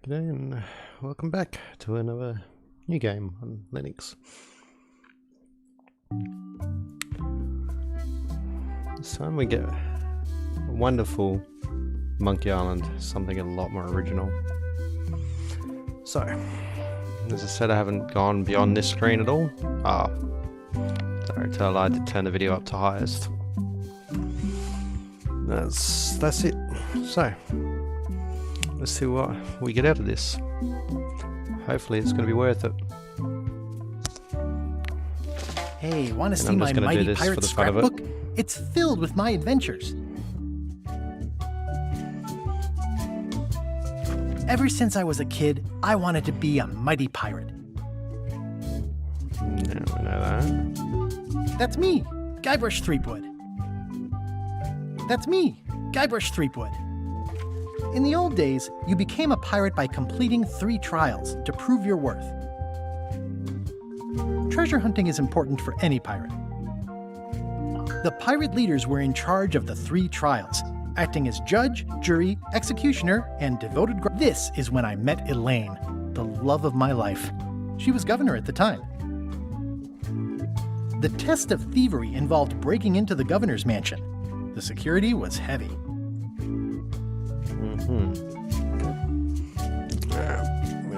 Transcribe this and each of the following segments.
G'day and welcome back to another new game on Linux. This time we get a wonderful Monkey Island, something a lot more original. So, as I said, I haven't gone beyond this screen at all. Sorry, tell I did turn the video up to highest. That's it. So, let's see what we get out of this. Hopefully it's going to be worth it. Hey, want to see my mighty pirate scrapbook? It's filled with my adventures. Ever since I was a kid, I wanted to be a mighty pirate. Yeah, I know that. That's me, Guybrush Threepwood. That's me, Guybrush Threepwood. In the old days, you became a pirate by completing 3 trials to prove your worth. Treasure hunting is important for any pirate. The pirate leaders were in charge of the 3 trials, acting as judge, jury, executioner, and devoted. This is when I met Elaine, the love of my life. She was governor at the time. The test of thievery involved breaking into the governor's mansion. The security was heavy.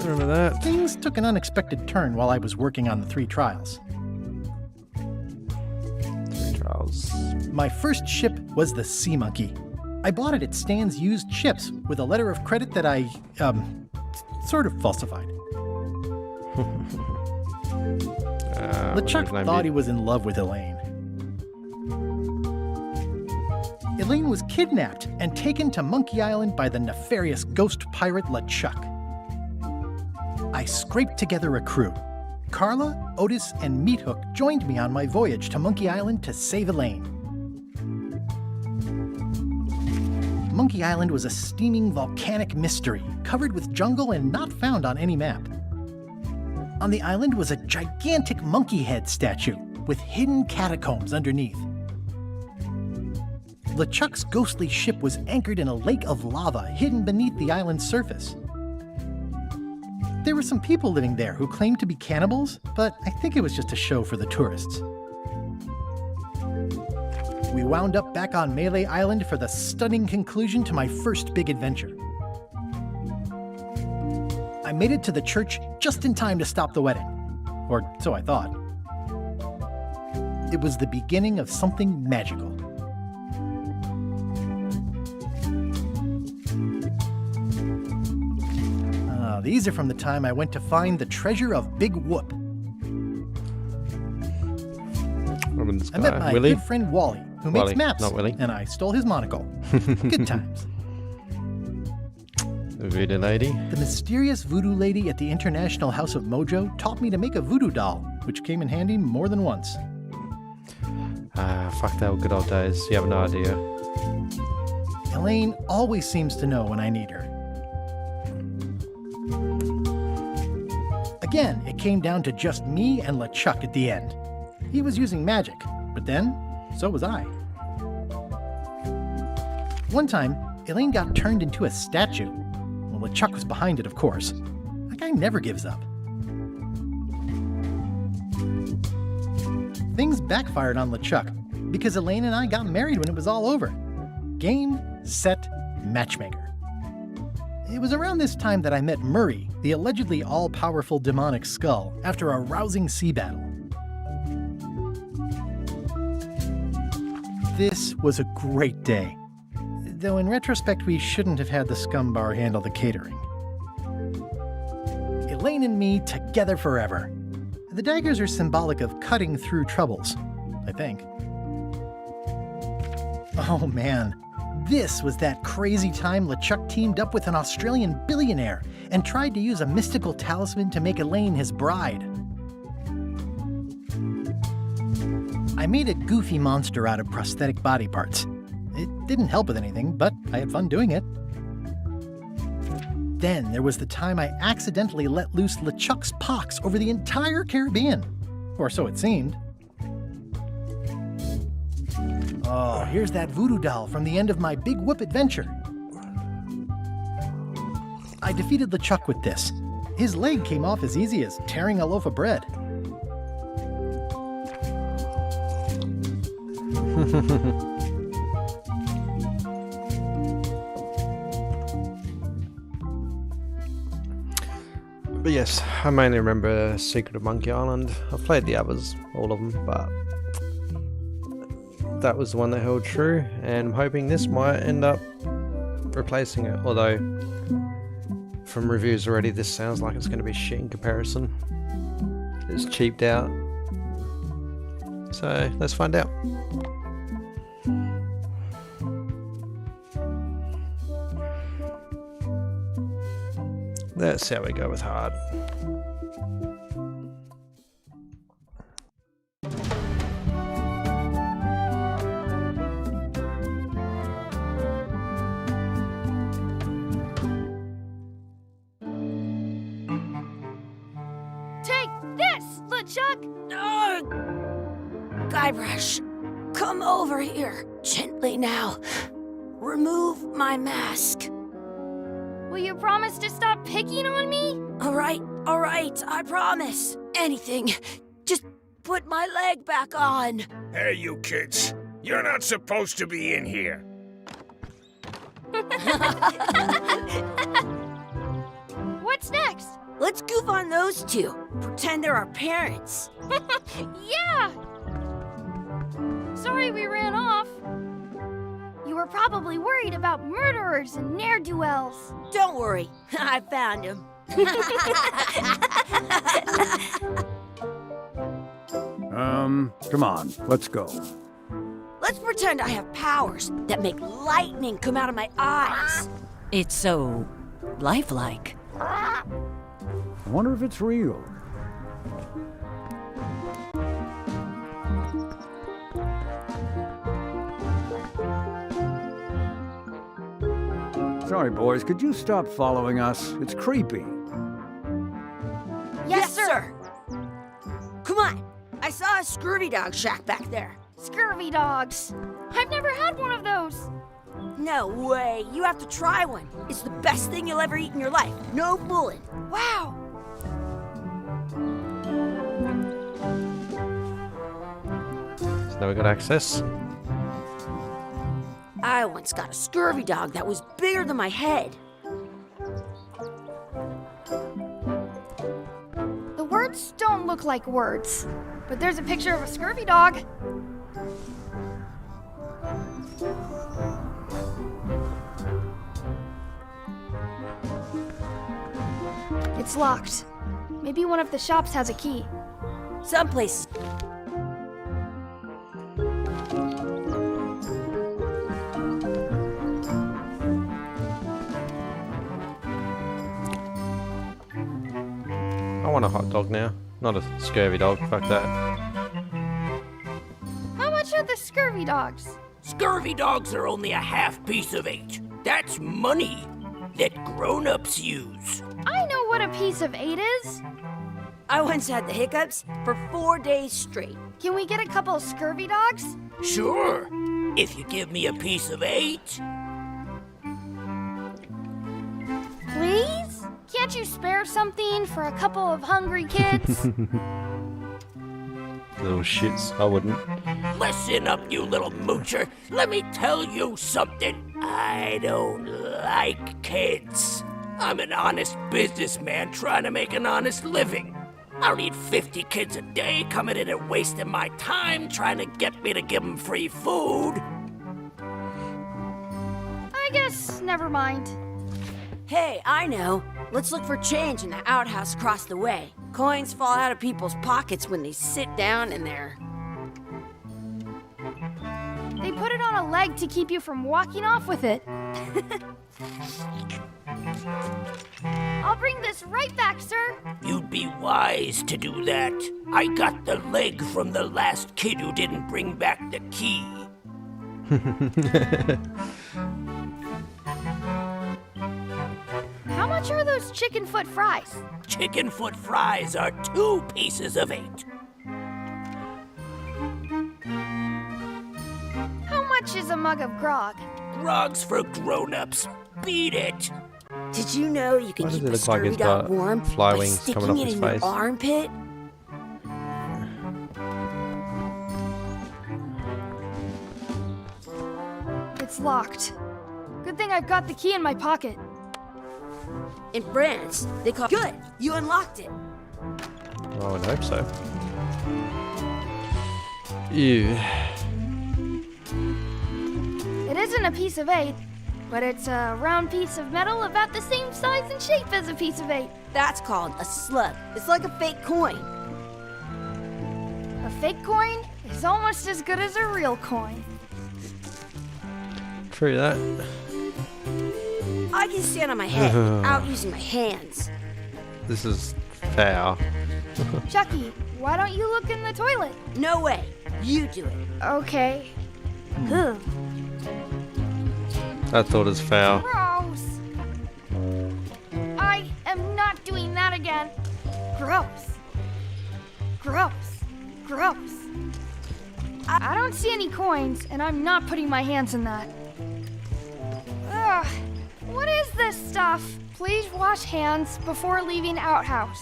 Remember that. Things took an unexpected turn while I was working on the 3 trials. 3 trials. My first ship was the Sea Monkey. I bought it at Stan's used ships with a letter of credit that I, sort of falsified. LeChuck thought he was in love with Elaine. Elaine was kidnapped and taken to Monkey Island by the nefarious ghost pirate LeChuck. I scraped together a crew. Carla, Otis, and Meathook joined me on my voyage to Monkey Island to save Elaine. Monkey Island was a steaming volcanic mystery, covered with jungle and not found on any map. On the island was a gigantic monkey head statue with hidden catacombs underneath. LeChuck's ghostly ship was anchored in a lake of lava hidden beneath the island's surface. There were some people living there who claimed to be cannibals, but I think it was just a show for the tourists. We wound up back on Melee Island for the stunning conclusion to my first big adventure. I made it to the church just in time to stop the wedding. Or so I thought. It was the beginning of something magical. These are from the time I went to find the treasure of Big Whoop. I met my good friend Wally, who makes maps, and I stole his monocle. Good times. The voodoo lady. The mysterious voodoo lady at the International House of Mojo taught me to make a voodoo doll, which came in handy more than once. Fuck that good old days. You have no idea. Elaine always seems to know when I need her. Again, it came down to just me and LeChuck at the end. He was using magic, but then, so was I. One time, Elaine got turned into a statue. Well, LeChuck was behind it, of course. That guy never gives up. Things backfired on LeChuck, because Elaine and I got married when it was all over. Game, set, matchmaker. It was around this time that I met Murray, the allegedly all-powerful demonic skull, after a rousing sea battle. This was a great day. Though in retrospect, we shouldn't have had the scumbar handle the catering. Elaine and me together forever. The daggers are symbolic of cutting through troubles, I think. Oh man. This was that crazy time LeChuck teamed up with an Australian billionaire and tried to use a mystical talisman to make Elaine his bride. I made a goofy monster out of prosthetic body parts. It didn't help with anything, but I had fun doing it. Then there was the time I accidentally let loose LeChuck's pox over the entire Caribbean. Or so it seemed. Oh, here's that voodoo doll from the end of my Big Whoop adventure. I defeated LeChuck with this. His leg came off as easy as tearing a loaf of bread. But yes, I mainly remember Secret of Monkey Island. I've played the others, all of them, but that was the one that held true, and I'm hoping this might end up replacing it, although from reviews already this sounds like it's going to be shit in comparison. It's cheaped out, so let's find out. Let's see how we go with hard. Take this, LeChuck! Guybrush, come over here. Gently now. Remove my mask. Will you promise to stop picking on me? All right, I promise. Anything. Just put my leg back on. Hey, you kids. You're not supposed to be in here. What's next? Let's goof on those two. Pretend they're our parents. Yeah! Sorry we ran off. You were probably worried about murderers and ne'er-do-wells. Don't worry, I found him. Come on, let's go. Let's pretend I have powers that make lightning come out of my eyes. It's so lifelike. I wonder if it's real. Sorry, boys, could you stop following us? It's creepy. Yes, sir. Come on, I saw a scurvy dog shack back there. Scurvy dogs. I've never had one of those. No way, you have to try one. It's the best thing you'll ever eat in your life. No fooling. Wow. So now we got access. I once got a scurvy dog that was bigger than my head. The words don't look like words, but there's a picture of a scurvy dog. It's locked. Maybe one of the shops has a key. Someplace. I want a hot dog now, not a scurvy dog. Fuck that. How much are the scurvy dogs? Scurvy dogs are only a half piece of 8. That's money that grown-ups use. I know what a piece of 8 is. I once had the hiccups for 4 days straight. Can we get a couple of scurvy dogs? Sure, if you give me a piece of 8. Please? Can't you spare something for a couple of hungry kids? Little shits, I wouldn't. Listen up, you little moocher. Let me tell you something. I don't like kids. I'm an honest businessman trying to make an honest living. I don't need 50 kids a day coming in and wasting my time trying to get me to give them free food. I guess never mind. Hey, I know. Let's look for change in the outhouse across the way. Coins fall out of people's pockets when they sit down in there. They put it on a leg to keep you from walking off with it. I'll bring this right back, sir. You'd be wise to do that. I got the leg from the last kid who didn't bring back the key. How much are those chicken foot fries? Chicken foot fries are 2 pieces of 8. How much is a mug of grog? Grog's for grown-ups. Beat it. Did you know you can Why does keep it a look like scurvy it's dog got warm fly by wings coming sticking off it its in face? your armpit? It's locked. Good thing I've got the key in my pocket. In France, they call good. You unlocked it. Well, I would hope so. Ew. It isn't a piece of 8, but it's a round piece of metal about the same size and shape as a piece of 8. That's called a slug. It's like a fake coin. A fake coin is almost as good as a real coin. True that. I can stand on my head without using my hands. This is foul. Chucky, why don't you look in the toilet? No way. You do it. Okay. Ugh. That thought is foul. Gross. I am not doing that again. Gross. Gross. Gross. I don't see any coins, and I'm not putting my hands in that. Ugh. What is this stuff? Please wash hands before leaving outhouse.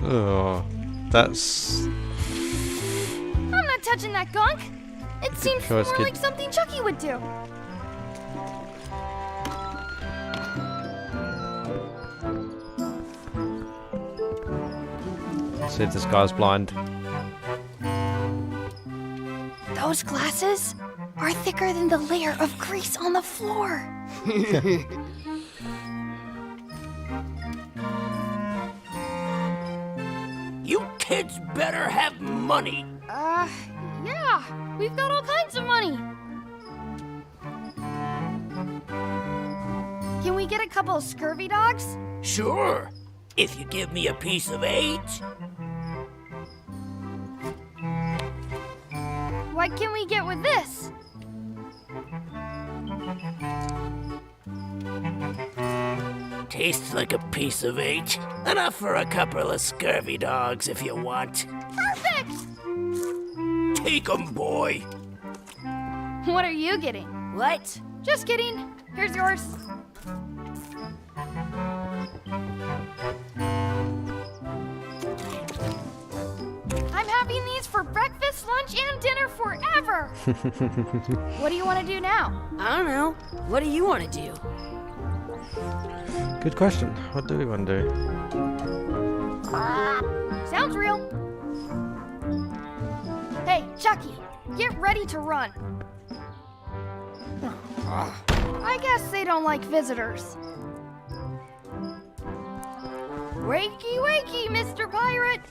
Oh, that's. I'm not touching that gunk. It seems more Because kid- like something Chucky would do. See if this guy's blind. Those glasses are thicker than the layer of grease on the floor. You kids better have money. Yeah, we've got all kinds of money. Can we get a couple of scurvy dogs? Sure, if you give me a piece of 8. What can we get with this? Tastes like a piece of 8. Enough for a couple of scurvy dogs if you want. Perfect! Take 'em, boy. What are you getting? What? Just kidding. Here's yours. I'm having these for breakfast, lunch, and dinner forever. What do you want to do now? I don't know. What do you want to do? Good question. What do we want to do? Sounds real. Hey, Chucky, get ready to run. I guess they don't like visitors. Wakey, wakey, Mr. Pirate.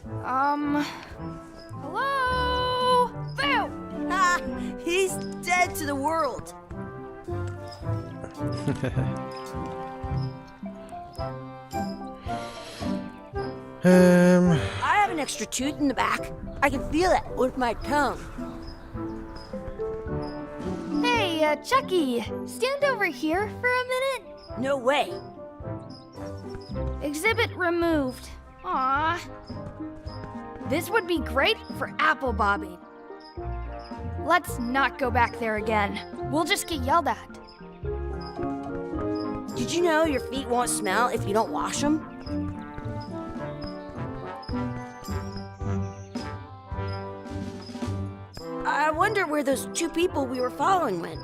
Hello? Boo! Ah, he's dead to the world. I have an extra tooth in the back. I can feel it with my tongue. Hey, Chucky, stand over here for a minute. No way. Exhibit removed. Aww. This would be great for apple bobbing. Let's not go back there again. We'll just get yelled at. Did you know your feet won't smell if you don't wash them? I wonder where those 2 people we were following went.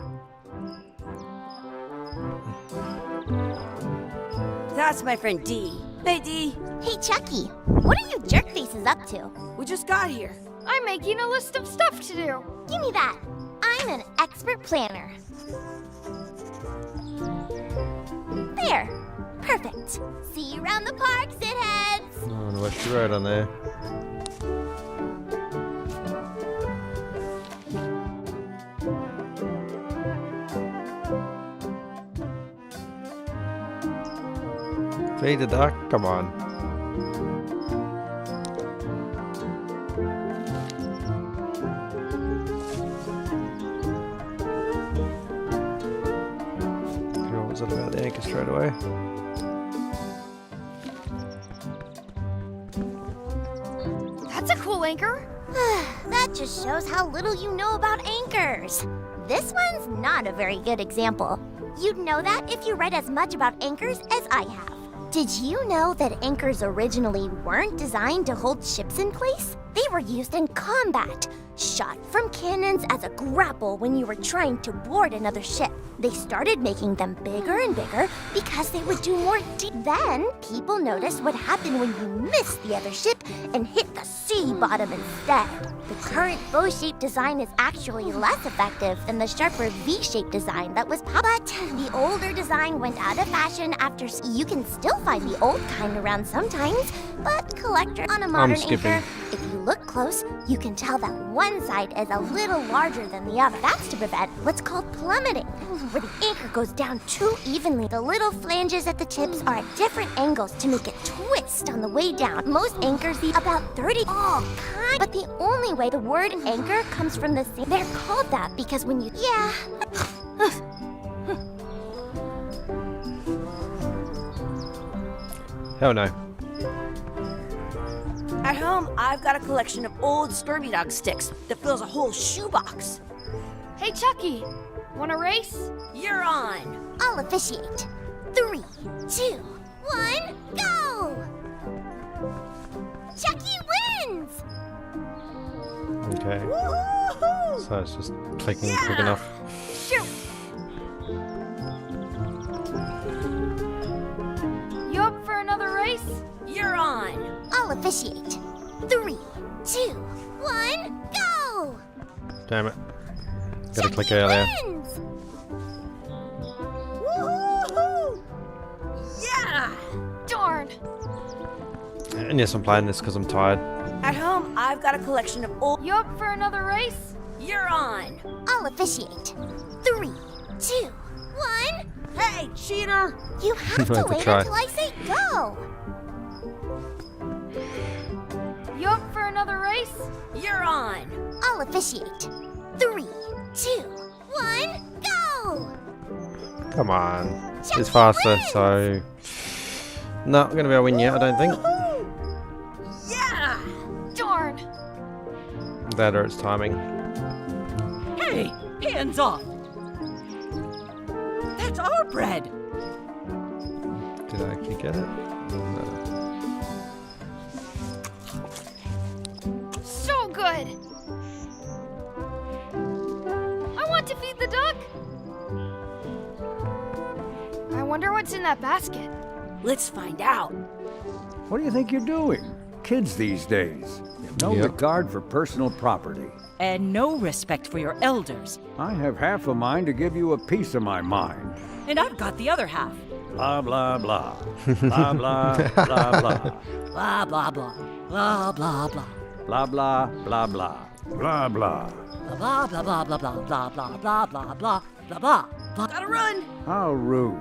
That's my friend Dee. Hey, Dee. Hey, Chucky, what are you jerk faces up to? We just got here. I'm making a list of stuff to do. Give me that. I'm an expert planner. There. Perfect. See you around the park, shitheads. Oh, the West Road on there. Feed the duck? Come on. What was it about the anchor straight away? That's a cool anchor. That just shows how little you know about anchors. This one's not a very good example. You'd know that if you read as much about anchors as I have. Did you know that anchors originally weren't designed to hold ships in place? They were used in combat, shot from cannons as a grapple when you were trying to board another ship. They started making them bigger and bigger because they would do more Then, people noticed what happened when you missed the other ship and hit the sea bottom instead. The current bow-shaped design is actually less effective than the sharper V-shaped design that was But the older design went out of fashion after you can still find the old kind around sometimes, but collector on a modern anchor, if you look close, you can tell that one side is a little larger than the other. That's to prevent what's called plummeting, where the anchor goes down too evenly. The little flanges at the tips are at different angles to make it twist on the way down. Most anchors be about 30 all kinds, but the only way the word anchor comes from the same. They're called that because when you Hell no. At home, I've got a collection of old scurvy dog sticks that fills a whole shoebox. Hey, Chucky, want a race? You're on. I'll officiate. 3, 2, 1, go! Chucky wins! Okay. Woohoo! So it's just clicking quick enough. Shoot! You up for another race? You're on. I'll officiate. 3, 2, 1, go! Damn it. Gotta click Chucky earlier. wins! Woohoo! Yeah! Darn! And yes, I'm playing this because I'm tired. At home, I've got a collection of old. You up for another race? You're on. I'll officiate. 3, 2, 1. Hey, cheater! You have to Have to wait try. until I say go. You up for another race? You're on. I'll officiate. 3, 2, 1, go! Come on. Chucky It's faster, wins! so... No, I'm gonna be able to win yet, I don't think. Yeah! Darn! That or it's timing. Hey, hands off! That's our bread! Did I actually get it? No. So good! I want to feed the duck! I wonder what's in that basket. Let's find out. What do you think you're doing? Kids these days. No Yep. regard for personal property. And no respect for your elders. I have half a mind to give you a piece of my mind. And I've got the other half. Blah, blah, blah. Blah, blah, blah, blah. Blah, blah, blah. Blah, blah, blah. Blah, blah, blah, blah. Blah, blah. Blah, blah, blah, blah, blah, blah, blah, blah, blah, blah, blah, blah. Gotta run. How rude.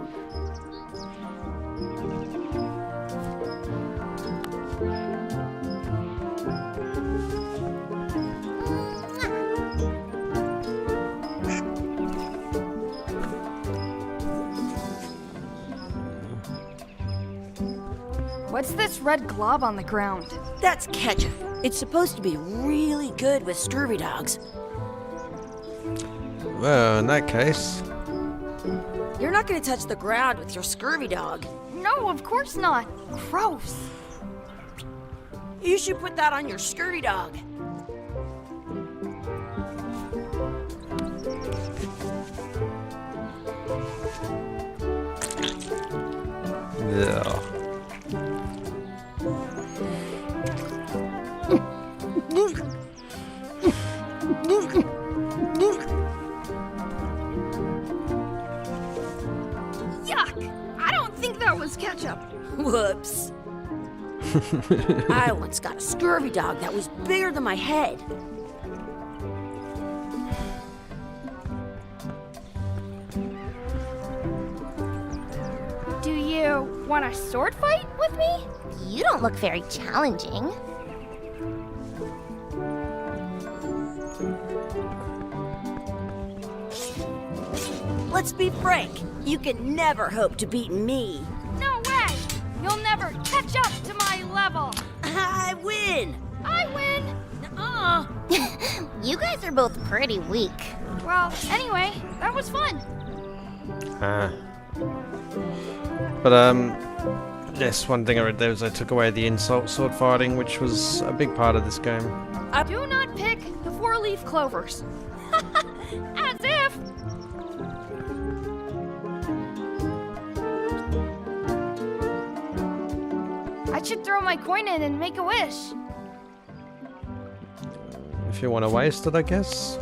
What's this red glob on the ground? That's ketchup. It's supposed to be really good with scurvy dogs. Well, in that case... You're not gonna touch the ground with your scurvy dog. No, of course not. Gross. You should put that on your scurvy dog. Yeah. Yuck! I don't think that was ketchup. Whoops. I once got a scurvy dog that was bigger than my head. Do you want a sword fight with me? You don't look very challenging. Let's be frank. You can never hope to beat me. No way! You'll never catch up to my level. I win. I win. You guys are both pretty weak. Well, anyway, that was fun. But yes, one thing I read there was they took away the insult sword fighting, which was a big part of this game. Do not pick the four-leaf clovers. As if. I should throw my coin in and make a wish. If you want to waste it, I guess.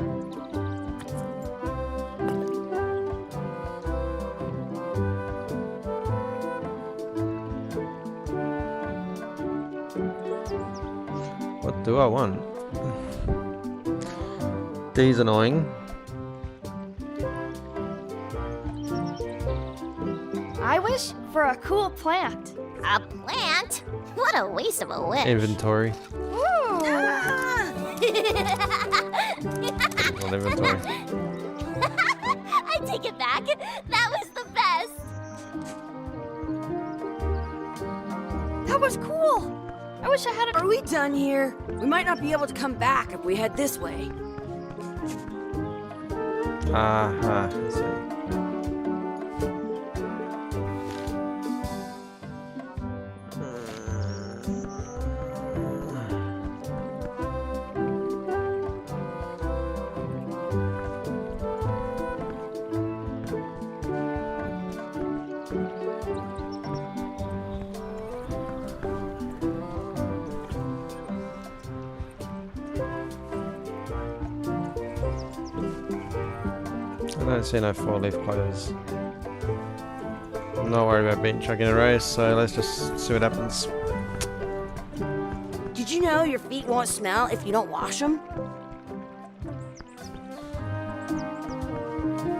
What do I want? D's annoying. I wish for a cool plant. A plant? What a waste of a wish. Inventory. Ooh. Not inventory. I take it back. That was the best. That was cool. I wish I had a. Are we done here? We might not be able to come back if we head this way. I see. I don't see no four-leaf clovers. I'm not worried about being chugging a race, so let's just see what happens. Did you know your feet won't smell if you don't wash them?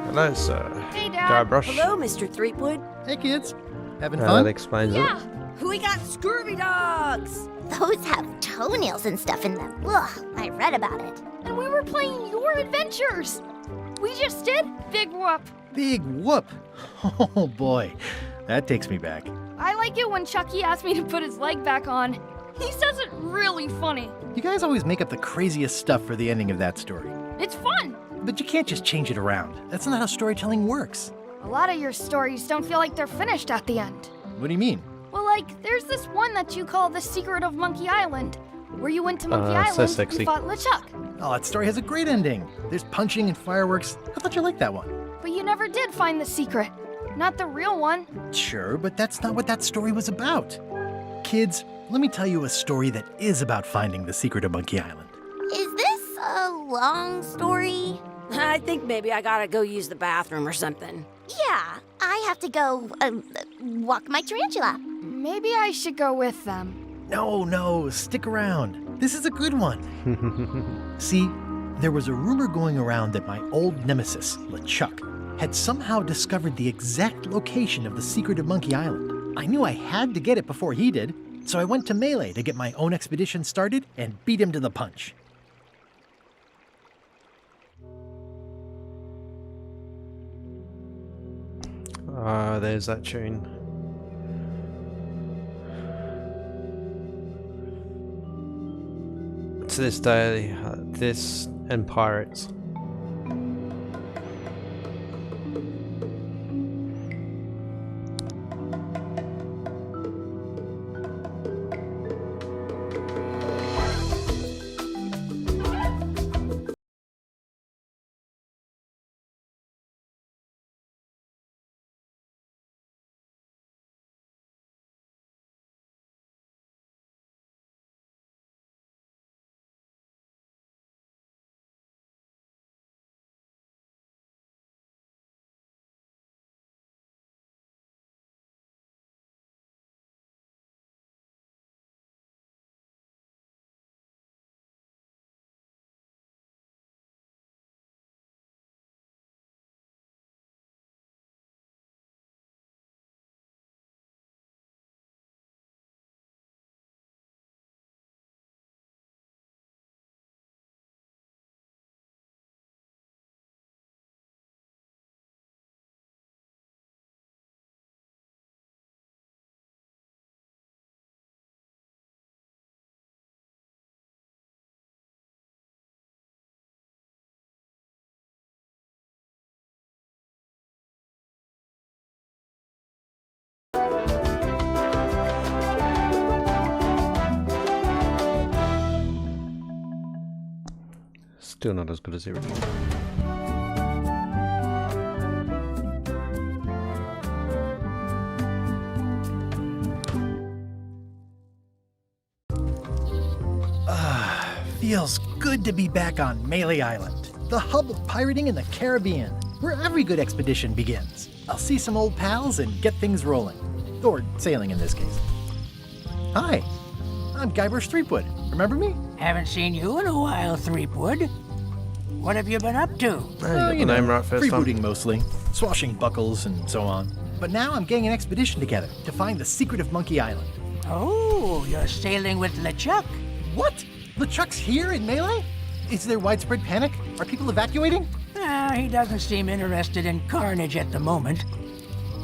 Hello, sir. Hey, Guy Dad. brush. Hello, Mr. Threepwood. Hey, kids. Having That fun? explains Yeah. We got scurvy dogs! Those have toenails and stuff in them. Ugh, I read about it. And we were playing your adventures. We just did Big Whoop. Big whoop. Oh boy, that takes me back. I like it when Chucky asked me to put his leg back on. He says it really funny. You guys always make up the craziest stuff for the ending of that story. It's fun. But you can't just change it around. That's not how storytelling works. A lot of your stories don't feel like they're finished at the end. What do you mean? Well, like, there's this one that you call The Secret of Monkey Island, where you went to Monkey so Island sexy. and fought LeChuck. Oh, that story has a great ending. There's punching and fireworks. I thought you liked that one. But you never did find the secret. Not the real one. Sure, but that's not what that story was about. Kids, let me tell you a story that is about finding the secret of Monkey Island. Is this a long story? I think maybe I gotta go use the bathroom or something. Yeah, I have to go walk my tarantula. Maybe I should go with them. No, stick around. This is a good one. See, there was a rumor going around that my old nemesis, LeChuck, had somehow discovered the exact location of the secret of Monkey Island. I knew I had to get it before he did, so I went to Melee to get my own expedition started and beat him to the punch. There's that tune. To this day, this and Pirates. Still not as good as the original. Feels good to be back on Melee Island, the hub of pirating in the Caribbean, where every good expedition begins. I'll see some old pals and get things rolling. Or sailing in this case. Hi, I'm Guybrush Threepwood. Remember me? Haven't seen you in a while, Threepwood. What have you been up to? You got the name right first time. Freebooting mostly, swashbuckles and so on. But now I'm getting an expedition together to find the secret of Monkey Island. Oh, you're sailing with LeChuck. What? LeChuck's here in Melee? Is there widespread panic? Are people evacuating? He doesn't seem interested in carnage at the moment.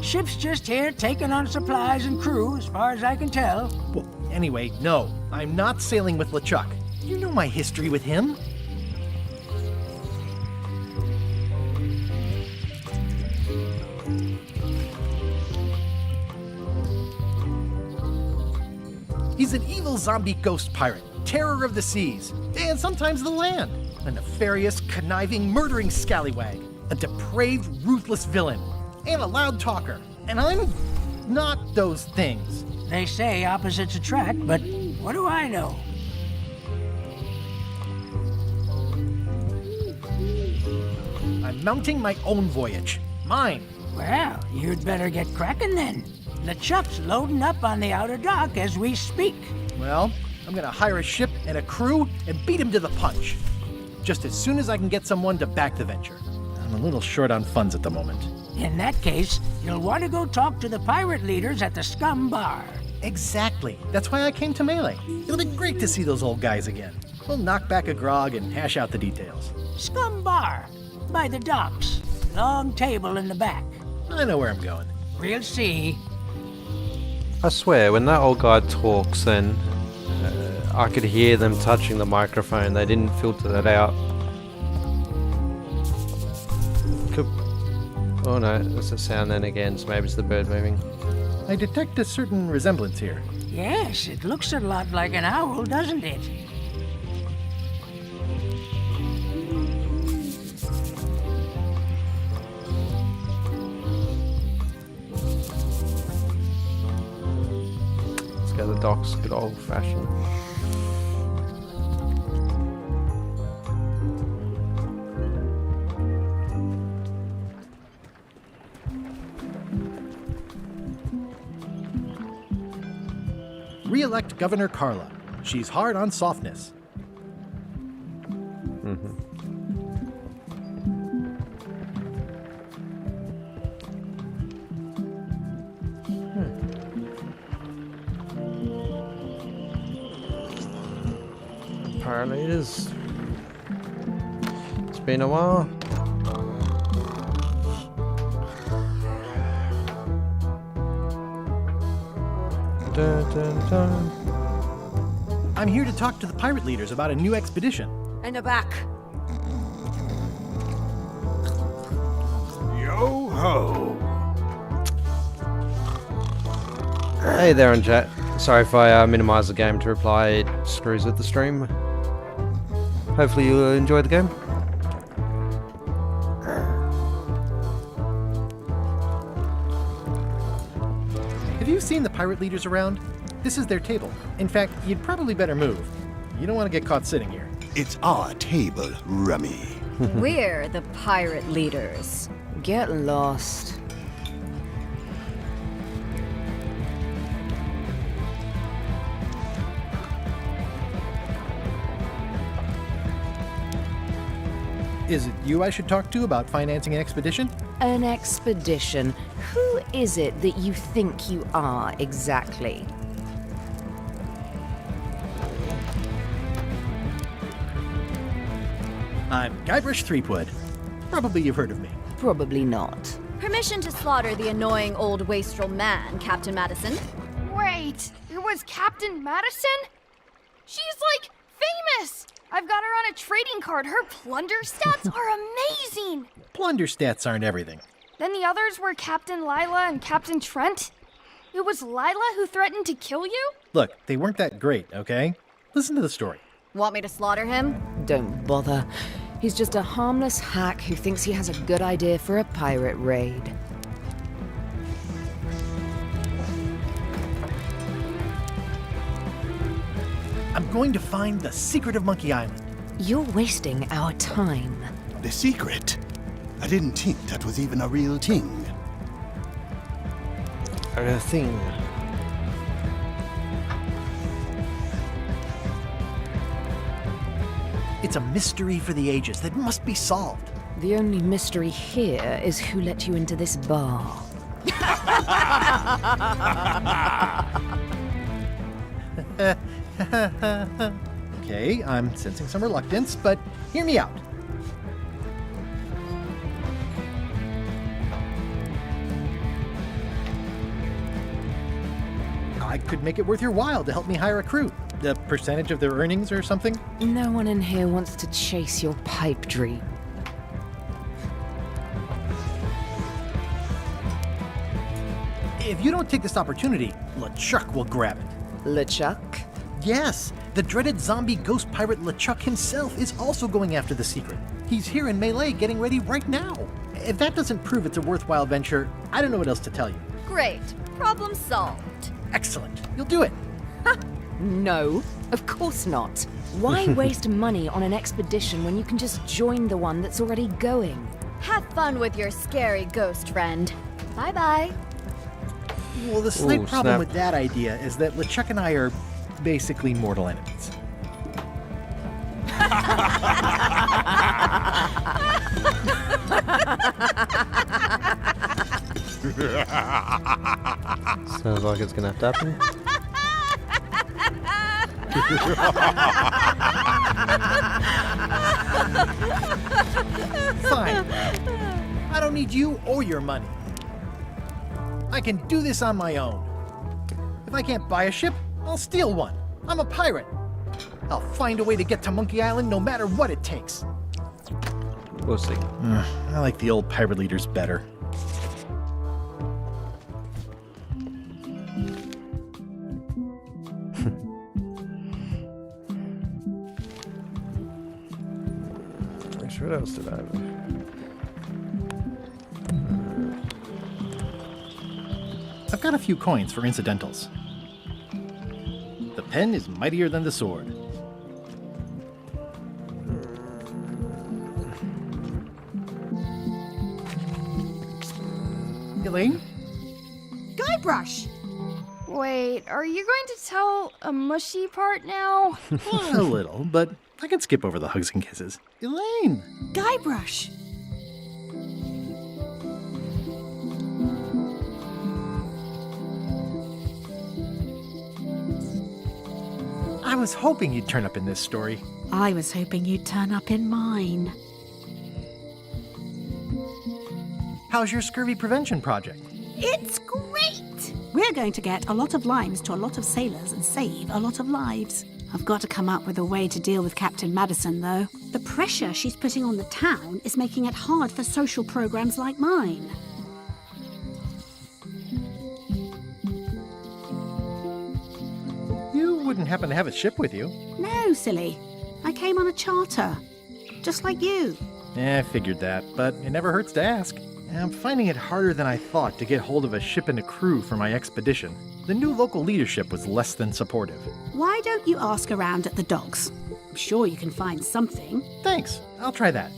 Ship's just here taking on supplies and crew, as far as I can tell. Well, anyway, no. I'm not sailing with LeChuck. You know my history with him. He's an evil zombie ghost pirate, terror of the seas, and sometimes the land. A nefarious, conniving, murdering scallywag. A depraved, ruthless villain. And a loud talker. And I'm not those things. They say opposites attract, but what do I know? I'm mounting my own voyage. Mine. Well, you'd better get cracking then. LeChuck's loading up on the outer dock as we speak. Well, I'm gonna hire a ship and a crew and beat him to the punch. Just as soon as I can get someone to back the venture. I'm a little short on funds at the moment. In that case, you'll want to go talk to the pirate leaders at the Scum Bar. Exactly. That's why I came to Melee. It'll be great to see those old guys again. We'll knock back a grog and hash out the details. Scum Bar, by the docks. Long table in the back. I know where I'm going. We'll see. I swear, when that old guy talks, then I could hear them touching the microphone. They didn't filter that out. Could... Oh no, there's a sound then again, so maybe it's the bird moving. I detect a certain resemblance here. Yes, it looks a lot like an owl, doesn't it? Let's go to the docks, good old fashioned. Re-elect Governor Carla. She's hard on softness. Apparently it is. It's been a while. Dun, dun, dun. I'm here to talk to the pirate leaders about a new expedition. In the back. Yo ho! Hey there in chat. Sorry if I minimize the game to reply, it screws with the stream. Hopefully you enjoy the game. Have you seen the pirate leaders around? This is their table. In fact, you'd probably better move. You don't want to get caught sitting here. It's our table, Rummy. We're the pirate leaders. Get lost. Is it you I should talk to about financing an expedition? An expedition. Who is it that you think you are exactly? I'm Guybrush Threepwood. Probably you've heard of me. Probably not. Permission to slaughter the annoying old wastrel man, Captain Madison. Wait, it was Captain Madison? She's like famous! I've got her on a trading card. Her plunder stats are amazing! Plunder stats aren't everything. Then the others were Captain Lila and Captain Trent. It was Lila who threatened to kill you? Look, they weren't that great, okay? Listen to the story. Want me to slaughter him? Don't bother. He's just a harmless hack who thinks he has a good idea for a pirate raid. I'm going to find the secret of Monkey Island. You're wasting our time. The secret? I didn't think that was even a real thing. A thing. It's a mystery for the ages that must be solved. The only mystery here is who let you into this bar. Okay, I'm sensing some reluctance, but hear me out. I could make it worth your while to help me hire a crew. The percentage of their earnings or something? No one in here wants to chase your pipe dream. If you don't take this opportunity, LeChuck will grab it. LeChuck? Yes, the dreaded zombie ghost pirate LeChuck himself is also going after the secret. He's here in Melee getting ready right now. If that doesn't prove it's a worthwhile venture, I don't know what else to tell you. Great. Problem solved. Excellent. You'll do it. No, of course not. Why waste money on an expedition when you can just join the one that's already going? Have fun with your scary ghost friend. Bye-bye. Well, the slight Ooh, problem snap. with that idea is that LeChuck and I are basically mortal enemies. Sounds like it's gonna have to happen. Fine. I don't need you or your money. I can do this on my own. If I can't buy a ship, I'll steal one. I'm a pirate. I'll find a way to get to Monkey Island no matter what it takes. We'll see. I like the old pirate leaders better. What else did I have? I've got a few coins for incidentals. The pen is mightier than the sword. Elaine? Guybrush! Wait, are you going to tell a mushy part now? A little, but I can skip over the hugs and kisses. Elaine! Guybrush! I was hoping you'd turn up in this story. I was hoping you'd turn up in mine. How's your scurvy prevention project? It's great! We're going to get a lot of limes to a lot of sailors and save a lot of lives. I've got to come up with a way to deal with Captain Madison, though. The pressure she's putting on the town is making it hard for social programs like mine. You wouldn't happen to have a ship with you? No, silly. I came on a charter. Just like you. I figured that, but it never hurts to ask. I'm finding it harder than I thought to get hold of a ship and a crew for my expedition. The new local leadership was less than supportive. Why don't you ask around at the docks? I'm sure you can find something. Thanks, I'll try that.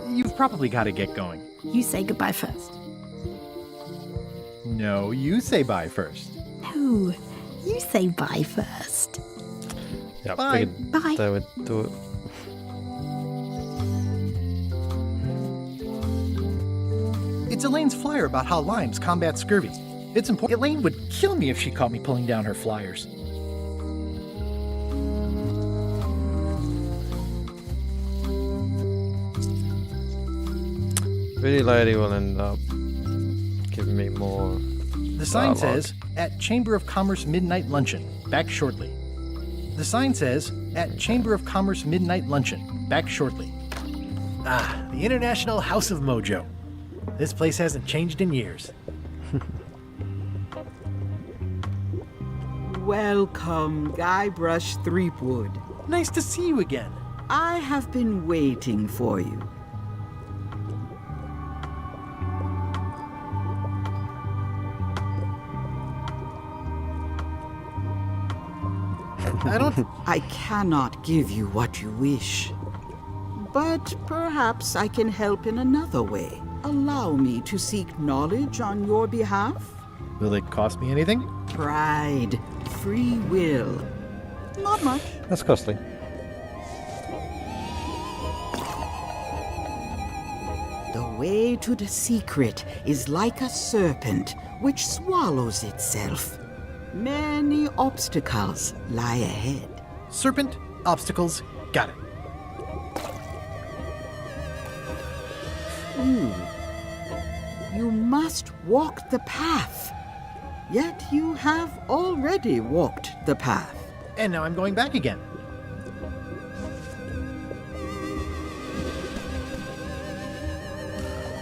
You've probably got to get going. You say goodbye first. No, you say bye first. No, you say bye first. Yeah, Bye. Bye. They would do it. It's Elaine's flyer about how limes combat scurvy. It's important. Elaine would kill me if she caught me pulling down her flyers. Pretty lady will end up giving me more. The sign dialogue. says, at Chamber of Commerce Midnight Luncheon, back shortly. The sign says, at Chamber of Commerce Midnight Luncheon, back shortly. Ah, the International House of Mojo. This place hasn't changed in years. Welcome, Guybrush Threepwood. Nice to see you again. I have been waiting for you. I cannot give you what you wish. But perhaps I can help in another way. Allow me to seek knowledge on your behalf? Will it cost me anything? Pride, free will. Not much. That's costly. The way to the secret is like a serpent which swallows itself. Many obstacles lie ahead. Serpent, obstacles, got it. You must walk the path. Yet you have already walked the path. And now I'm going back again.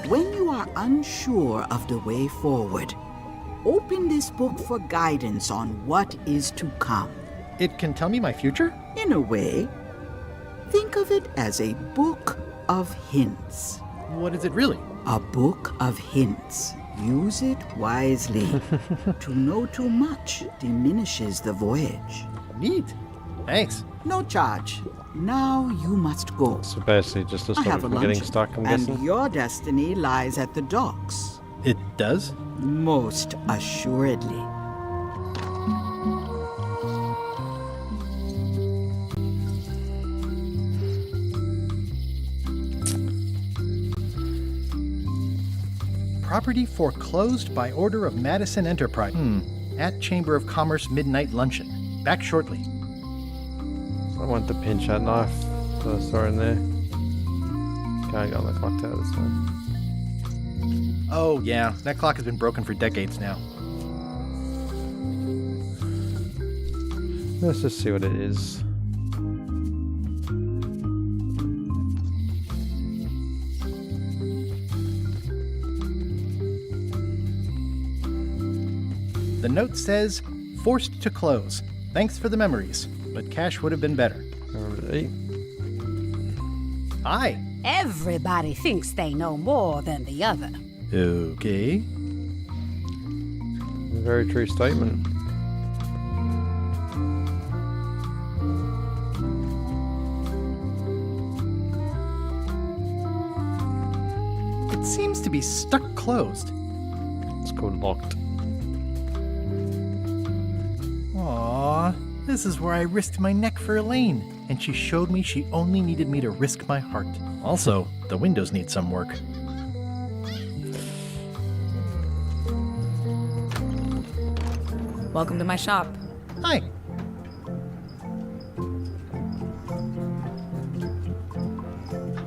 When you are unsure of the way forward, open this book for guidance on what is to come. It can tell me my future? In a way, think of it as a book of hints. What is it really? A book of hints. Use it wisely. To know too much diminishes the voyage. Neat. Thanks. No charge. Now you must go. So basically just to I stop have it a from getting luncheon, stuck, I'm and guessing. your destiny lies at the docks. It does? Most assuredly. Property foreclosed by order of Madison Enterprise. At Chamber of Commerce midnight luncheon. Back shortly. I want the pinch that knife that I saw in there. Can't get on the clock tower this time. Oh, yeah. That clock has been broken for decades now. Let's just see what it is. The note says, forced to close. Thanks for the memories, but cash would have been better. Hi. Everybody thinks they know more than the other. Okay. Very true statement. It seems to be stuck closed. It's called locked. Aww, this is where I risked my neck for Elaine, and she showed me she only needed me to risk my heart. Also, the windows need some work. Welcome to my shop. Hi.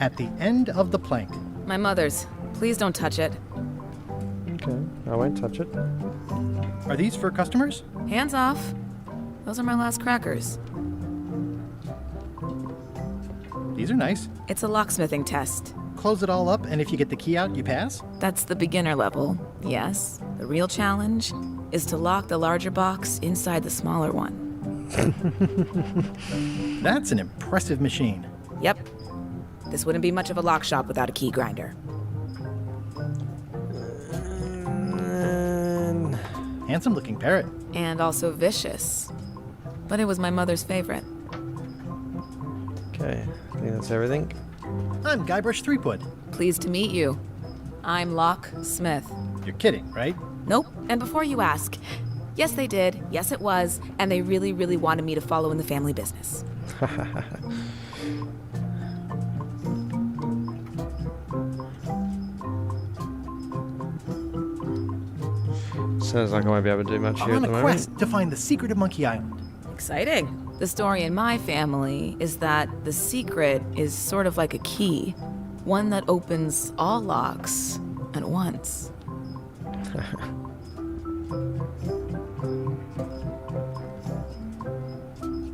At the end of the plank. My mother's. Please don't touch it. Okay, I won't touch it. Are these for customers? Hands off. Those are my last crackers. These are nice. It's a locksmithing test. Close it all up, and if you get the key out, you pass? That's the beginner level, yes. The real challenge is to lock the larger box inside the smaller one. That's an impressive machine. Yep. This wouldn't be much of a lock shop without a key grinder. Handsome looking parrot. And also vicious. But it was my mother's favorite. Okay, I think that's everything. I'm Guybrush Threepwood. Pleased to meet you. I'm Lock Smith. You're kidding, right? Nope. And before you ask, yes they did, yes it was, and they really, really wanted me to follow in the family business. Sounds like I won't be able to do much I'm here at on the a moment. quest to find the secret of Monkey Island. Exciting. The story in my family is that the secret is sort of like a key, one that opens all locks at once.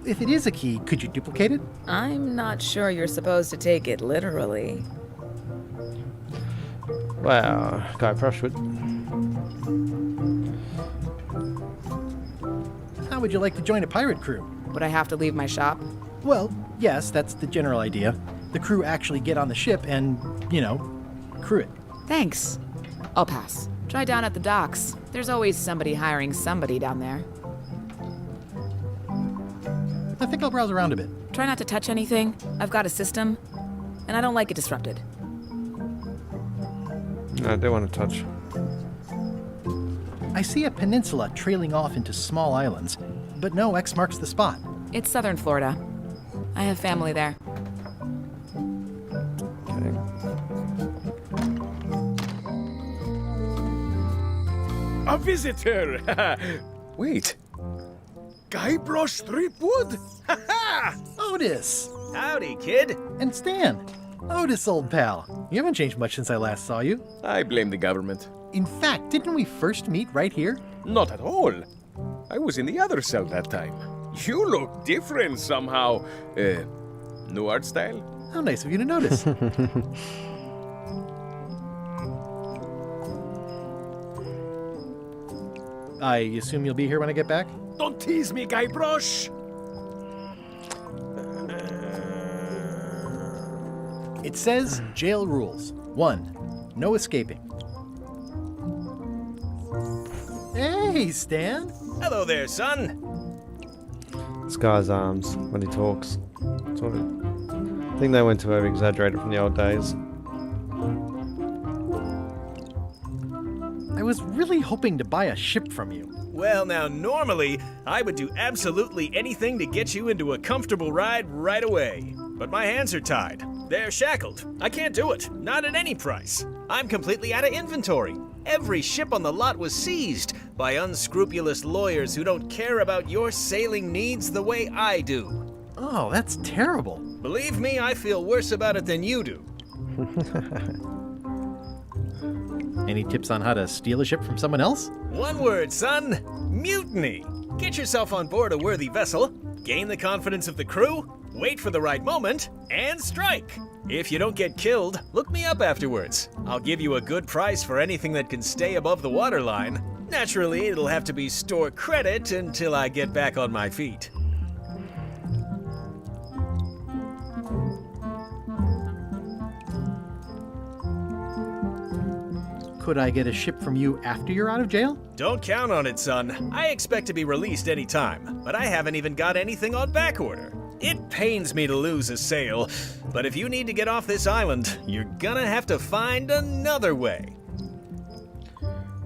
If it is a key, could you duplicate it? I'm not sure you're supposed to take it literally. Wow, Guybrush would. How would you like to join a pirate crew? Would I have to leave my shop? Well, yes, that's the general idea. The crew actually get on the ship and, crew it. Thanks. I'll pass. Try down at the docks. There's always somebody hiring somebody down there. I think I'll browse around a bit. Try not to touch anything. I've got a system, and I don't like it disrupted. I do want to touch. I see a peninsula trailing off into small islands, but no X marks the spot. It's southern Florida. I have family there. Okay. A visitor! Wait. Guybrush Threepwood? Otis! Howdy, kid. And Stan. Otis, old pal. You haven't changed much since I last saw you. I blame the government. In fact, didn't we first meet right here? Not at all. I was in the other cell that time. You look different somehow. New art style? How nice of you to notice. I assume you'll be here when I get back? Don't tease me, Guybrush! It says jail rules. 1. No escaping. Hey, Stan. Hello there, son. This guy's arms when he talks. I think they went to over-exaggerated from the old days. I was really hoping to buy a ship from you. Well, now, normally, I would do absolutely anything to get you into a comfortable ride right away. But my hands are tied. They're shackled. I can't do it. Not at any price. I'm completely out of inventory. Every ship on the lot was seized by unscrupulous lawyers who don't care about your sailing needs the way I do. Oh, that's terrible. Believe me, I feel worse about it than you do. Any tips on how to steal a ship from someone else? One word, son. Mutiny. Get yourself on board a worthy vessel, gain the confidence of the crew, wait for the right moment, and strike. If you don't get killed, look me up afterwards. I'll give you a good price for anything that can stay above the waterline. Naturally, it'll have to be store credit until I get back on my feet. Could I get a ship from you after you're out of jail? Don't count on it, son. I expect to be released any time, but I haven't even got anything on back order. It pains me to lose a sale, but if you need to get off this island, you're gonna have to find another way.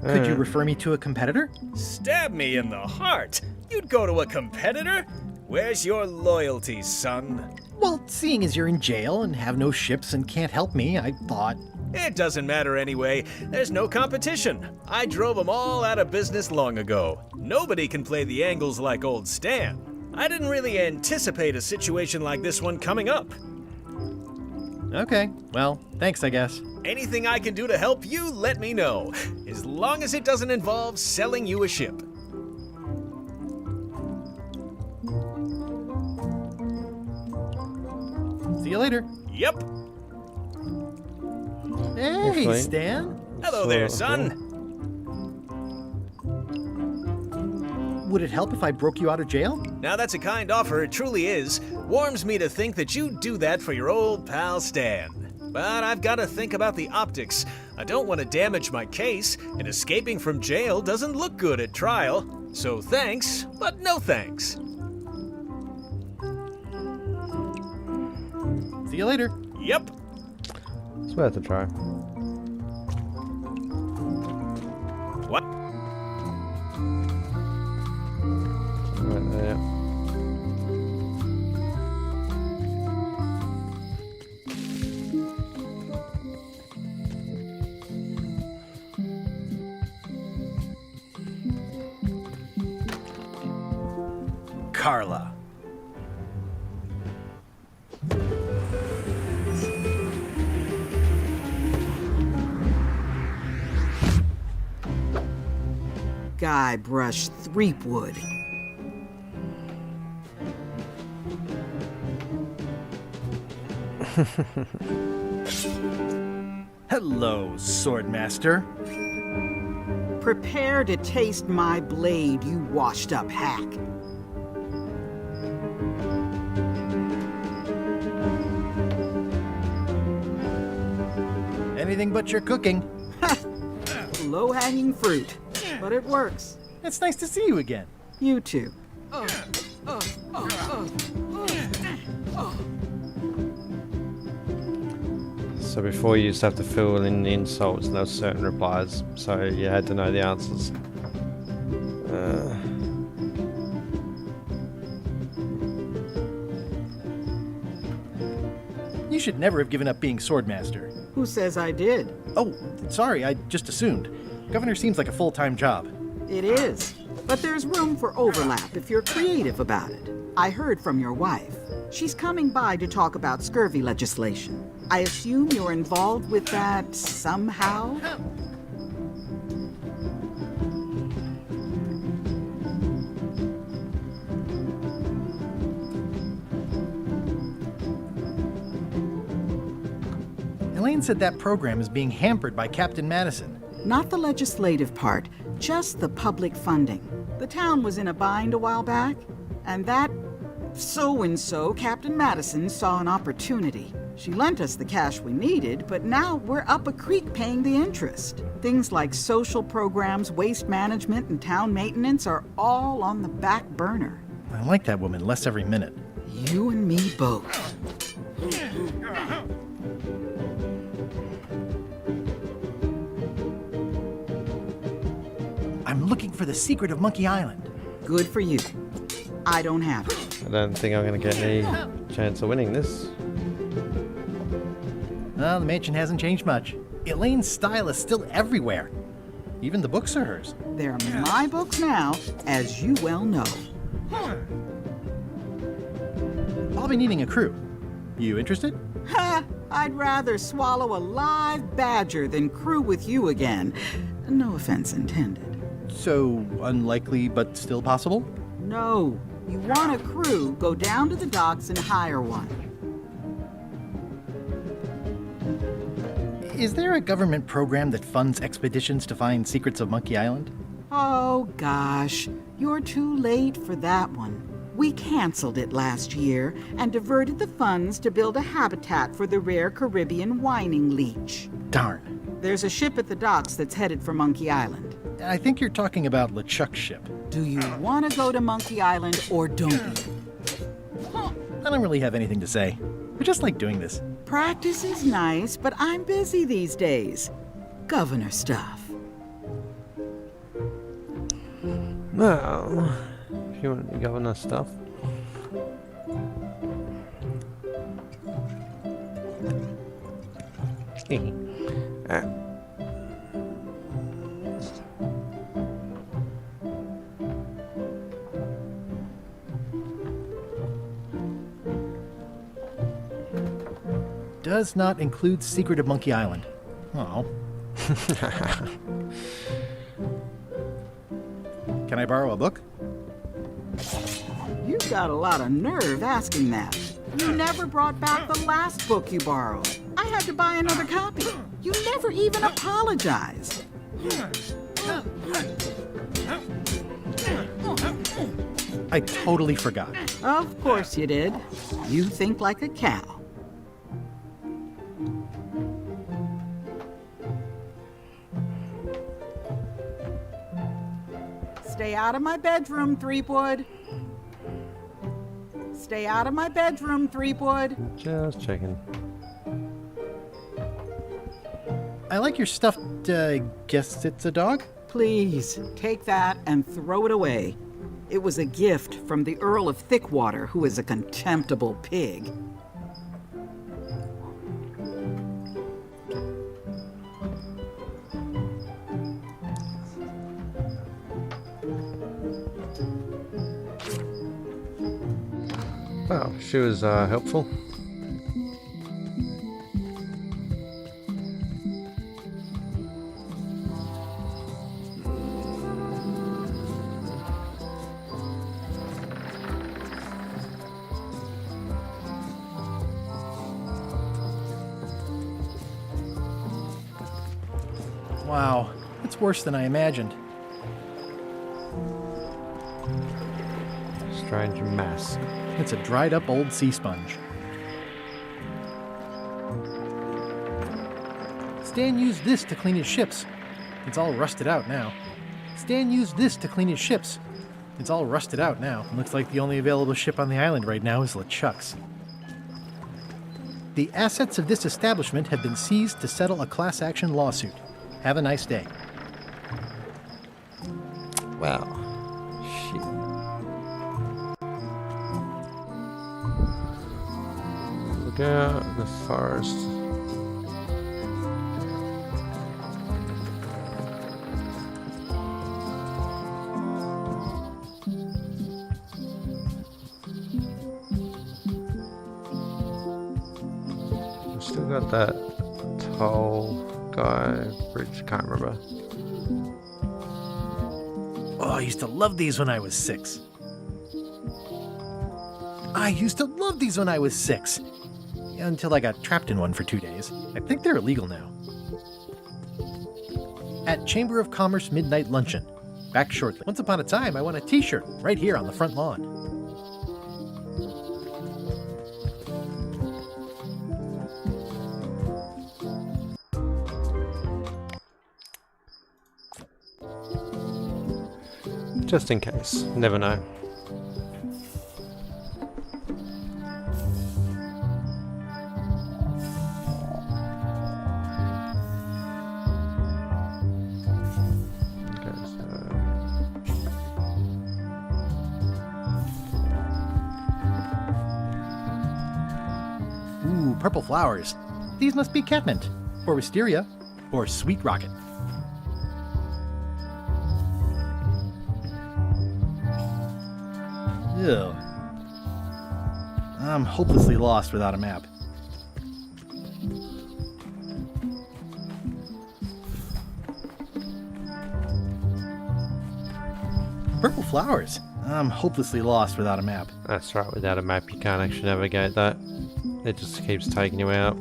Could you refer me to a competitor? Stab me in the heart. You'd go to a competitor? Where's your loyalty, son? Well, seeing as you're in jail and have no ships and can't help me, I thought... It doesn't matter anyway. There's no competition. I drove them all out of business long ago. Nobody can play the angles like old Stan. I didn't really anticipate a situation like this one coming up. Okay, well, thanks, I guess. Anything I can do to help you, let me know. As long as it doesn't involve selling you a ship. See you later. Yep. Hey, Stan. Hello there, son. Would it help if I broke you out of jail? Now that's a kind offer, it truly is. Warms me to think that you'd do that for your old pal Stan. But I've got to think about the optics. I don't want to damage my case, and escaping from jail doesn't look good at trial. So thanks, but no thanks. See you later. Yep. It's worth a try. What? Right there. Carla. Guybrush Threepwood. Hello, Swordmaster. Prepare to taste my blade, you washed-up hack. Anything but your cooking. Low-hanging fruit, but it works. It's nice to see you again. You too. So before you used to have to fill in the insults and there were certain replies, so you had to know the answers. You should never have given up being Swordmaster. Who says I did? Oh, sorry, I just assumed. Governor seems like a full-time job. It is, but there's room for overlap if you're creative about it. I heard from your wife. She's coming by to talk about scurvy legislation. I assume you're involved with that somehow? Elaine said that program is being hampered by Captain Madison. Not the legislative part, just the public funding. The town was in a bind a while back, and that so-and-so, Captain Madison, saw an opportunity. She lent us the cash we needed, but now we're up a creek paying the interest. Things like social programs, waste management, and town maintenance are all on the back burner. I like that woman less every minute. You and me both. I'm looking for the secret of Monkey Island. Good for you. I don't have it. I don't think I'm going to get any chance of winning this. Well, the mansion hasn't changed much. Elaine's style is still everywhere. Even the books are hers. They're my books now, as you well know. I'll be needing a crew. You interested? Ha! I'd rather swallow a live badger than crew with you again. No offense intended. So, unlikely but still possible? No. You want a crew, go down to the docks and hire one. Is there a government program that funds expeditions to find secrets of Monkey Island? Oh, gosh. You're too late for that one. We canceled it last year and diverted the funds to build a habitat for the rare Caribbean whining leech. Darn. There's a ship at the docks that's headed for Monkey Island. I think you're talking about LeChuck's ship. Do you want to go to Monkey Island or don't you? I don't really have anything to say. I just like doing this. Practice is nice, but I'm busy these days. Governor stuff. Well, if you want governor stuff. Does not include Secret of Monkey Island. Oh. Can I borrow a book? You've got a lot of nerve asking that. You never brought back the last book you borrowed. I had to buy another copy. You never even apologized. I totally forgot. Of course you did. You think like a cow. Stay out of my bedroom, Threepwood. Stay out of my bedroom, Threepwood. Just checking. I like your stuffed, guess it's a dog? Please, take that and throw it away. It was a gift from the Earl of Thickwater, who is a contemptible pig. Well, she was helpful. Wow, it's worse than I imagined. Strange mass. It's a dried up old sea sponge. Stan used this to clean his ships. It's all rusted out now. Stan used this to clean his ships. It's all rusted out now. Looks like the only available ship on the island right now is LeChuck's. The assets of this establishment have been seized to settle a class action lawsuit. Have a nice day. Wow. Shit. Look at the forest. We've still got that tall guy bridge, can't remember. Oh, I used to love these when I was 6. I used to love these when I was 6. Until I got trapped in one for 2 days. I think they're illegal now. At Chamber of Commerce Midnight Luncheon. Back shortly. Once upon a time, I won a t-shirt right here on the front lawn. Just in case. Never know. Ooh, purple flowers. These must be catmint, or wisteria, or sweet rocket. Ew. I'm hopelessly lost without a map. Purple flowers. I'm hopelessly lost without a map. That's right, without a map you can't actually navigate that. It just keeps taking you out.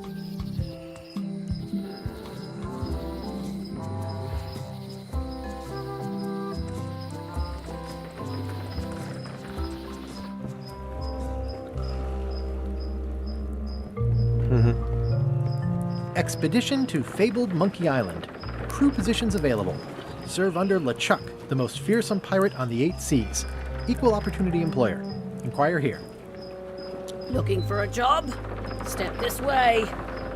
Expedition to fabled Monkey Island. Crew positions available. Serve under LeChuck, the most fearsome pirate on the 8 seas. Equal opportunity employer. Inquire here. Looking for a job? Step this way.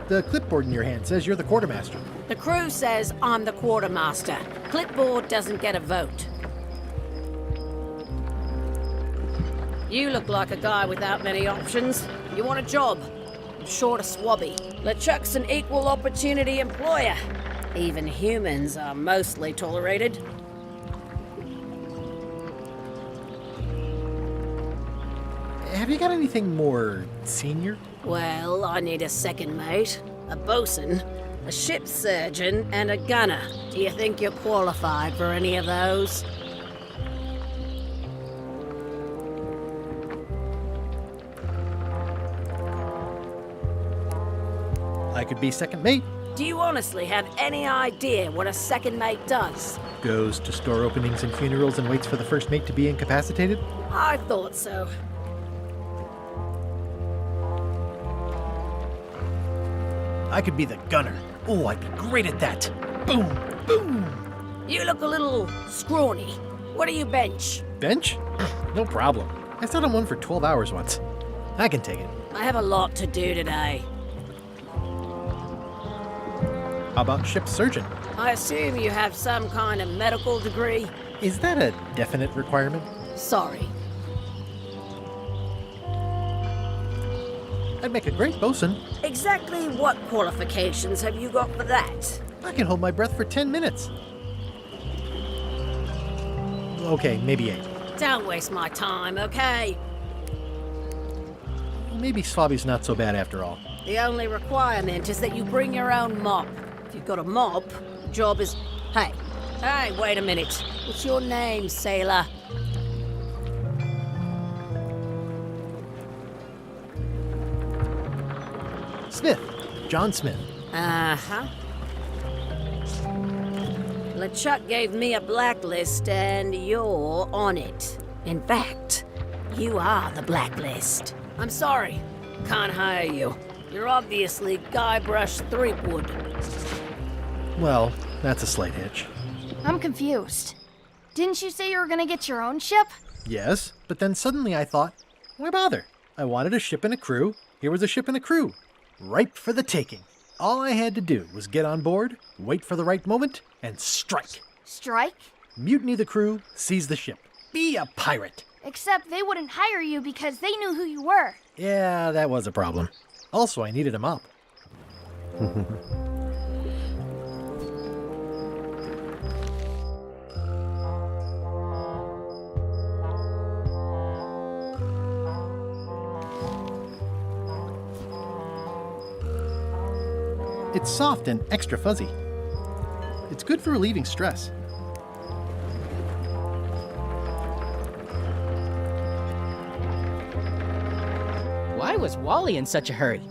The clipboard in your hand says you're the quartermaster. The crew says I'm the quartermaster. Clipboard doesn't get a vote. You look like a guy without many options. You want a job? I'm short of swabby. LeChuck's an equal opportunity employer. Even humans are mostly tolerated. Have you got anything more senior? Well, I need a second mate, a bosun, a ship surgeon, and a gunner. Do you think you're qualified for any of those? I could be second mate. Do you honestly have any idea what a second mate does? Goes to store openings and funerals and waits for the first mate to be incapacitated? I thought so. I could be the gunner. Oh, I'd be great at that. Boom, boom. You look a little scrawny. What do you bench? Bench? No problem. I sat on one for 12 hours once. I can take it. I have a lot to do today. How about ship surgeon? I assume you have some kind of medical degree? Is that a definite requirement? Sorry. I'd make a great bosun. Exactly what qualifications have you got for that? I can hold my breath for 10 minutes. Okay, maybe 8. Don't waste my time, okay? Maybe Swabby's not so bad after all. The only requirement is that you bring your own mop. If you've got a mop, the job is... Hey, wait a minute. What's your name, sailor? Smith. John Smith. Uh-huh. LeChuck gave me a blacklist, and you're on it. In fact, you are the blacklist. I'm sorry. Can't hire you. You're obviously Guybrush Threepwood. Well, that's a slight hitch. I'm confused. Didn't you say you were gonna get your own ship? Yes, but then suddenly I thought, why bother? I wanted a ship and a crew. Here was a ship and a crew. Ripe for the taking. All I had to do was get on board, wait for the right moment, and strike. Strike? Mutiny the crew, seize the ship. Be a pirate. Except they wouldn't hire you because they knew who you were. Yeah, that was a problem. Also, I needed a mop. It's soft and extra fuzzy. It's good for relieving stress. Why was Wally in such a hurry?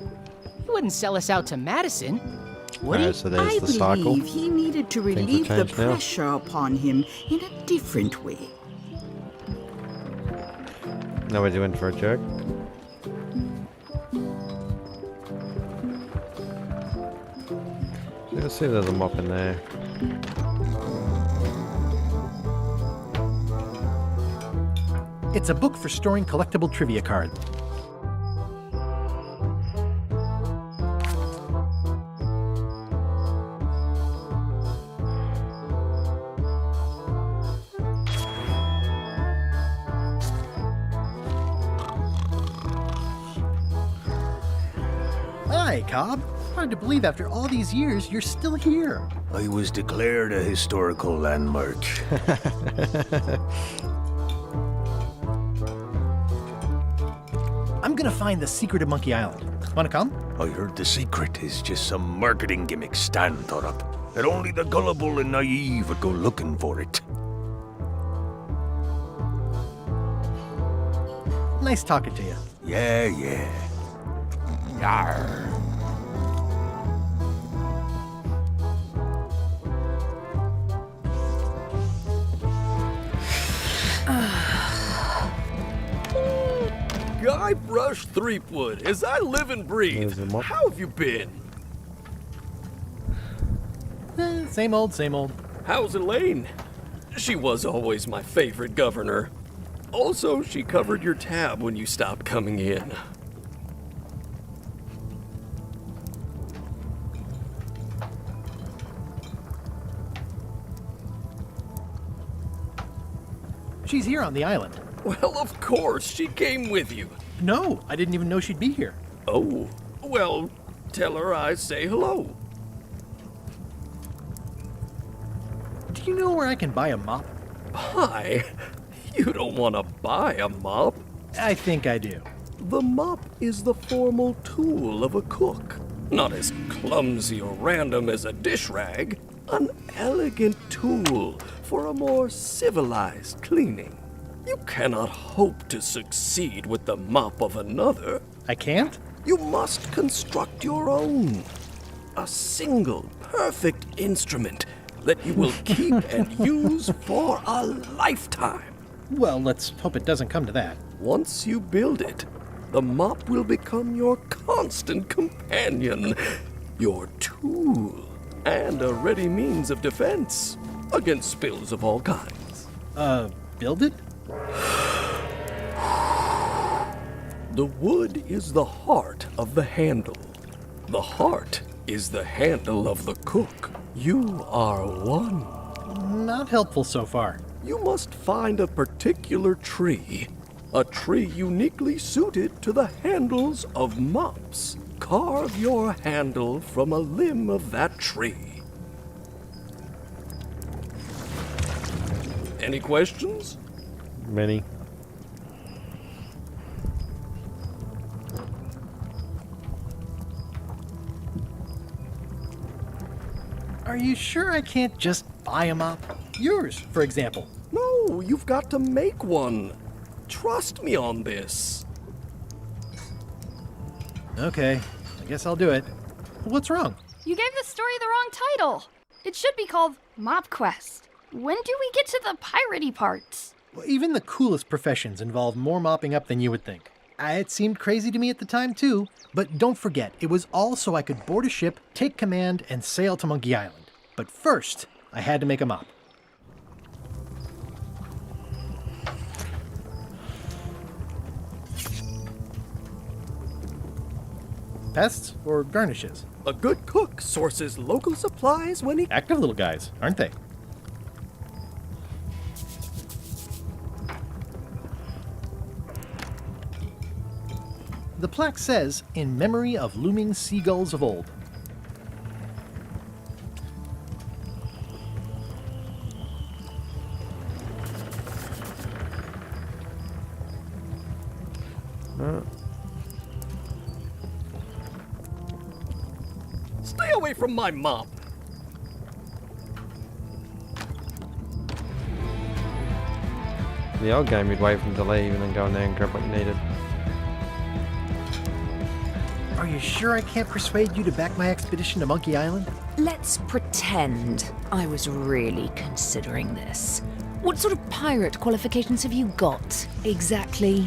He wouldn't sell us out to Madison, would he? Alright, so there's the cycle. believe he needed to Things have relieve the changed now. pressure upon him in a different way. Now we're doing for a joke. Let's see if there's a mop in there. It's a book for storing collectible trivia cards. Hi, Cobb. Hard to believe after all these years you're still here. I was declared a historical landmark. I'm gonna find the secret of Monkey Island. Wanna come? I heard the secret is just some marketing gimmick Stan thought up. That only the gullible and naive would go looking for it. Nice talking to you. Yeah. Yarr. Guybrush Threepwood, as I live and breathe. How have you been? Same old, same old. How's Elaine? She was always my favorite governor. Also, she covered your tab when you stopped coming in. She's here on the island. Well, of course, she came with you. No, I didn't even know she'd be here. Oh, well, tell her I say hello. Do you know where I can buy a mop? Buy? You don't want to buy a mop. I think I do. The mop is the formal tool of a cook. Not as clumsy or random as a dish rag. An elegant tool for a more civilized cleaning. You cannot hope to succeed with the mop of another. I can't? You must construct your own. A single, perfect instrument that you will keep and use for a lifetime. Well, let's hope it doesn't come to that. Once you build it, the mop will become your constant companion, your tool, and a ready means of defense against spills of all kinds. Build it? The wood is the heart of the handle. The heart is the handle of the cook. You are one. Not helpful so far. You must find a particular tree. A tree uniquely suited to the handles of mops. Carve your handle from a limb of that tree. Any questions? Many. Are you sure I can't just buy a mop? Yours, for example. No, you've got to make one. Trust me on this. Okay, I guess I'll do it. What's wrong? You gave the story the wrong title. It should be called Mop Quest. When do we get to the piratey parts? Well, even the coolest professions involve more mopping up than you would think. It seemed crazy to me at the time, too. But don't forget, it was all so I could board a ship, take command, and sail to Monkey Island. But first, I had to make a mop. Pests or garnishes? A good cook sources local supplies when he... Active little guys, aren't they? The plaque says, in memory of looming seagulls of old. Stay away from my mop. The old game, you'd wait for them to leave and then go in there and grab what you needed. Are you sure I can't persuade you to back my expedition to Monkey Island? Let's pretend I was really considering this. What sort of pirate qualifications have you got, exactly?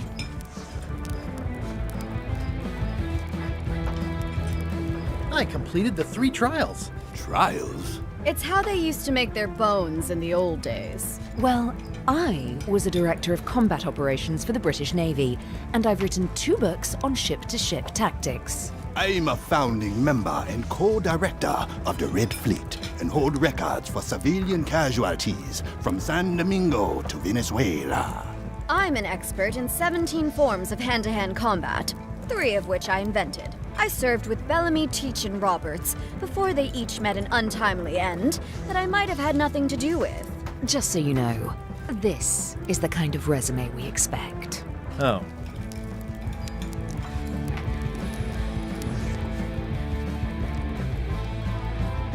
I completed the 3 trials. Trials? It's how they used to make their bones in the old days. Well, I was a director of combat operations for the British Navy, and I've written 2 books on ship-to-ship tactics. I'm a founding member and co-director of the Red Fleet and hold records for civilian casualties from San Domingo to Venezuela. I'm an expert in 17 forms of hand-to-hand combat, 3 of which I invented. I served with Bellamy, Teach, and Roberts before they each met an untimely end that I might have had nothing to do with. Just so you know, this is the kind of resume we expect. Oh.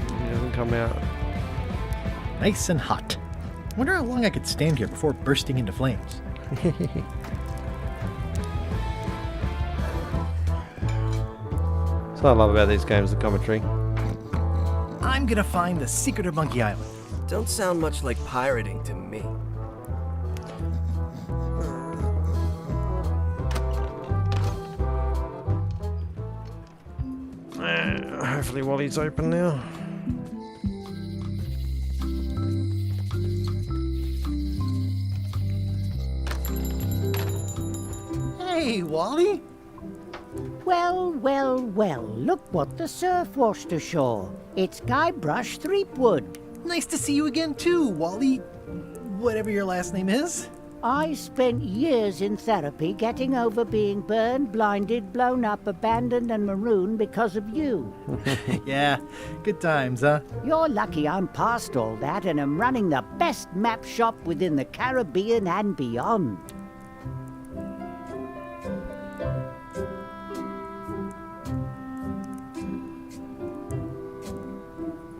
He doesn't come out. Nice and hot. Wonder how long I could stand here before bursting into flames. That's what I love about these games, the commentary. I'm gonna find the secret of Monkey Island. Don't sound much like pirating to me. Hopefully Wally's open now. Hey, Wally! Well, well, well, look what the surf washed ashore. It's Guybrush Threepwood. Nice to see you again too, Wally. Whatever your last name is. I spent years in therapy getting over being burned, blinded, blown up, abandoned, and marooned because of you. Yeah, good times, huh? You're lucky I'm past all that and am running the best map shop within the Caribbean and beyond.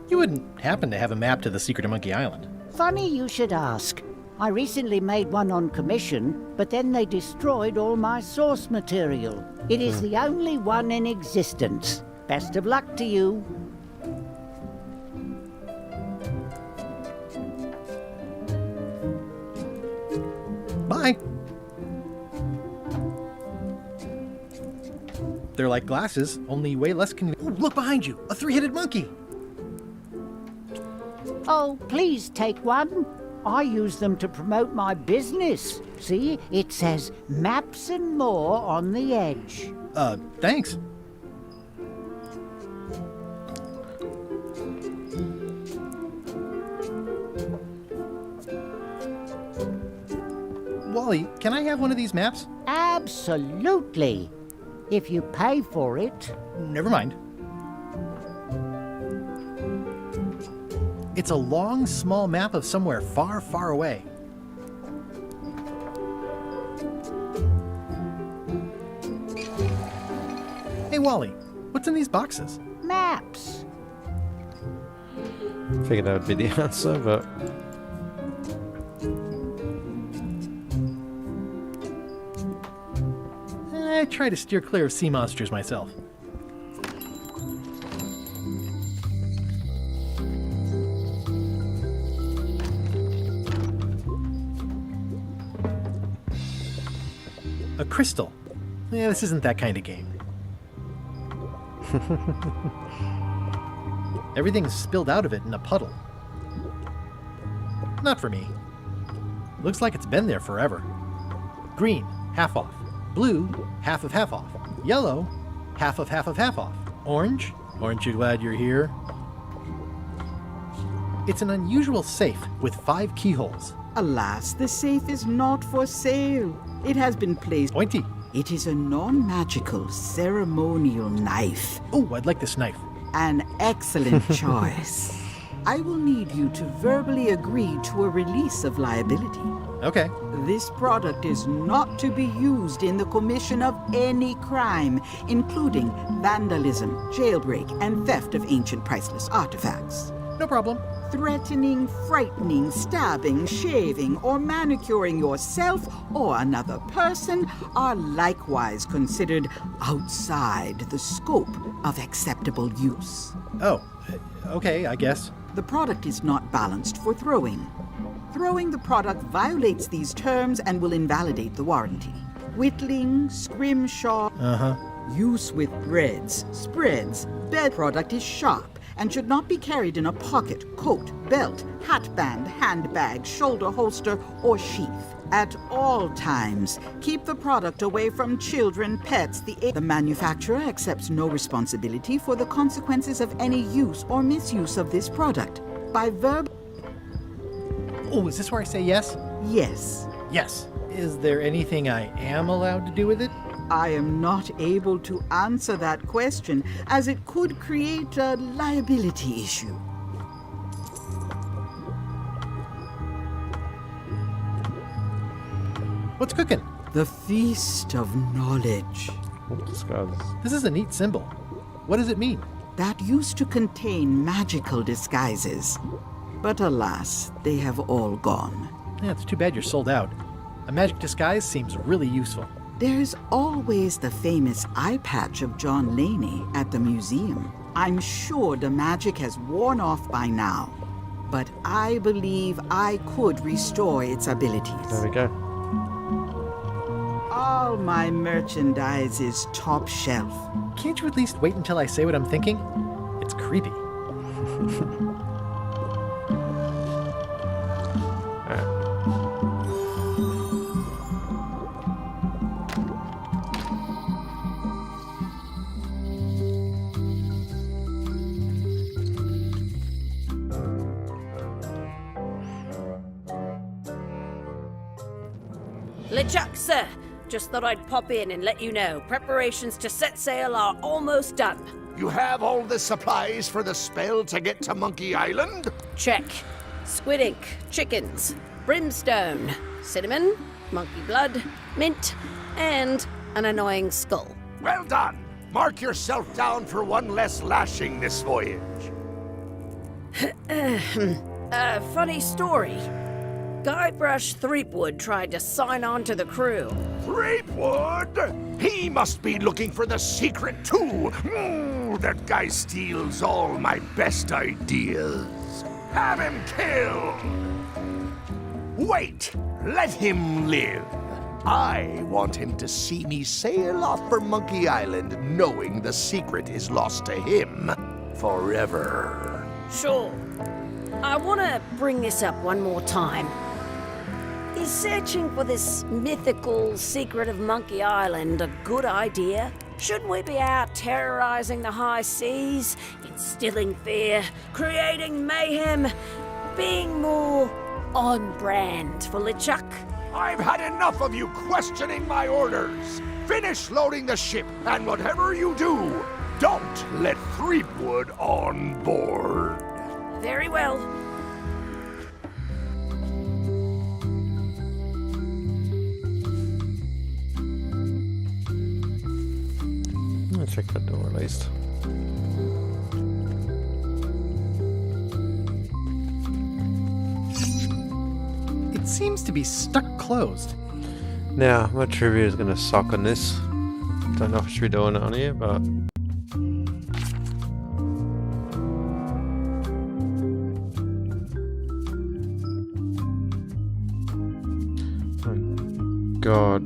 You wouldn't happen to have a map to the secret of Monkey Island. Funny you should ask. I recently made one on commission, but then they destroyed all my source material. It is the only one in existence. Best of luck to you. Bye. They're like glasses, only way less convenient. Ooh, look behind you! A 3-headed monkey! Oh, please take one. I use them to promote my business. See, it says maps and more on the edge. Thanks. Wally, can I have one of these maps? Absolutely. If you pay for it. Never mind. It's a long, small map of somewhere far, far away. Hey, Wally, what's in these boxes? Maps. Figured that would be the answer, but... I try to steer clear of sea monsters myself. A crystal. Yeah, this isn't that kind of game. Everything's spilled out of it in a puddle. Not for me. Looks like it's been there forever. Green, half off. Blue, half of half off. Yellow, half of half of half off. Orange, aren't you glad you're here? It's an unusual safe with 5 keyholes. Alas, the safe is not for sale. It has been placed... Pointy. It is a non-magical ceremonial knife. Oh, I'd like this knife. An excellent choice. I will need you to verbally agree to a release of liability. Okay. This product is not to be used in the commission of any crime, including vandalism, jailbreak, and theft of ancient priceless artifacts. No problem. Threatening, frightening, stabbing, shaving, or manicuring yourself or another person are likewise considered outside the scope of acceptable use. Oh, okay, I guess. The product is not balanced for throwing. Throwing the product violates these terms and will invalidate the warranty. Whittling, scrimshaw, use with breads, spreads, bed product is sharp and should not be carried in a pocket, coat, belt, hatband, handbag, shoulder holster, or sheath. At all times, keep the product away from children, pets. The manufacturer accepts no responsibility for the consequences of any use or misuse of this product. By verb... Oh, is this where I say yes? Yes. Yes. Is there anything I am allowed to do with it? I am not able to answer that question, as it could create a liability issue. What's cooking? The Feast of Knowledge. This is a neat symbol. What does it mean? That used to contain magical disguises. But alas, they have all gone. Yeah, it's too bad you're sold out. A magic disguise seems really useful. There's always the famous eye patch of John Laney at the museum. I'm sure the magic has worn off by now, but I believe I could restore its abilities. There we go. All my merchandise is top shelf. Can't you at least wait until I say what I'm thinking? It's creepy. LeChuck, sir. Just thought I'd pop in and let you know. Preparations to set sail are almost done. You have all the supplies for the spell to get to Monkey Island? Check. Squid ink, chickens, brimstone, cinnamon, monkey blood, mint, and an annoying skull. Well done! Mark yourself down for one less lashing this voyage. Funny story. Guybrush Threepwood tried to sign on to the crew. Threepwood? He must be looking for the secret too. That guy steals all my best ideas. Have him killed! Wait! Let him live. I want him to see me sail off for Monkey Island knowing the secret is lost to him forever. Sure. I want to bring this up one more time. Is searching for this mythical secret of Monkey Island a good idea? Shouldn't we be out terrorizing the high seas, instilling fear, creating mayhem, being more on brand for LeChuck? I've had enough of you questioning my orders. Finish loading the ship, and whatever you do, don't let Threepwood on board. Very well. Let's check that door at least. It seems to be stuck closed. Now, my trivia is going to suck on this. Don't know if I should be doing it on here, but... God.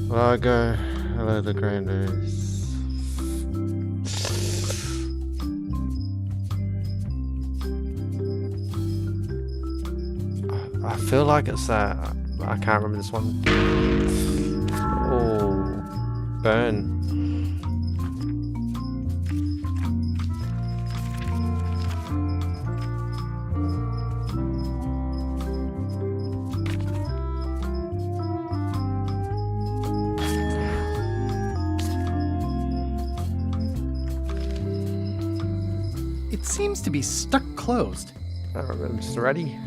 Largo, hello the grandaries. I feel like it's that. I can't remember this one. Oh, burn. It seems to be stuck closed. I don't remember. Mr. Ready?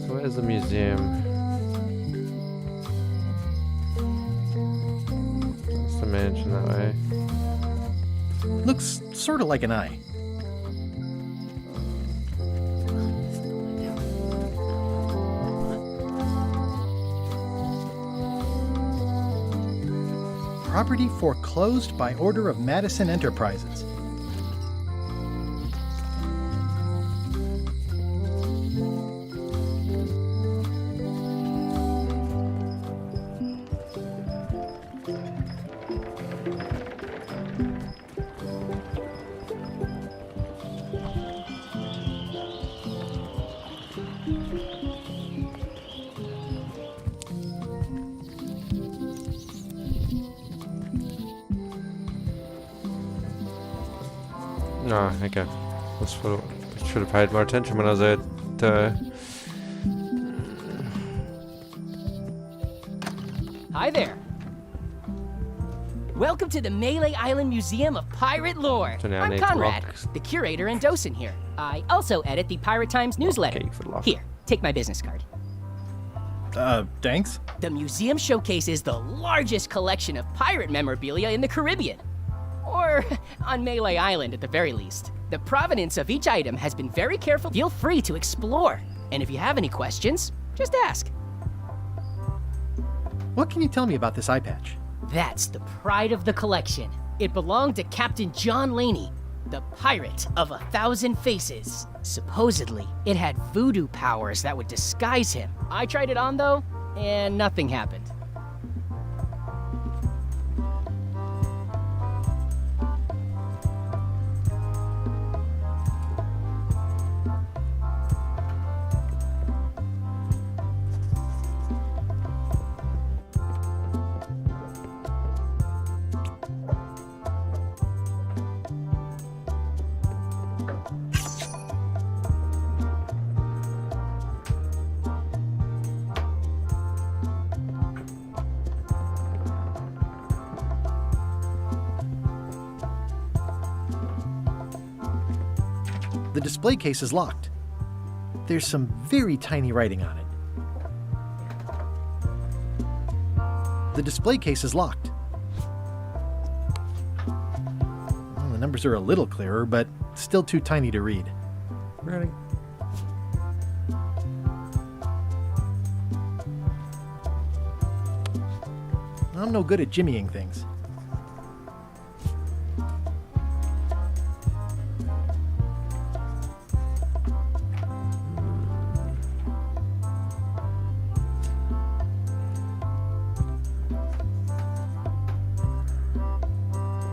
So where's the museum? That's the mansion that way. Looks sort of like an eye. Property foreclosed by order of Madison Enterprises. No, okay. Should have paid more attention when I was at. Hi there. Welcome to the Melee Island Museum of Pirate Lore. So now I I'm need to Conrad, lock. the curator and docent here. I also edit the Pirate Times newsletter. Okay, for lock. Here, take my business card. Thanks. The museum showcases the largest collection of pirate memorabilia in the Caribbean. Or on Melee Island at the very least. The provenance of each item has been very careful. Feel free to explore. And if you have any questions, just ask. What can you tell me about this eye patch? That's the pride of the collection. It belonged to Captain John Laney, the pirate of 1,000 faces. Supposedly, it had voodoo powers that would disguise him. I tried it on though, and nothing happened. The display case is locked. There's some very tiny writing on it. The display case is locked. Well, the numbers are a little clearer, but still too tiny to read. Really? I'm no good at jimmying things.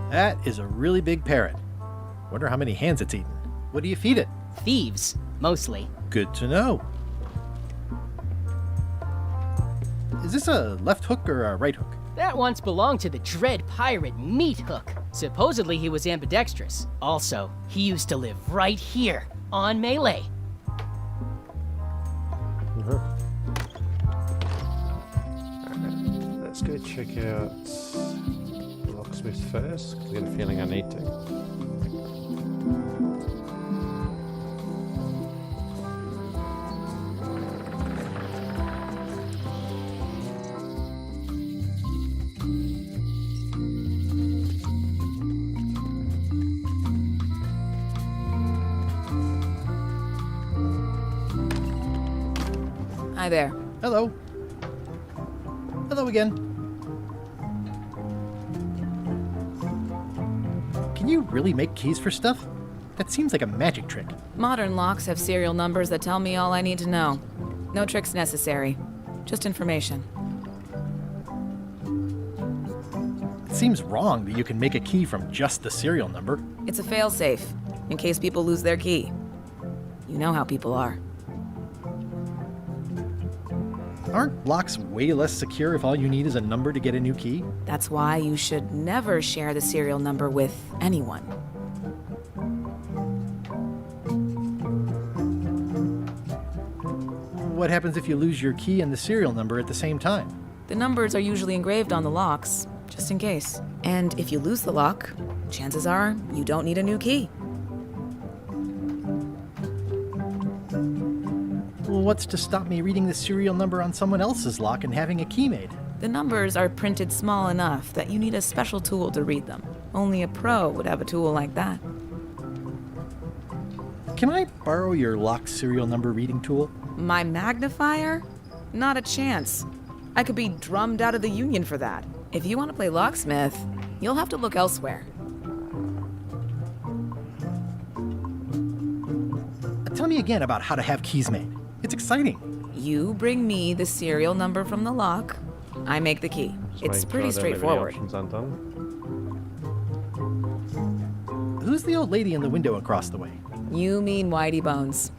That is a really big parrot. Wonder how many hands it's eaten. What do you feed it? Thieves, mostly. Good to know. Is this a left hook or a right hook? That once belonged to the dread pirate Meat Hook. Supposedly he was ambidextrous. Also, he used to live right here, on Melee. Let's go check out Locksmith first, 'cause I get a feeling I need to. Hi there. Hello. Hello again. Can you really make keys for stuff? That seems like a magic trick. Modern locks have serial numbers that tell me all I need to know. No tricks necessary. Just information. It seems wrong that you can make a key from just the serial number. It's a failsafe, in case people lose their key. You know how people are. Aren't locks way less secure if all you need is a number to get a new key? That's why you should never share the serial number with anyone. What happens if you lose your key and the serial number at the same time? The numbers are usually engraved on the locks, just in case. And if you lose the lock, chances are you don't need a new key. Well, what's to stop me reading the serial number on someone else's lock and having a key made? The numbers are printed small enough that you need a special tool to read them. Only a pro would have a tool like that. Can I borrow your lock serial number reading tool? My magnifier? Not a chance. I could be drummed out of the union for that. If you want to play locksmith, you'll have to look elsewhere. Tell me again about how to have keys made. It's exciting. You bring me the serial number from the lock, I make the key. It's pretty straightforward. Who's the old lady in the window across the way? You mean Whitey Bones.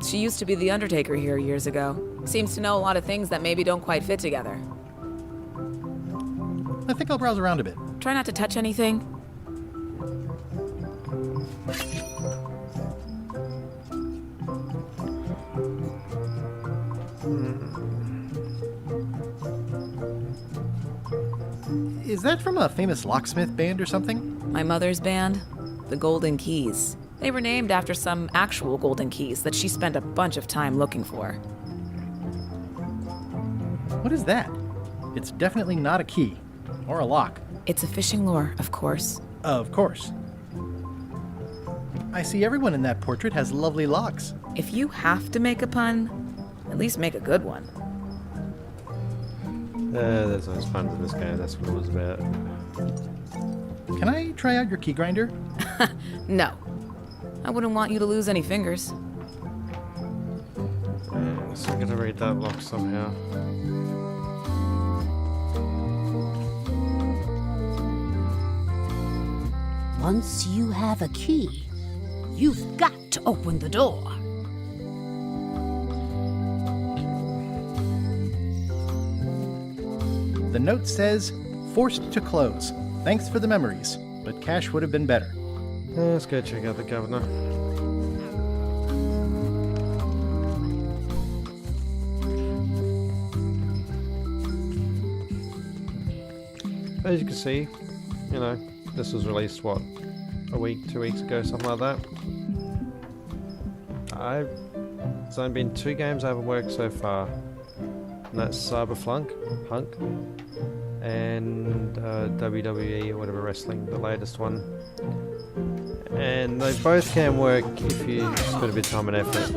She used to be the undertaker here years ago. Seems to know a lot of things that maybe don't quite fit together. I think I'll browse around a bit. Try not to touch anything. Is that from a famous locksmith band or something? My mother's band, the Golden Keys. They were named after some actual golden keys that she spent a bunch of time looking for. What is that? It's definitely not a key. Or a lock. It's a fishing lure, of course. Of course. I see everyone in that portrait has lovely locks. If you have to make a pun, at least make a good one. There's always puns in this game, that's what it was about. Can I try out your key grinder? No. I wouldn't want you to lose any fingers. So I'm gonna read that lock somehow. Once you have a key, you've got to open the door. The note says, forced to close. Thanks for the memories, but cash would have been better. Let's go check out the governor. As you can see, you know, this was released, what, a week, 2 weeks ago, something like that. There's only been 2 games I haven't worked so far. And that's Cyberpunk, Punk, and WWE or whatever wrestling, the latest one. And they both can work if you spend a bit of time and effort.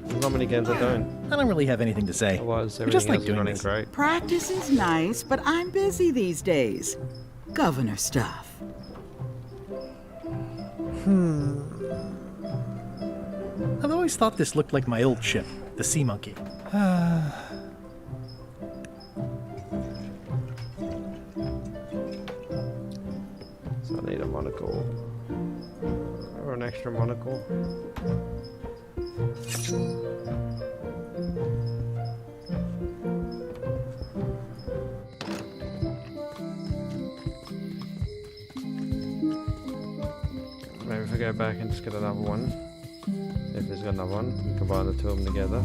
There's not many games that don't. I don't really have anything to say. Otherwise, I just everything like else is doing running this. great. Practice is nice, but I'm busy these days. Governor stuff. I've always thought this looked like my old ship, the Sea Monkey. So I need a monocle. Or an extra monocle. Maybe if I go back and just get another one. If there's got another one, we combine the two of them together.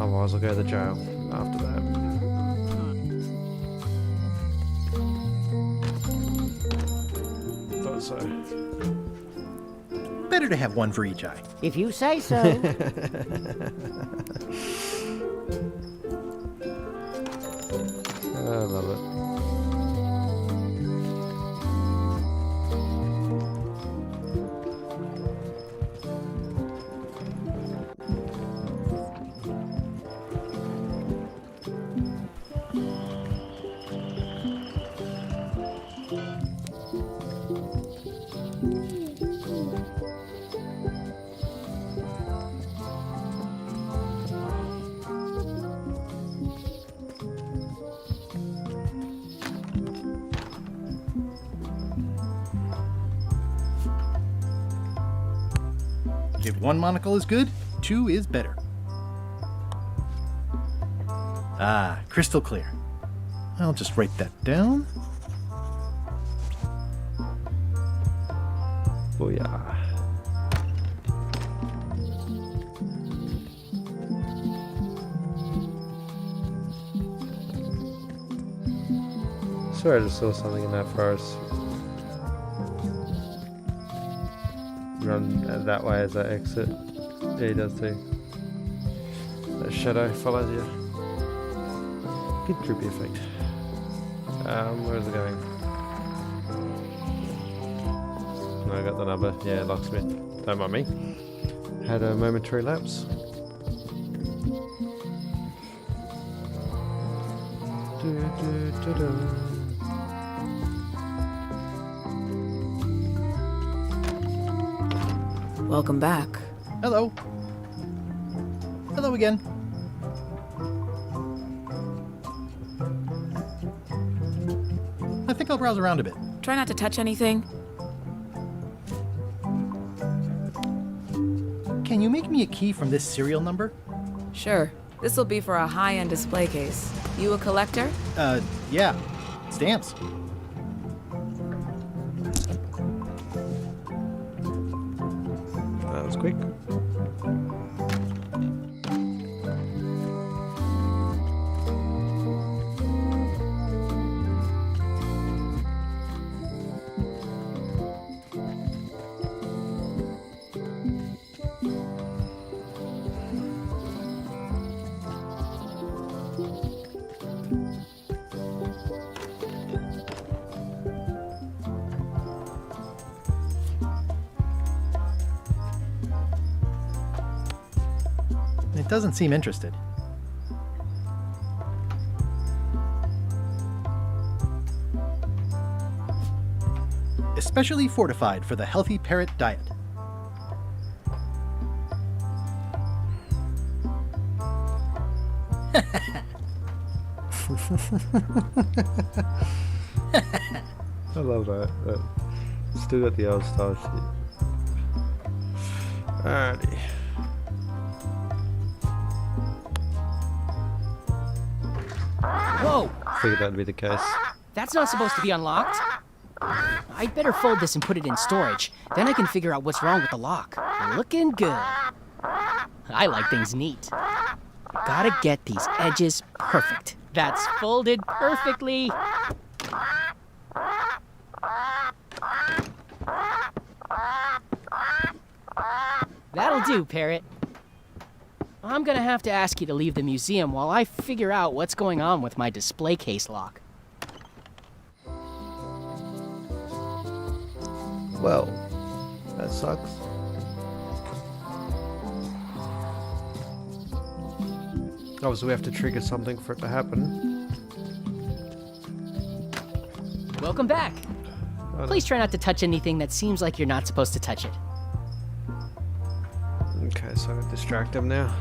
Otherwise I'll go to jail after that. Thought so. Better to have one for each eye. If you say so. I love it. If one monocle is good, two is better. Ah, crystal clear. I'll just write that down. Booyah. Swear I just saw something in that forest. Run that way as I exit. Yeah, he does too. That shadow follows you. Good creepy effect. Where is it going? No, I got the number. Yeah, locksmith. Don't mind me. Had a momentary lapse. Welcome back. Hello. Hello again. I think I'll browse around a bit. Try not to touch anything. Can you make me a key from this serial number? Sure. This'll be for a high-end display case. You a collector? Yeah. Stamps. That was quick. It doesn't seem interested. Especially fortified for the healthy parrot diet. I love that. Still got the old style shit. Alrighty. Whoa! Figured that'd be the case. That's not supposed to be unlocked. I'd better fold this and put it in storage. Then I can figure out what's wrong with the lock. Looking good. I like things neat. Gotta get these edges perfect. That's folded perfectly. That'll do, Parrot. I'm gonna have to ask you to leave the museum while I figure out what's going on with my display case lock. Well, that sucks. Obviously, we have to trigger something for it to happen. Welcome back. Please try not to touch anything that seems like you're not supposed to touch it. Okay, so I distract him now.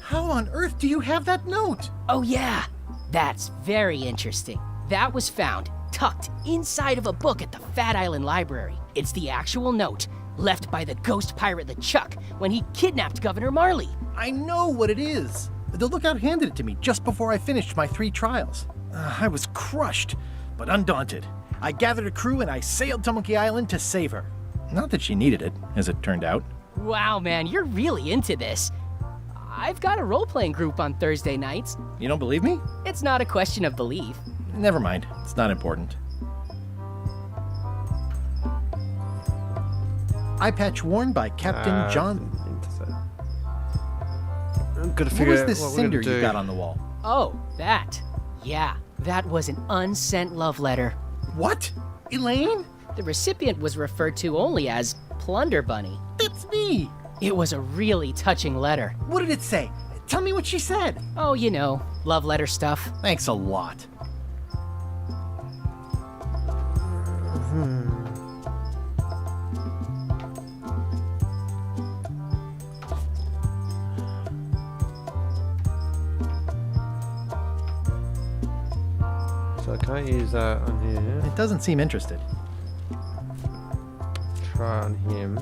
How on earth do you have that note? Oh yeah, that's very interesting. That was found tucked inside of a book at the Fat Island Library. It's the actual note left by the ghost pirate LeChuck when he kidnapped Governor Marley. I know what it is. The lookout handed it to me just before I finished my 3 trials. I was crushed, but undaunted. I gathered a crew and I sailed to Monkey Island to save her. Not that she needed it, as it turned out. Wow, man, you're really into this. I've got a role-playing group on Thursday nights. You don't believe me? It's not a question of belief. Never mind. It's not important. Eye patch worn by Captain John. I'm gonna What figure was out this what we're cinder gonna you do. got on the wall? Oh, that. Yeah, that was an unsent love letter. What? Elaine? The recipient was referred to only as Plunder Bunny. That's me! It was a really touching letter. What did it say? Tell me what she said. Oh, you know, love letter stuff. Thanks a lot. So I can't use that on here. It doesn't seem interested. try on him.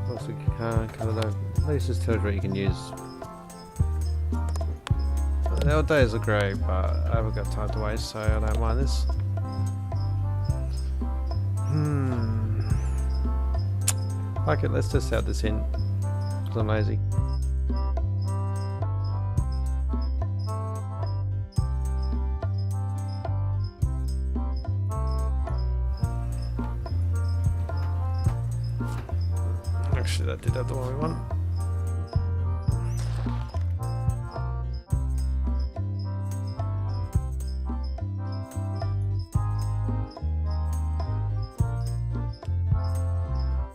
Also, at least this tells you what you can use. The old days are great, but I haven't got time to waste, so I don't mind this. Fuck it, let's just out this in, because I'm lazy. Actually, that did have the one we want.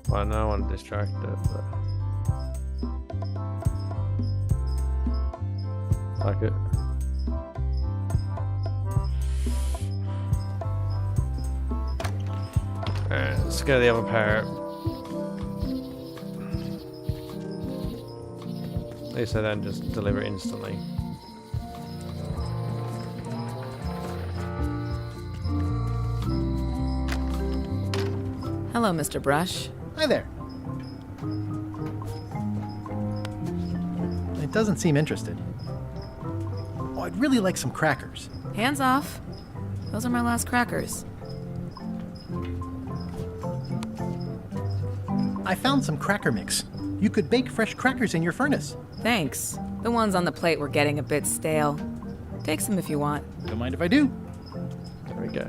Well, I know I want to distract it, but fuck it. Alright, let's go to the other parrot. At least I don't just deliver it instantly. Hello, Mr. Brush. Hi there. It doesn't seem interested. Oh, I'd really like some crackers. Hands off. Those are my last crackers. I found some cracker mix. You could bake fresh crackers in your furnace. Thanks. The ones on the plate were getting a bit stale. Take some if you want. Don't mind if I do. There we go.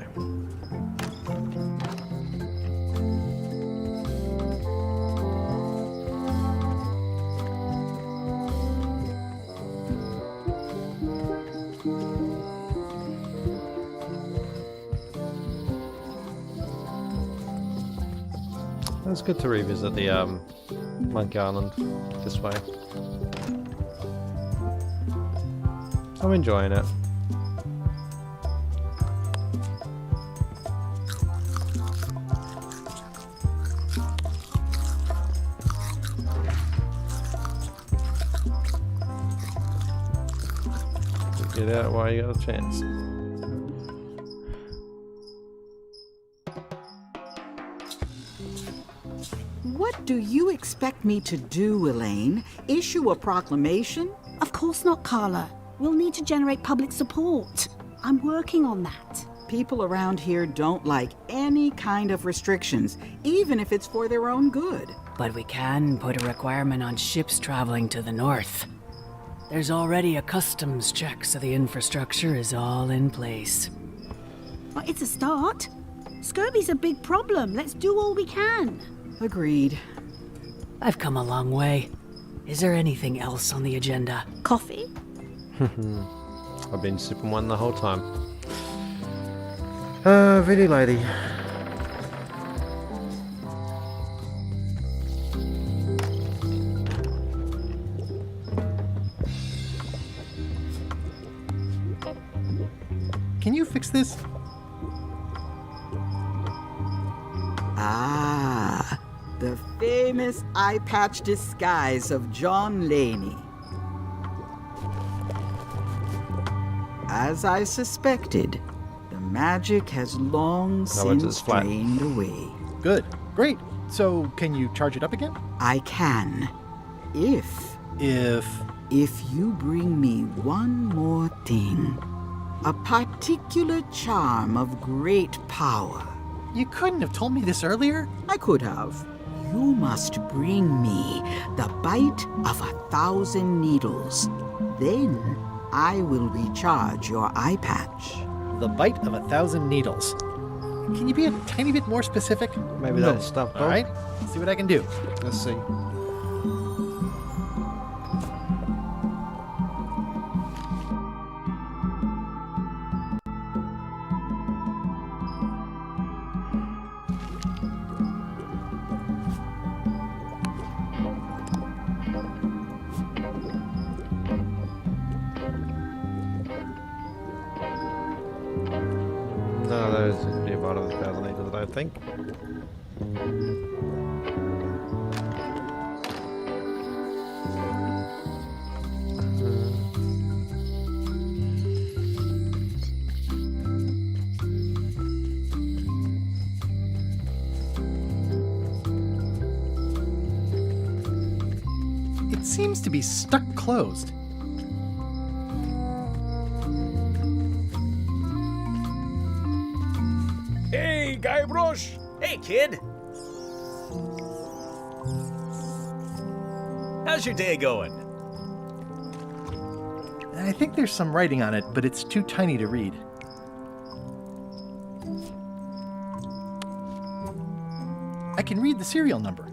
It's good to revisit the Monkey Island this way. I'm enjoying it. Get out while you got a chance. What do you expect me to do, Elaine? Issue a proclamation? Of course not, Carla. We'll need to generate public support. I'm working on that. People around here don't like any kind of restrictions, even if it's for their own good. But we can put a requirement on ships traveling to the north. There's already a customs check, so the infrastructure is all in place. Well, it's a start. Scurvy's a big problem. Let's do all we can. Agreed. I've come a long way. Is there anything else on the agenda? Coffee? I've been sipping one the whole time. Video lady. Can you fix this? Ah, the famous eye patch disguise of John Laney. As I suspected, the magic has long since drained away. Good. Great. So, can you charge it up again? I can. If you bring me one more thing. A particular charm of great power. You couldn't have told me this earlier? I could have. You must bring me the bite of 1,000 needles. Then I will recharge your eye patch. The bite of 1,000 needles. Can you be a tiny bit more specific? Maybe No. that stuff. All right. Let's see what I can do. Let's see. No, those would be about 1,000 needles, I don't think. It seems to be stuck closed. Hey, Guybrush! Hey, kid! How's your day going? I think there's some writing on it, but it's too tiny to read. I can read the serial number.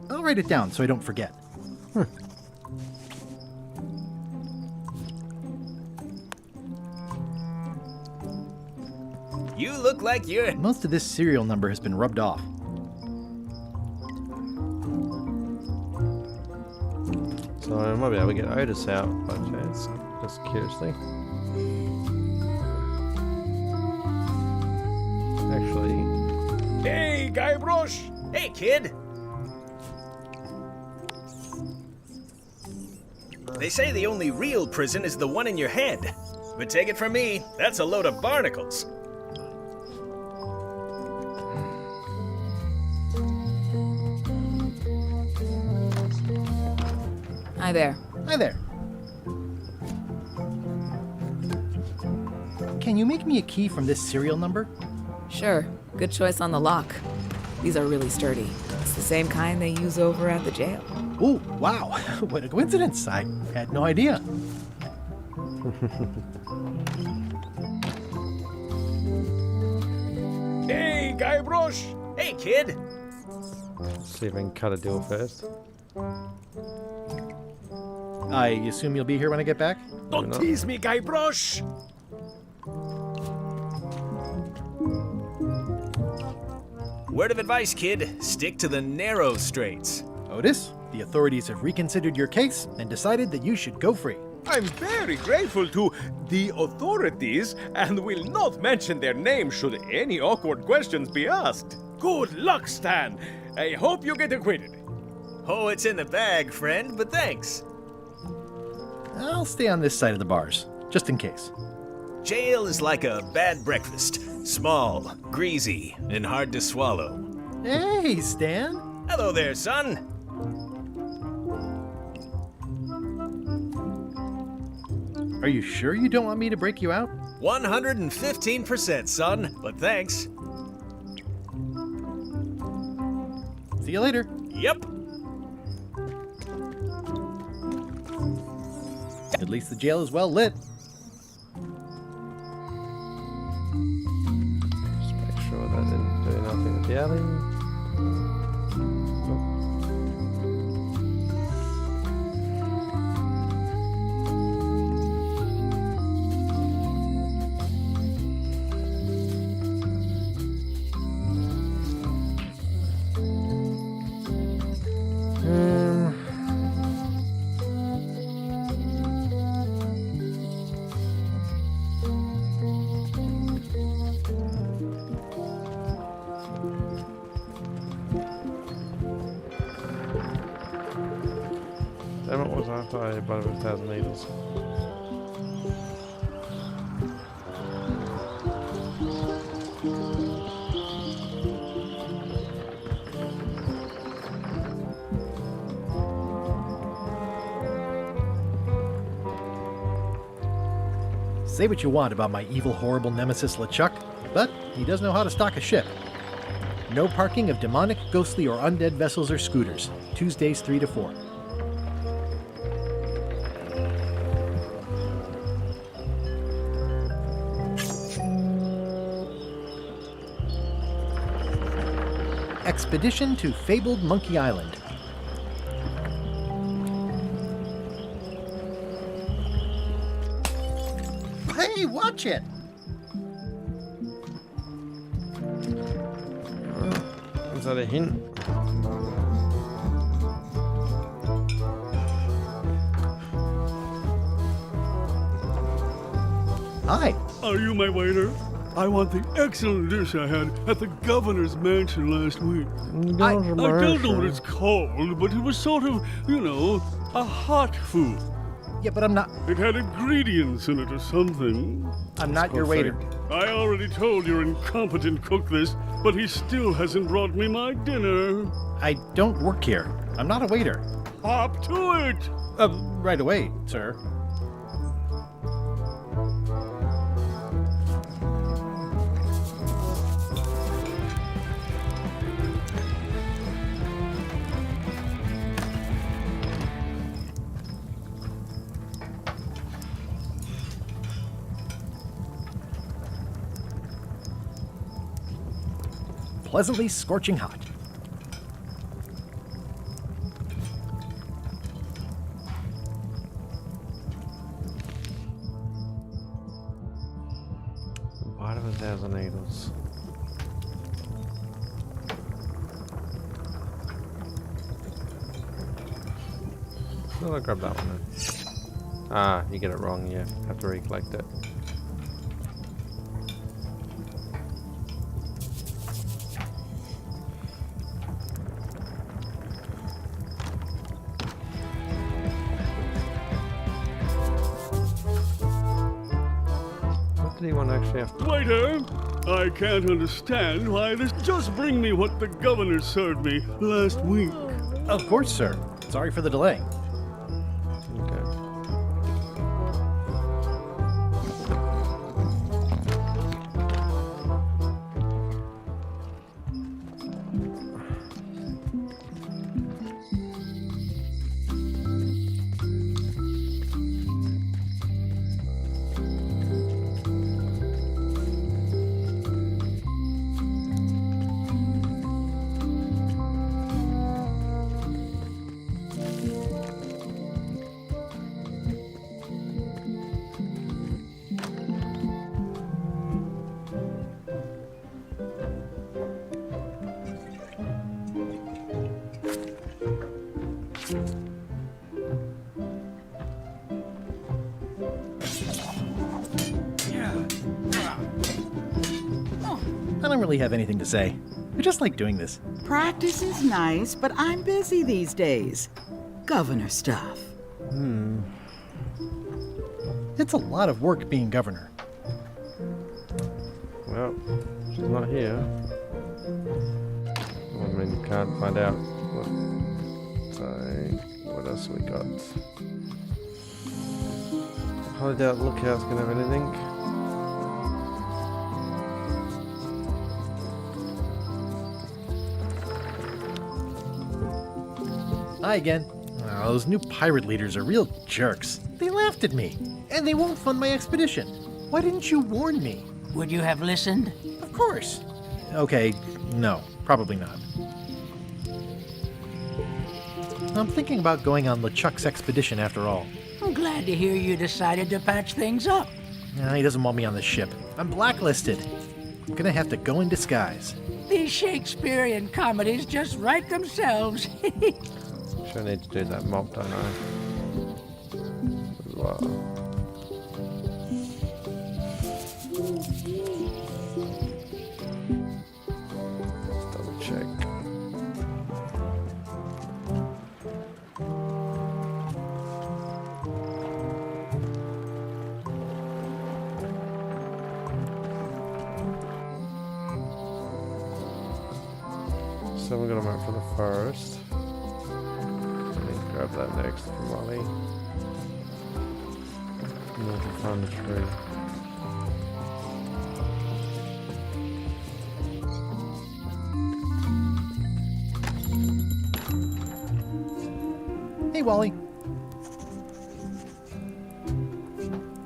I'll write it down so I don't forget. You look like you're... Most of this serial number has been rubbed off. So I might be able to get Otis out by chance. Just curiously. Actually... Hey, Guybrush! Hey, kid! They say the only real prison is the one in your head. But take it from me, that's a load of barnacles. Hi there. Hi there. Can you make me a key from this serial number? Sure. Good choice on the lock. These are really sturdy. It's the same kind they use over at the jail. Oh, wow. What a coincidence. I had no idea. Hey, Guybrush! Hey, kid! Let's see if I can cut a deal first. I assume you'll be here when I get back? Don't tease me, Guybrush! Word of advice, kid. Stick to the narrow straights. Otis, the authorities have reconsidered your case and decided that you should go free. I'm very grateful to the authorities and will not mention their name should any awkward questions be asked. Good luck, Stan. I hope you get acquitted. Oh, it's in the bag, friend, but thanks. I'll stay on this side of the bars, just in case. Jail is like a bad breakfast. Small, greasy, and hard to swallow. Hey, Stan. Hello there, son. Are you sure you don't want me to break you out? 115%, son, but thanks. See you later. Yep. At least the jail is well lit. Just make sure that didn't do nothing with the alley. Damn it, was I thought I had about 1,000 needles. Say what you want about my evil, horrible nemesis LeChuck, but he does know how to stock a ship. No parking of demonic, ghostly, or undead vessels or scooters. Tuesdays 3 to 4. Expedition to fabled Monkey Island. Hey, watch it! Is that a hint? Hi. Are you my waiter? I want the excellent dish I had at the governor's mansion last week. I don't know what it's called, but it was sort of, you know, a hot food. Yeah, but I'm not... It had ingredients in it or something. I'm not your waiter. I already told your incompetent cook this, but he still hasn't brought me my dinner. I don't work here. I'm not a waiter. Hop to it! Right away, sir. Pleasantly scorching hot. Bite of 1,000 needles. Well, I'll grab that one then. Ah, you get it wrong, yeah. Have to recollect it. What did he want to actually have to... Waiter, I can't understand why this. Just bring me what the governor served me last week. Of course, sir. Sorry for the delay. I don't really have anything to say. I just like doing this. Practice is nice, but I'm busy these days. Governor stuff. It's a lot of work being governor. Well, she's not here. I mean, you can't find out. What else we got? I doubt Lookout's gonna have anything. Hi again. Oh, those new pirate leaders are real jerks. They laughed at me, and they won't fund my expedition. Why didn't you warn me? Would you have listened? Of course. Okay, no, probably not. I'm thinking about going on LeChuck's expedition after all. I'm glad to hear you decided to patch things up. He doesn't want me on the ship. I'm blacklisted. I'm gonna have to go in disguise. These Shakespearean comedies just write themselves. Sure need to do that mob, don't I? As well. Double check. So we're gonna map for the forest. Grab that next from Wally. And then we can find the tree. Hey, Wally.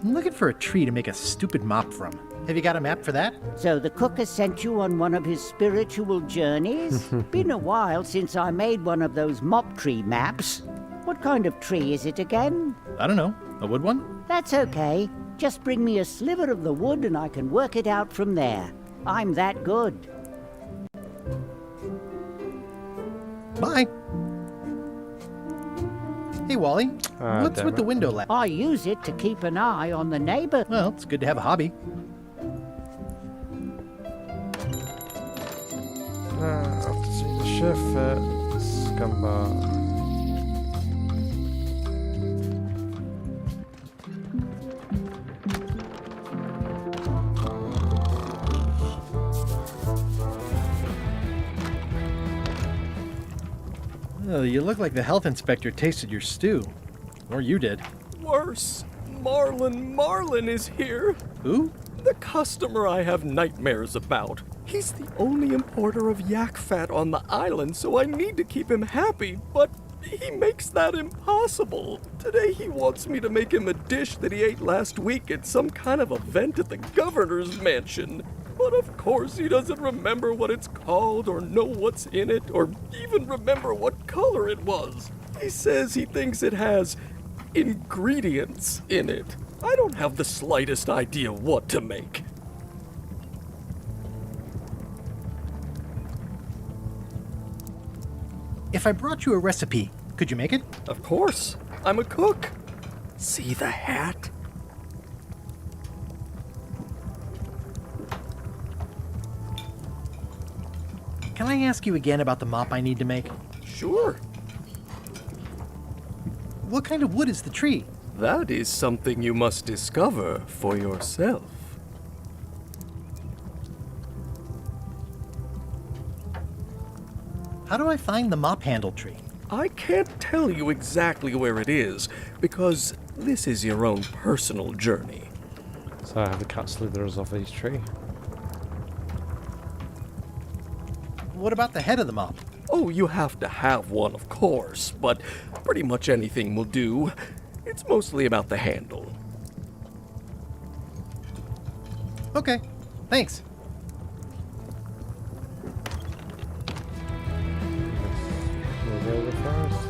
I'm looking for a tree to make a stupid mop from. Have you got a map for that? So the cook has sent you on one of his spiritual journeys? Been a while since I made one of those mop tree maps. What kind of tree is it again? I don't know. A wood one? That's okay. Just bring me a sliver of the wood and I can work it out from there. I'm that good. Bye. Hey, Wally. What's with the window lamp? I use it to keep an eye on the neighbor. Well, it's good to have a hobby. Off to see the chef at Scumbar. Oh, you look like the health inspector tasted your stew. Or you did. Worse. Marlin is here. Who? The customer I have nightmares about. He's the only importer of yak fat on the island, so I need to keep him happy, but he makes that impossible. Today he wants me to make him a dish that he ate last week at some kind of event at the governor's mansion. But of course he doesn't remember what it's called or know what's in it or even remember what color it was. He says he thinks it has ingredients in it. I don't have the slightest idea what to make. If I brought you a recipe, could you make it? Of course. I'm a cook. See the hat? Can I ask you again about the mop I need to make? Sure. What kind of wood is the tree? That is something you must discover for yourself. How do I find the mop handle tree? I can't tell you exactly where it is, because this is your own personal journey. So I have to cut slithers off each tree. What about the head of the mop? Oh, you have to have one, of course, but pretty much anything will do. It's mostly about the handle. Okay, thanks. Move over first.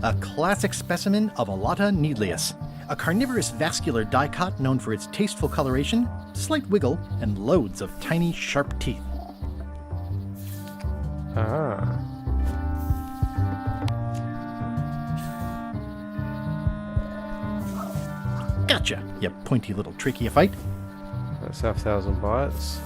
A classic specimen of Alata needleus, a carnivorous vascular dicot known for its tasteful coloration, slight wiggle, and loads of tiny, sharp teeth. Ah. Gotcha, you pointy little trichiophyte. Let's have 1,000 bites.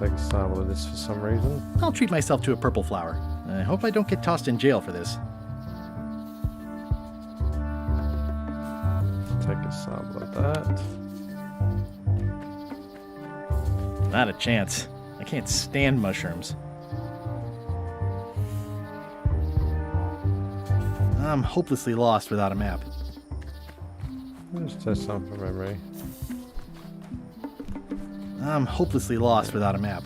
Take a sample of this for some reason. I'll treat myself to a purple flower. I hope I don't get tossed in jail for this. Take a sample of that. Not a chance. I can't stand mushrooms. I'm hopelessly lost without a map. Let's test some from memory. I'm hopelessly lost without a map.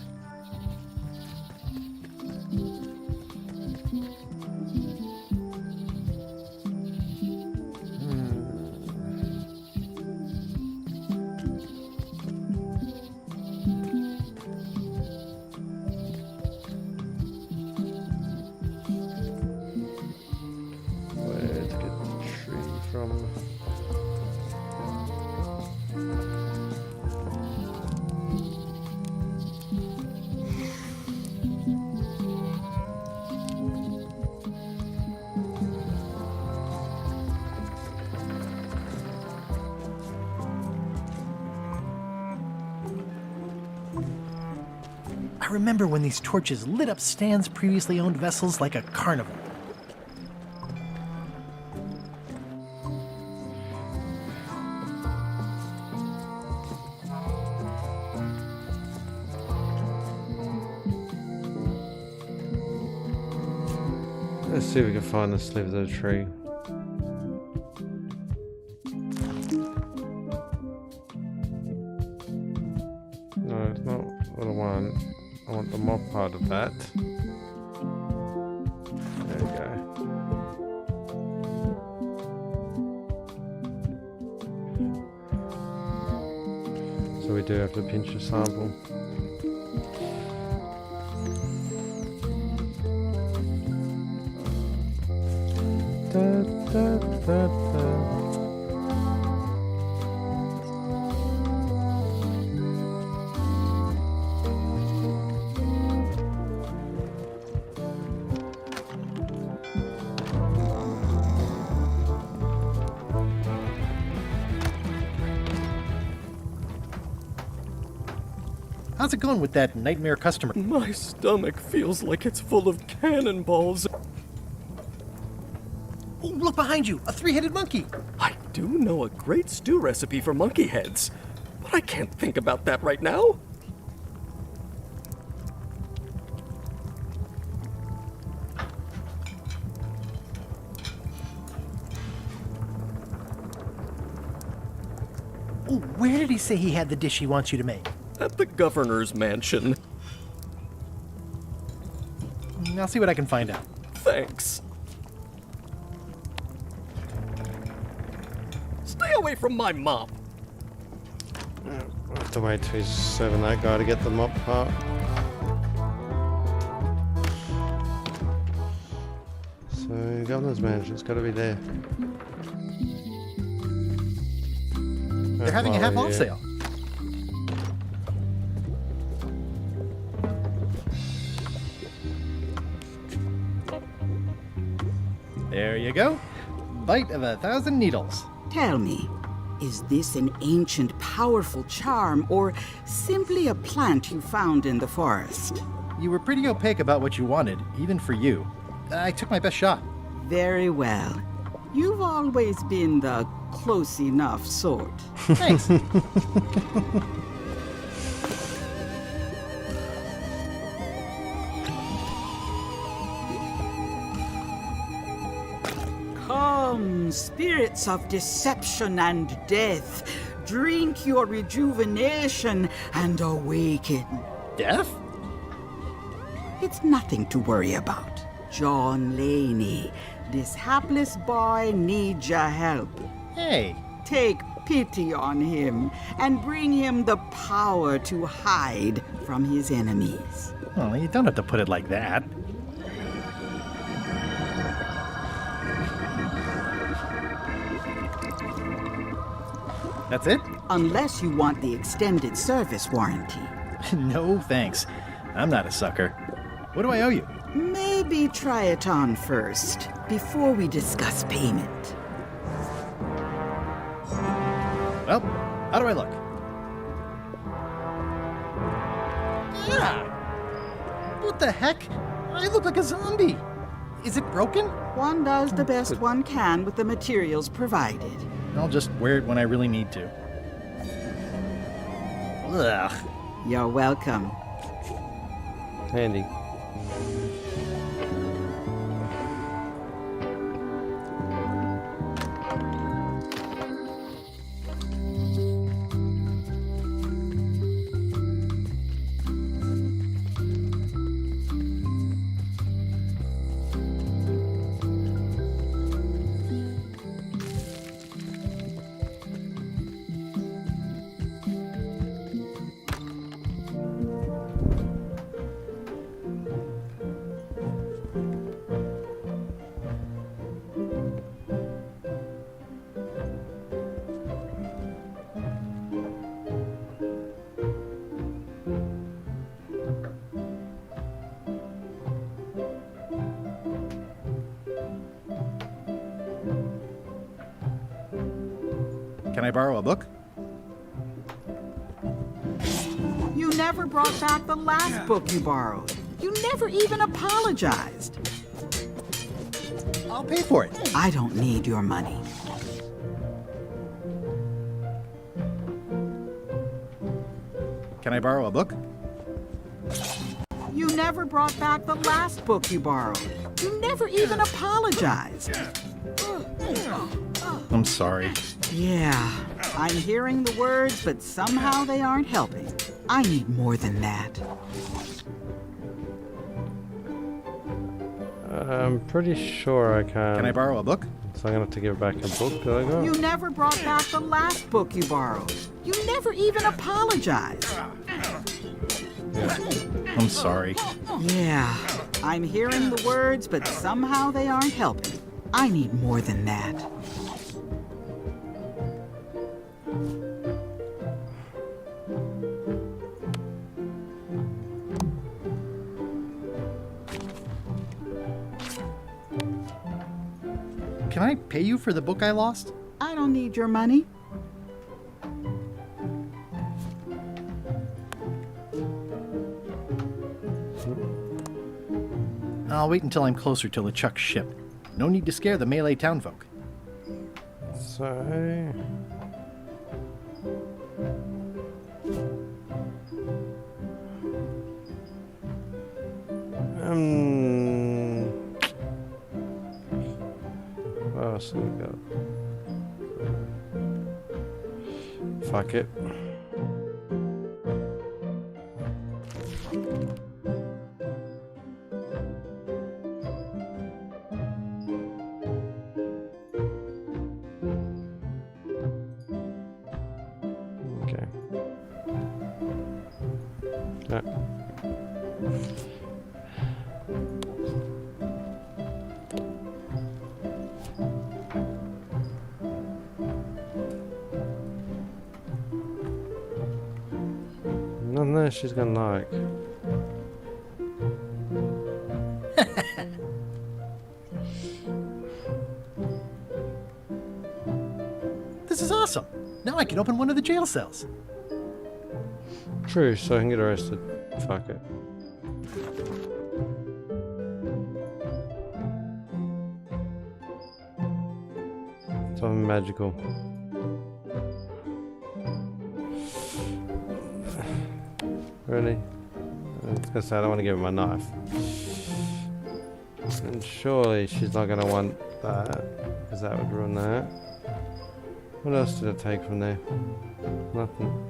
Where to get the tree from? I remember when these torches lit up Stan's previously owned vessels like a carnival. Let's see if we can find the slivers of the tree. No, it's not what I want. I want the mob part of that. There we go. So we do have to pinch a sample. How's it going with that nightmare customer? My stomach feels like it's full of cannonballs. Oh, look behind you! A three-headed monkey! I do know a great stew recipe for monkey heads, but I can't think about that right now. Oh, where did he say he had the dish he wants you to make? At the governor's mansion. I'll see what I can find out. Thanks. Stay away from my mop. I have to wait till he's serving that guy to get the mop part. So, governor's mansion's got to be there. They're having a half-off sale. There you go. Bite of 1,000 needles. Tell me, is this an ancient, powerful charm, or simply a plant you found in the forest? You were pretty opaque about what you wanted, even for you. I took my best shot. Very well. You've always been the close enough sort. Thanks. Come, spirits of deception and death, drink your rejuvenation and awaken. Death? It's nothing to worry about. John Laney, this hapless boy needs your help. Hey. Take pity on him and bring him the power to hide from his enemies. Well, you don't have to put it like that. That's it? Unless you want the extended service warranty. No, thanks. I'm not a sucker. What do I owe you? Maybe try it on first, before we discuss payment. Well, how do I look? Yeah! What the heck? I look like a zombie. Is it broken? One does the best one can with the materials provided. I'll just wear it when I really need to. Ugh. You're welcome. Handy. Can I borrow a book? You never brought back the last book you borrowed. You never even apologized. I'll pay for it. I don't need your money. Can I borrow a book? You never brought back the last book you borrowed. You never even apologized. I'm sorry. Yeah, I'm hearing the words, but somehow they aren't helping. I need more than that. I'm pretty sure I can. Can I borrow a book? So I'm gonna have to give back a book that I got. You never brought back the last book you borrowed. You never even apologized. I'm sorry. Yeah, I'm hearing the words, but somehow they aren't helping. I need more than that. Can I pay you for the book I lost? I don't need your money. I'll wait until I'm closer to LeChuck's ship. No need to scare the melee townfolk. So... What else have we got? Fuck it. Okay. None there she's gonna like. This is awesome. Now I can open one of the jail cells. True, so I can get arrested. Fuck it. Something magical. Really? I was gonna say I don't want to give her my knife. And surely she's not gonna want that, because that would ruin that. What else did I take from there? Nothing.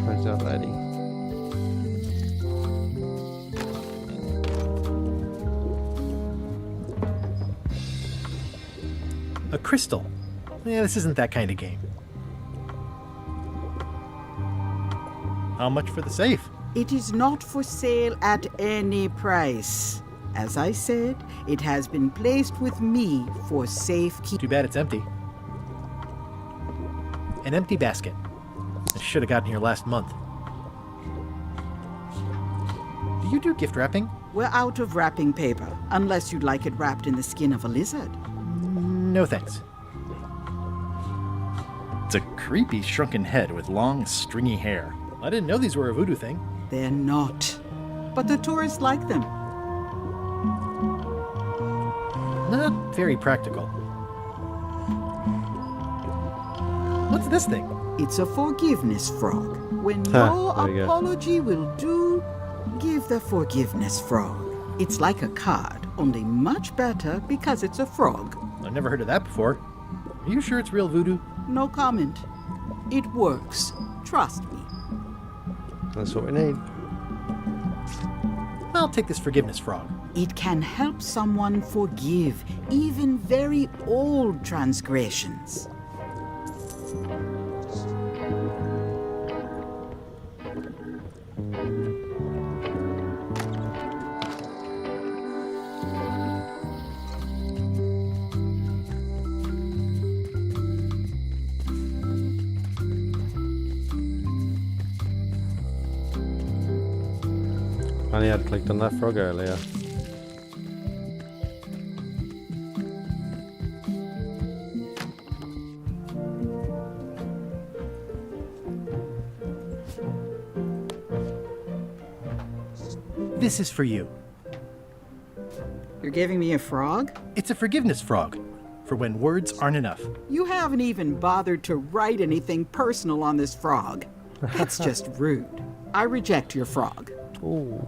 Where's that lady? A crystal. Yeah, this isn't that kind of game. How much for the safe? It is not for sale at any price. As I said, it has been placed with me for safekeeping. Too bad it's empty. An empty basket. I should have gotten here last month. Do you do gift wrapping? We're out of wrapping paper, unless you'd like it wrapped in the skin of a lizard. No thanks. It's a creepy shrunken head with long, stringy hair. I didn't know these were a voodoo thing. They're not. But the tourists like them. Not very practical. What's this thing? It's a forgiveness frog. When Huh, no there you go. apology will do, give the forgiveness frog. It's like a card, only much better because it's a frog. I've never heard of that before. Are you sure it's real voodoo? No comment. It works. Trust me. That's what we need. I'll take this forgiveness frog. It can help someone forgive even very old transgressions. I only had clicked on that frog earlier. This is for you. You're giving me a frog? It's a forgiveness frog, for when words aren't enough. You haven't even bothered to write anything personal on this frog. That's just rude. I reject your frog. Ooh.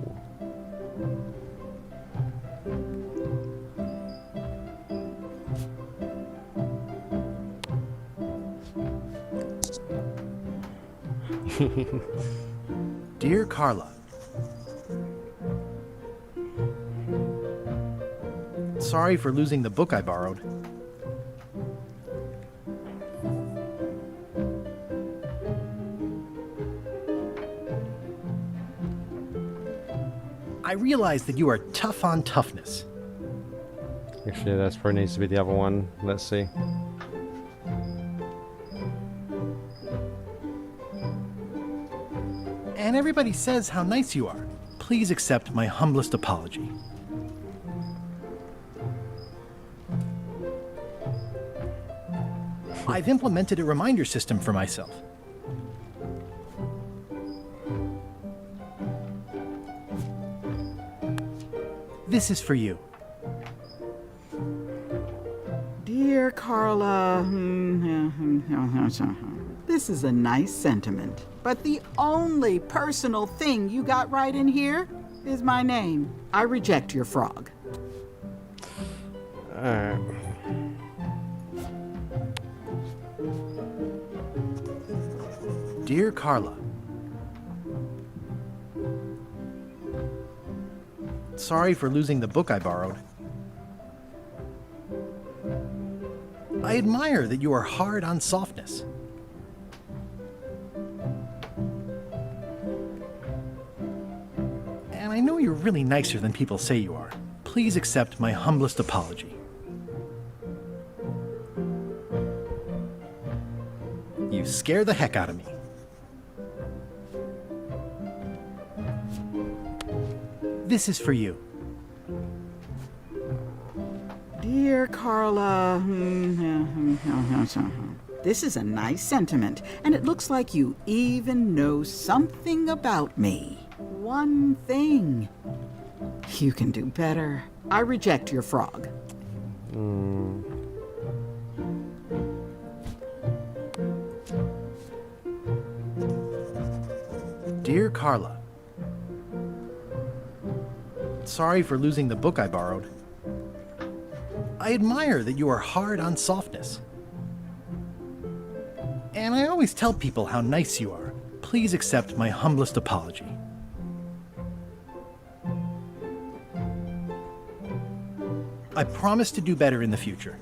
Dear Carla, Sorry for losing the book I borrowed. I realize that you are tough on toughness. Actually, that's probably needs to be the other one. Let's see. And everybody says how nice you are. Please accept my humblest apology. I've implemented a reminder system for myself. This is for you. Dear Carla, this is a nice sentiment, but the only personal thing you got right in here is my name. I reject your frog. Alright. Dear Carla, sorry for losing the book I borrowed. I admire that you are hard on softness. And I know you're really nicer than people say you are. Please accept my humblest apology. You scare the heck out of me. This is for you. Dear Carla, this is a nice sentiment, and it looks like you even know something about me. One thing. You can do better. I reject your frog. Dear Carla, sorry for losing the book I borrowed. I admire that you are hard on softness. And I always tell people how nice you are. Please accept my humblest apology. I promise to do better in the future.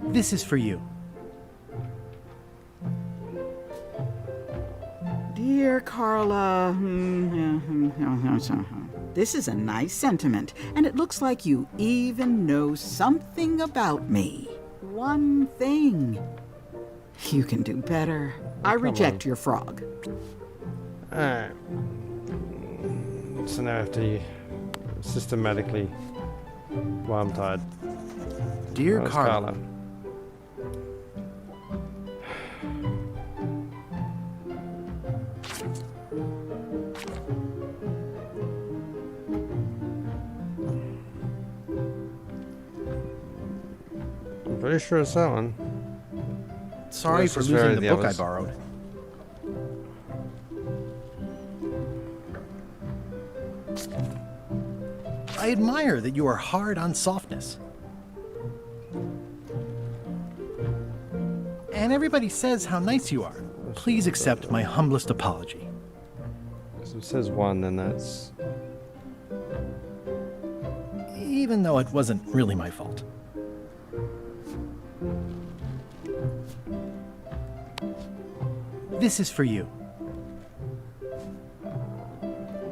This is for you. Dear Carla, this is a nice sentiment, and it looks like you even know something about me. One thing. You can do better. I reject your frog. Alright. So now I have to systematically... Well, I'm tired. Dear Where's Carla. I'm pretty sure it's that one. Sorry Unless for it's losing very the book I others. borrowed. I admire that you are hard on softness. And everybody says how nice you are. Please accept my humblest apology. So it says one, then that's... Even though it wasn't really my fault. This is for you.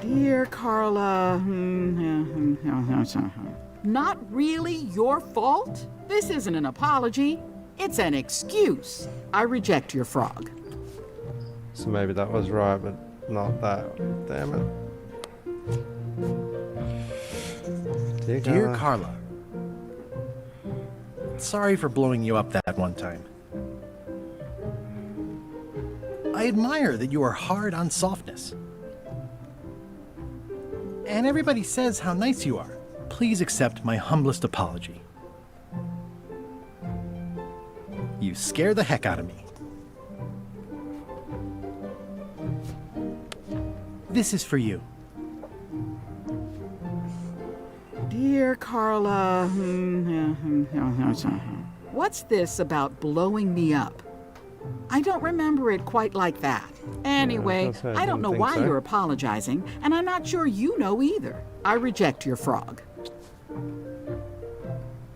Dear Carla, not really your fault? This isn't an apology. It's an excuse. I reject your frog. So maybe that was right, but not that. Damn it. Dear Carla, sorry for blowing you up that one time. I admire that you are hard on softness. And everybody says how nice you are. Please accept my humblest apology. You scare the heck out of me. This is for you. Dear Carla, what's this about blowing me up? I don't remember it quite like that. Anyway, I don't know why you're apologizing, and I'm not sure you know either. I reject your frog.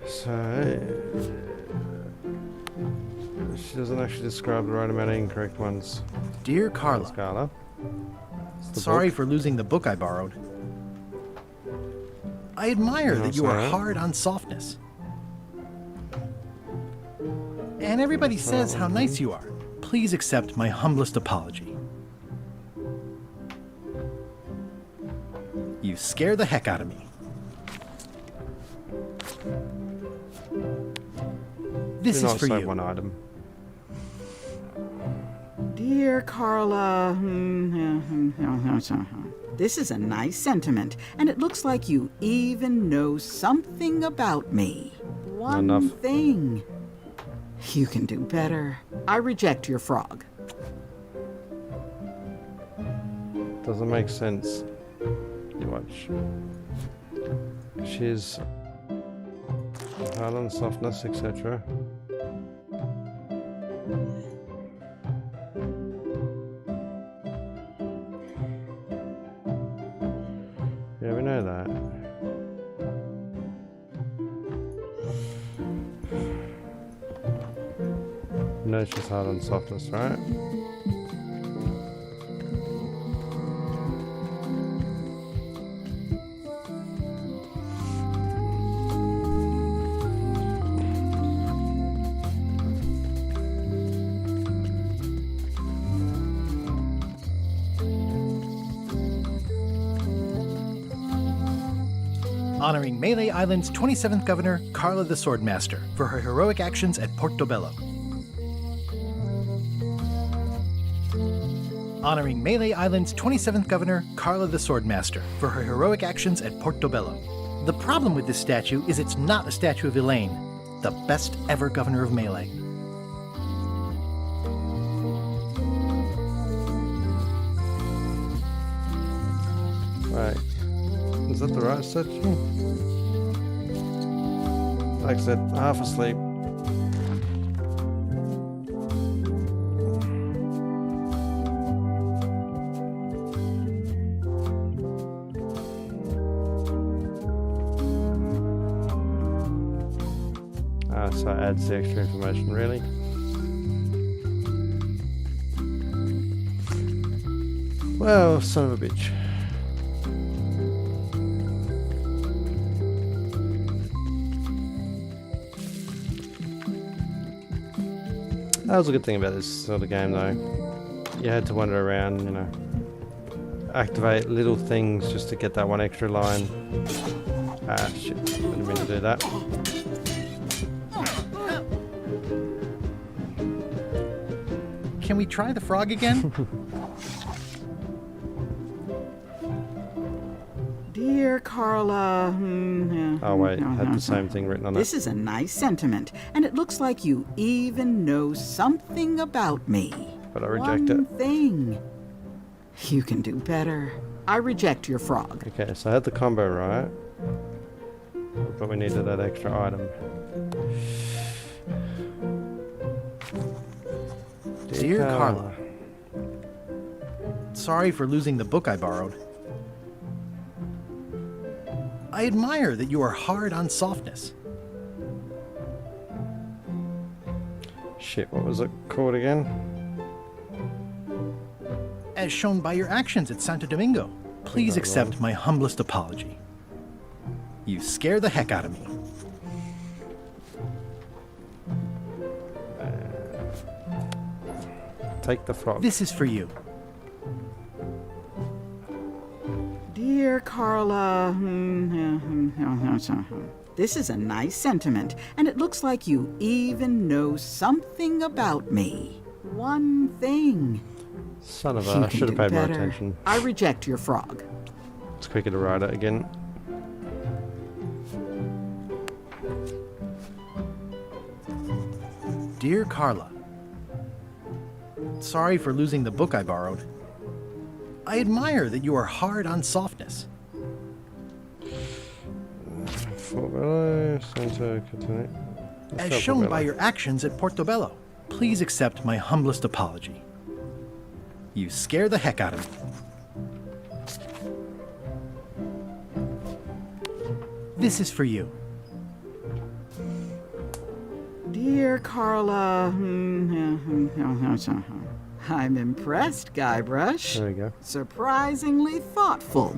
So... she doesn't actually describe the right amount of incorrect ones. Dear Carla, sorry for losing the book I borrowed. I admire that you are hard on softness. And everybody says how nice you are. Please accept my humblest apology. You scare the heck out of me. This is for you. One item. Dear Carla, this is a nice sentiment, and it looks like you even know something about me. One thing. You can do better. I reject your frog. Doesn't make sense. You watch. She's hard on softness, etc. Yeah, we know that. No, she's hard on softness, right? Honoring Melee Island's 27th Governor, Carla the Swordmaster, for her heroic actions at Portobello. Honoring Melee Island's 27th Governor, Carla the Swordmaster, for her heroic actions at Portobello. The problem with this statue is it's not a statue of Elaine, the best ever Governor of Melee. Right. Is that the right statue? Like I said, half asleep. So it adds the extra information, really. Well, son of a bitch. That was a good thing about this sort of game, though. You had to wander around, you know, activate little things just to get that one extra line. Ah, shit. Didn't mean to do that. Can we try the frog again? Dear Carla, oh wait, had the same thing written on it. This is a nice sentiment, and it looks like you even know something about me. But I reject it. One thing. You can do better. I reject your frog. Okay, so I had the combo right, but we needed that extra item. Dear Carla, sorry for losing the book I borrowed. I admire that you are hard on softness. Shit, what was it called again? As shown by your actions at Santo Domingo, please accept my humblest apology. You scare the heck out of me. Take the frog. This is for you. Dear Carla, this is a nice sentiment, and it looks like you even know something about me. One thing. Son of a, I should have paid more attention. I reject your frog. It's quicker to write it again. Dear Carla, sorry for losing the book I borrowed. I admire that you are hard on softness. Portobello, Santa Catalina. As shown by your actions at Portobello. Please accept my humblest apology. You scare the heck out of me. This is for you. Dear Carla, I'm impressed, Guybrush. There we go. Surprisingly thoughtful.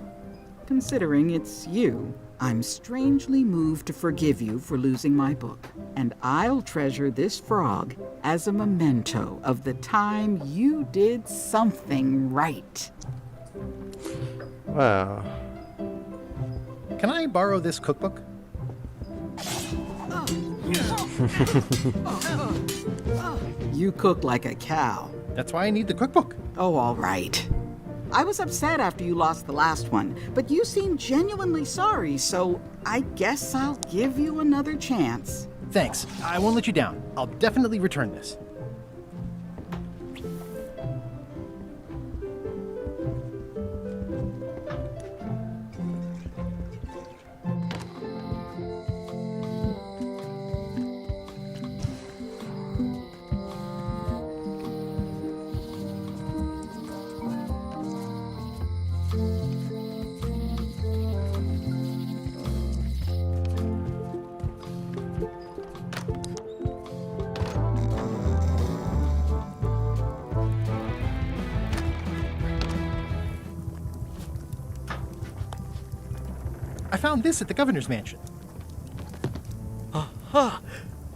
Considering it's you, I'm strangely moved to forgive you for losing my book, and I'll treasure this frog as a memento of the time you did something right. Wow. Can I borrow this cookbook? You cook like a cow. That's why I need the cookbook. Oh, all right. I was upset after you lost the last one, but you seemed genuinely sorry, so I guess I'll give you another chance. Thanks. I won't let you down. I'll definitely return this. I found this at the governor's mansion. Aha!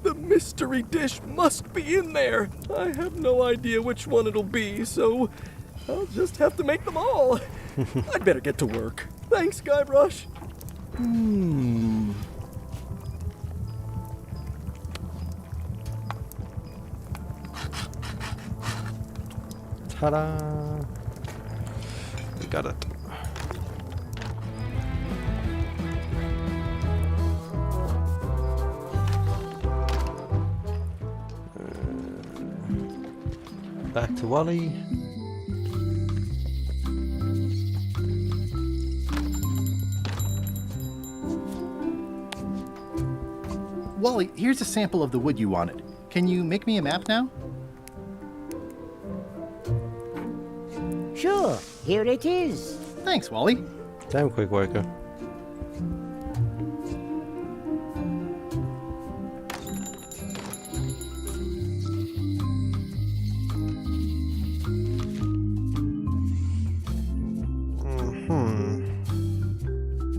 The mystery dish must be in there. I have no idea which one it'll be, so I'll just have to make them all. I'd better get to work. Thanks, Guybrush. Ta-da! We got it. Back to Wally. Wally, here's a sample of the wood you wanted. Can you make me a map now? Sure, here it is. Thanks, Wally. Damn quick worker.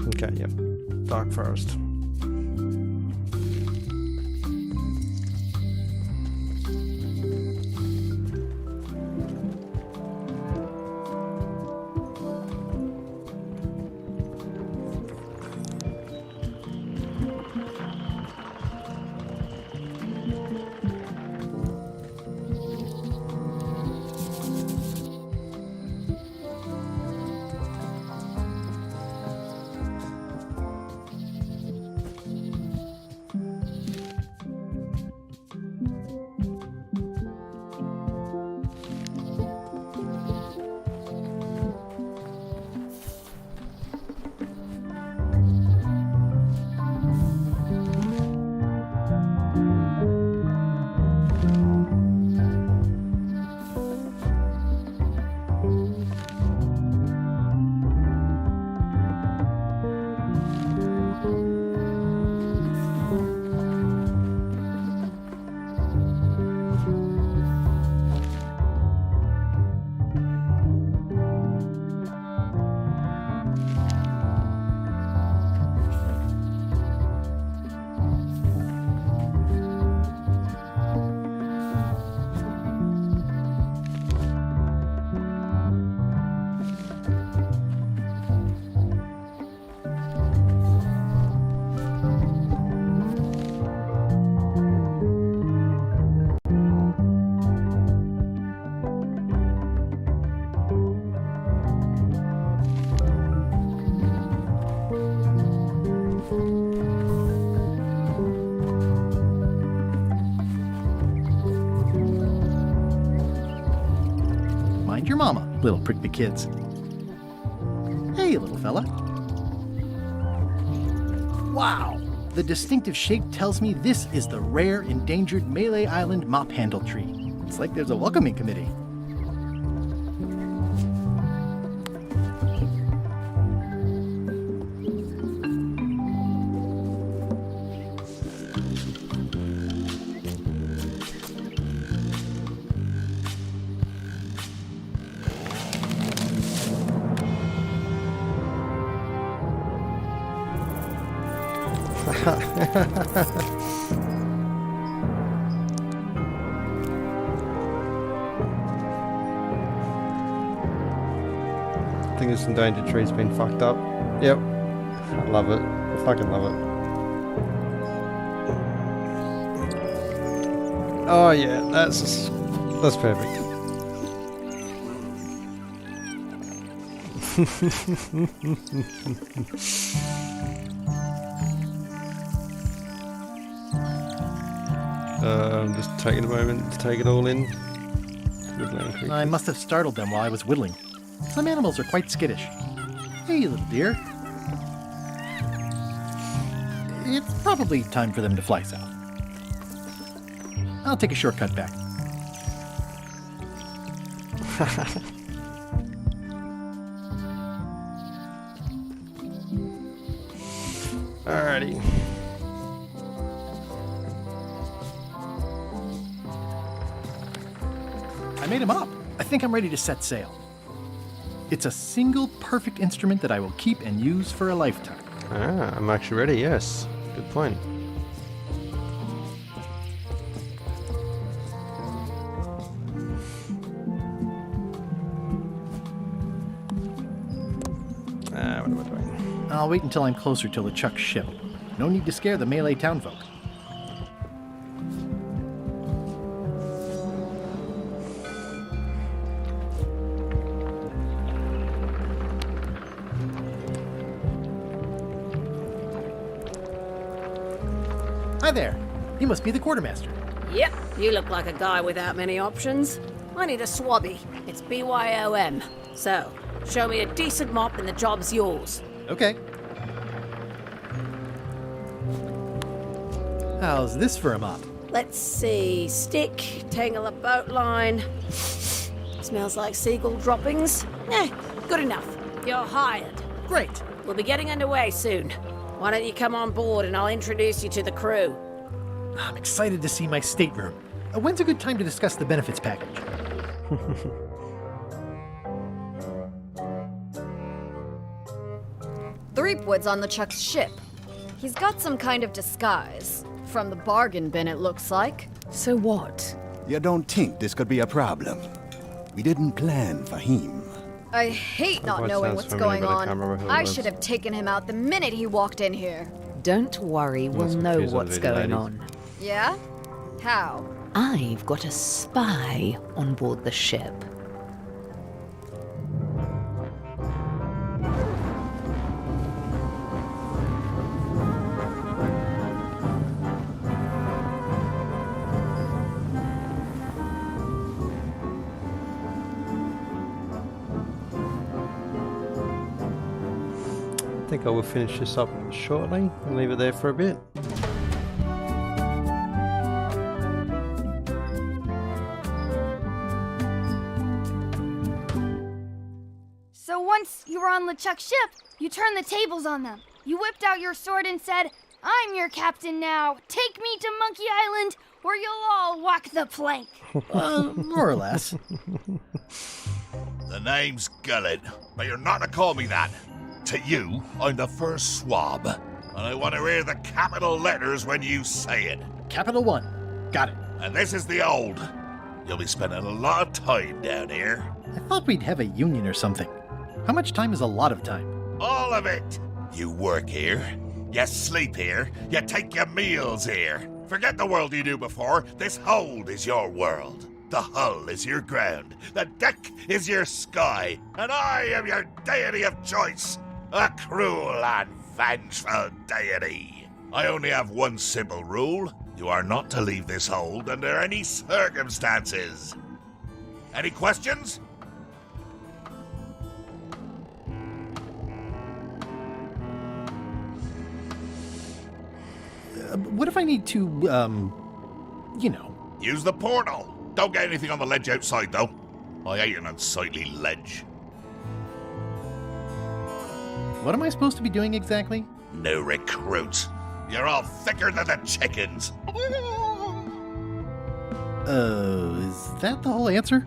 Okay, yep. Dark Forest. Mind your mama, little prickly kids. Hey, little fella. Wow, The distinctive shape tells me this is the rare, endangered Malay Island mop handle tree. It's like there's a welcoming committee. I think this endangered tree's been fucked up. Yep. I love it. I fucking love it. Oh yeah, that's perfect. I'm just taking a moment to take it all in. I must have startled them while I was whittling. Some animals are quite skittish. Hey, little dear. It's probably time for them to fly south. I'll take a shortcut back. Alrighty. I made him up. I think I'm ready to set sail. It's a single perfect instrument that I will keep and use for a lifetime. Ah, I'm actually ready, yes. Good point. What am I doing? I'll wait until I'm closer to LeChuck's ship. No need to scare the Malay townfolk. Hi there. You must be the quartermaster. Yep, you look like a guy without many options. I need a swabby. It's BYOM. So, show me a decent mop and the job's yours. Okay. How's this for a mop? Let's see. Stick, tangle a boat line. Smells like seagull droppings. Good enough. You're hired. Great. We'll be getting underway soon. Why don't you come on board and I'll introduce you to the crew. I'm excited to see my stateroom. When's a good time to discuss the benefits package? Threepwood's on LeChuck's ship. He's got some kind of disguise. From the bargain bin, it looks like. So what? You don't think this could be a problem? We didn't plan for him. I hate not voice knowing sounds what's familiar, going but I on. can't remember who it I was. should have taken him out the minute he walked in here. Don't worry, we'll That's know confusing what's video going ladies. on. Yeah? How? I've got a spy on board the ship. I think I will finish this up shortly and leave it there for a bit. So once you were on LeChuck's ship, you turned the tables on them. You whipped out your sword and said, "I'm your captain now. Take me to Monkey Island, or you'll all walk the plank." More or less. The name's Gullet, but you're not to call me that. To you, I'm the first swab, and I want to hear the capital letters when you say it. Capital 1. Got it. And this is the old. You'll be spending a lot of time down here. I thought we'd have a union or something. How much time is a lot of time? All of it. You work here, you sleep here, you take your meals here. Forget the world you knew before. This hold is your world. The hull is your ground. The deck is your sky. And I am your deity of choice. A cruel and vengeful deity. I only have one simple rule. You are not to leave this hold under any circumstances. Any questions? What if I need to, you know? Use the portal. Don't get anything on the ledge outside, though. I hate an unsightly ledge. What am I supposed to be doing exactly? No recruits. You're all thicker than the chickens. Is that the whole answer?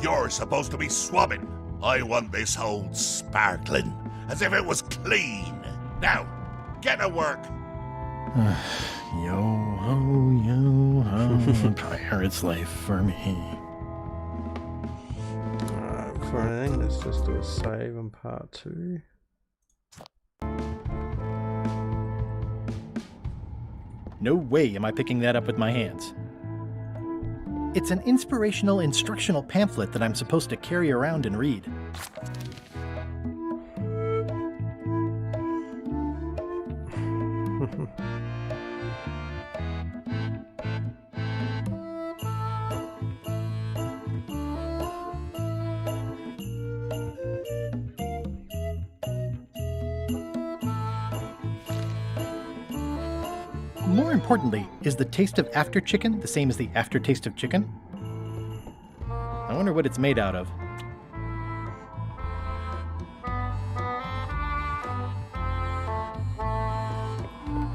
You're supposed to be swabbing. I want this hold sparkling, as if it was clean. Now, get to work. Yo ho, pirate's life for me. Alright, before anything, let's just do a save in part 2. No way am I picking that up with my hands. It's an inspirational instructional pamphlet that I'm supposed to carry around and read. More importantly, is the taste of after chicken the same as the aftertaste of chicken? I wonder what it's made out of.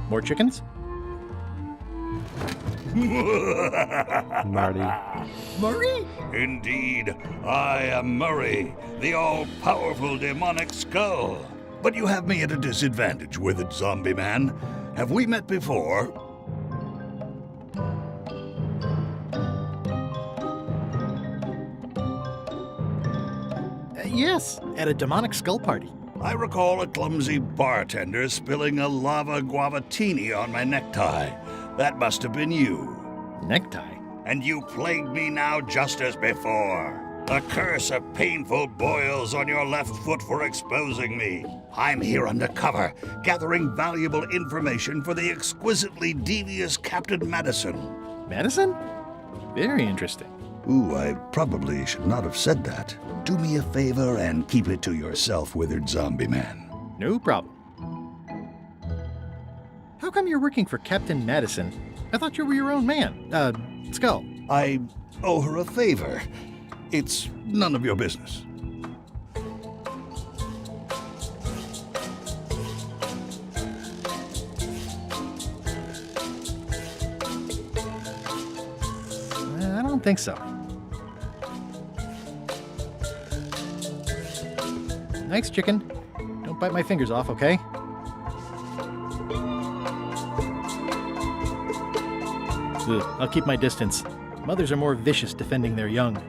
More chickens? Marty. Murray? Indeed, I am Murray, the all-powerful demonic skull. But you have me at a disadvantage with it, zombie man. Have we met before? Yes, at a demonic skull party. I recall a clumsy bartender spilling a lava guavatini on my necktie. That must have been you. Necktie? And you plagued me now just as before. A curse of painful boils on your left foot for exposing me. I'm here undercover, gathering valuable information for the exquisitely devious Captain Madison. Madison? Very interesting. Ooh, I probably should not have said that. Do me a favor and keep it to yourself, withered zombie man. No problem. How come you're working for Captain Madison? I thought you were your own man. Skull. I owe her a favor. It's none of your business. I don't think so. Thanks, chicken. Don't bite my fingers off, okay? Ugh, I'll keep my distance. Mothers are more vicious defending their young.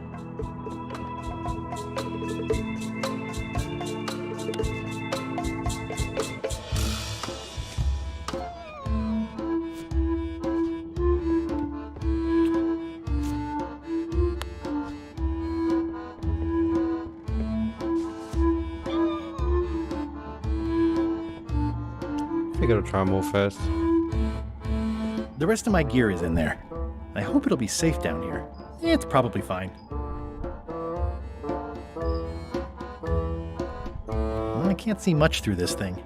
I gotta try more first. The rest of my gear is in there. I hope it'll be safe down here. It's probably fine. I can't see much through this thing.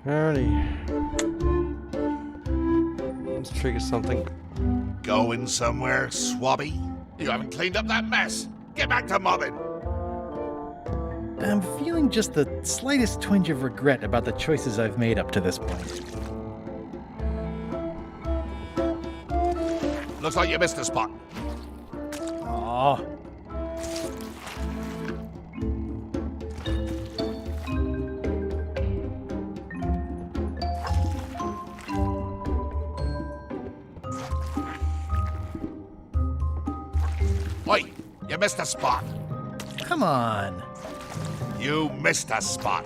Alrighty. Let's trigger something. Going somewhere, swabby? You haven't cleaned up that mess. Get back to mobbing. I'm feeling just the slightest twinge of regret about the choices I've made up to this point. Looks like you missed a spot. Aww. Oi, you missed a spot. Come on. You missed a spot.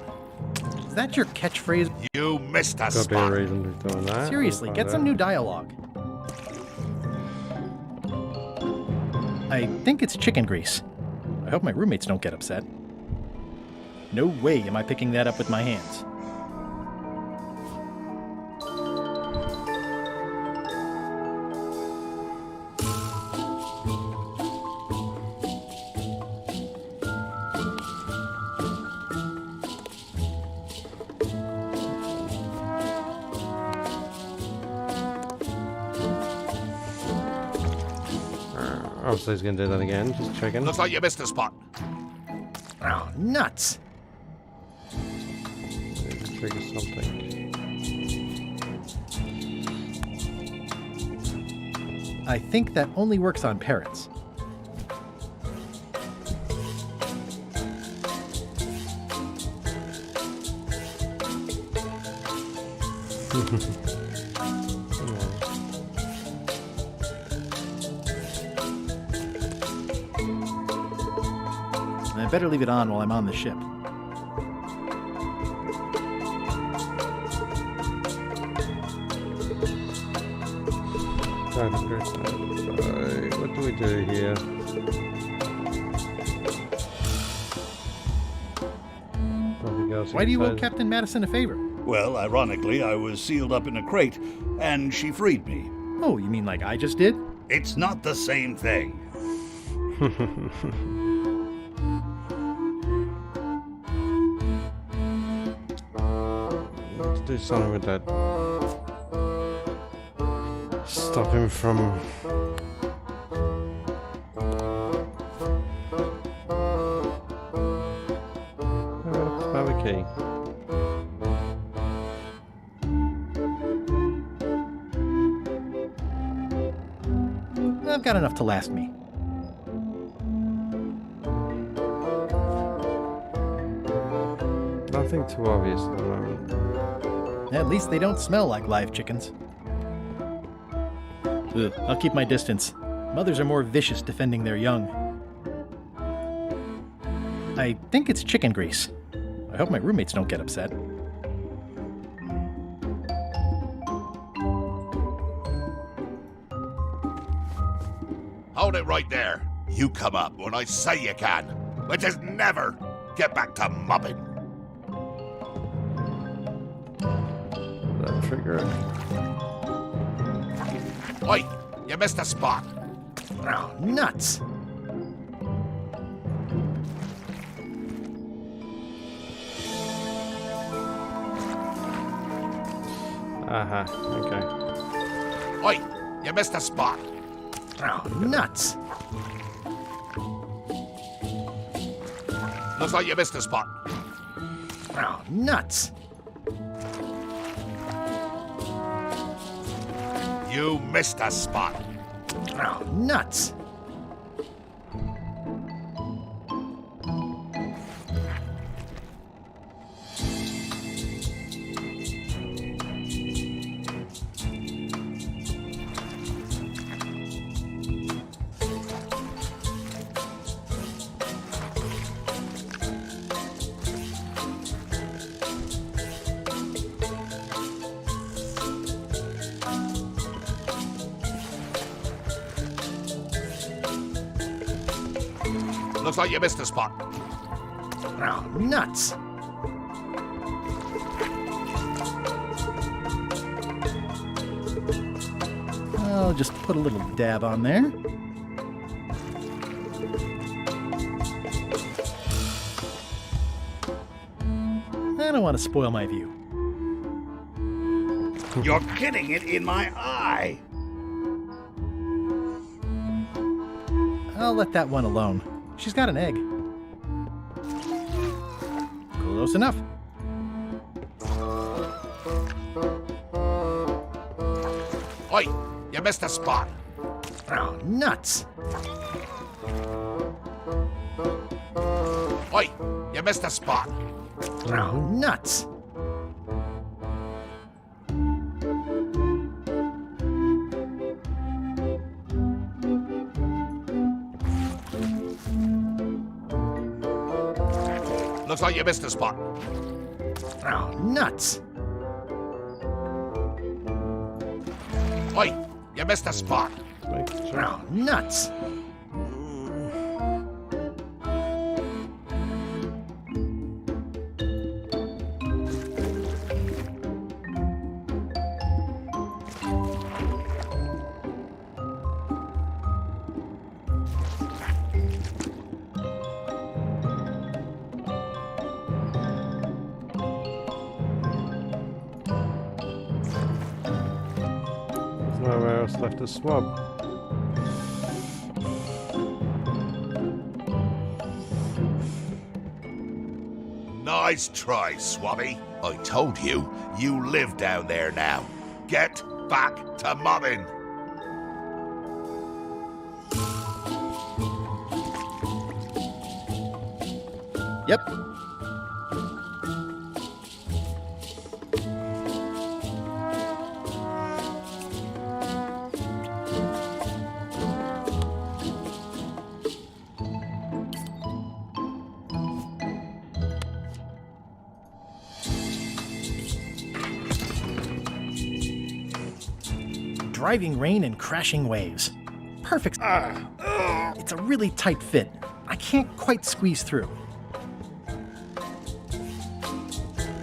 Is that your catchphrase? You missed a Gotta be a spot. reason for doing that. Seriously, get some new dialogue. I think it's chicken grease. I hope my roommates don't get upset. No way am I picking that up with my hands. Obviously he's gonna do that again, just checking. Looks like you missed a spot. Oh, nuts! Trigger something. I think that only works on parrots. I better leave it on while I'm on the ship. What do we do here? Why do you owe Captain Madison a favor? Well, ironically, I was sealed up in a crate, and she freed me. Oh, you mean like I just did? It's not the same thing. Let's do something with that. Stop him from... Have a key. I've got enough to last me. Nothing too obvious at the moment. At least they don't smell like live chickens. Ugh, I'll keep my distance. Mothers are more vicious defending their young. I think it's chicken grease. I hope my roommates don't get upset. Hold it right there. You come up when I say you can, which is never. Get back to mobbing. That trigger. Oi, you missed a spot. Oh, nuts! Aha, okay. Oi, you missed a spot. Oh, nuts! Looks like you missed a spot. Oh, nuts! You missed a spot. Oh, nuts! Looks like you missed a spot. Oh, nuts! I'll just put a little dab on there. I don't want to spoil my view. You're getting it in my eye. I'll let that one alone. She's got an egg. Close enough. Oi, you missed a spot. Oh, nuts! Oi, you missed a spot. Oh, nuts! Looks like you missed a spot. Oh, nuts! Oi, you missed a spot. Oh, nuts! Nowhere else left to swab. Nice try, Swabby. I told you, you live down there now. Get back to mobbing. Yep. Driving rain and crashing waves. Perfect. It's a really tight fit. I can't quite squeeze through.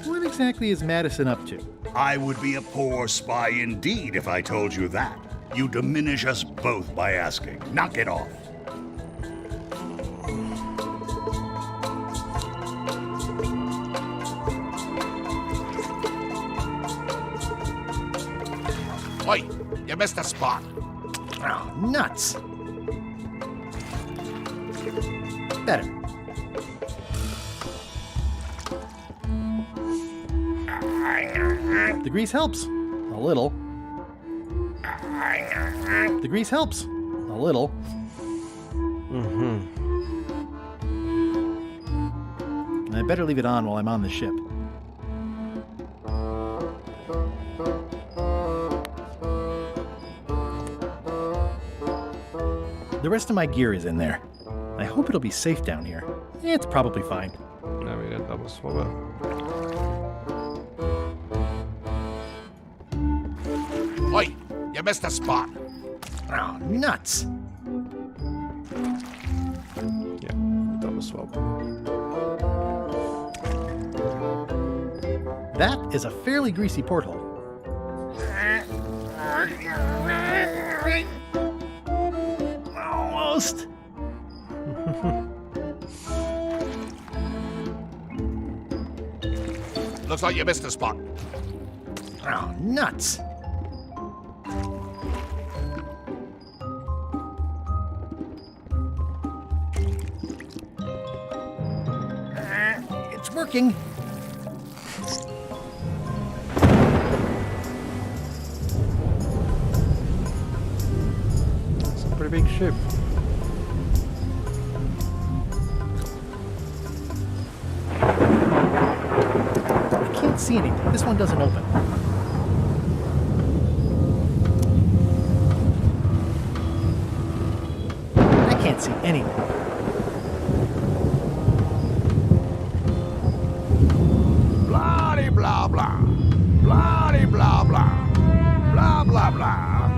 What exactly is Madison up to? I would be a poor spy indeed if I told you that. You diminish us both by asking. Knock it off. Oi, you missed a spot. Oh, nuts. Better. The grease helps. A little. The grease helps. A little. I better leave it on while I'm on the ship. The rest of my gear is in there. I hope it'll be safe down here. It's probably fine. Now we got double swab it. Oi, you missed a spot. Oh, nuts. Yeah, double swab. That is a fairly greasy porthole. Almost. Looks like you missed a spot. Oh, nuts. It's working. It's a pretty big ship. I can't see anything. This one doesn't open. I can't see anything. Blah blah blah. Blah blah blah. Blah blah blah.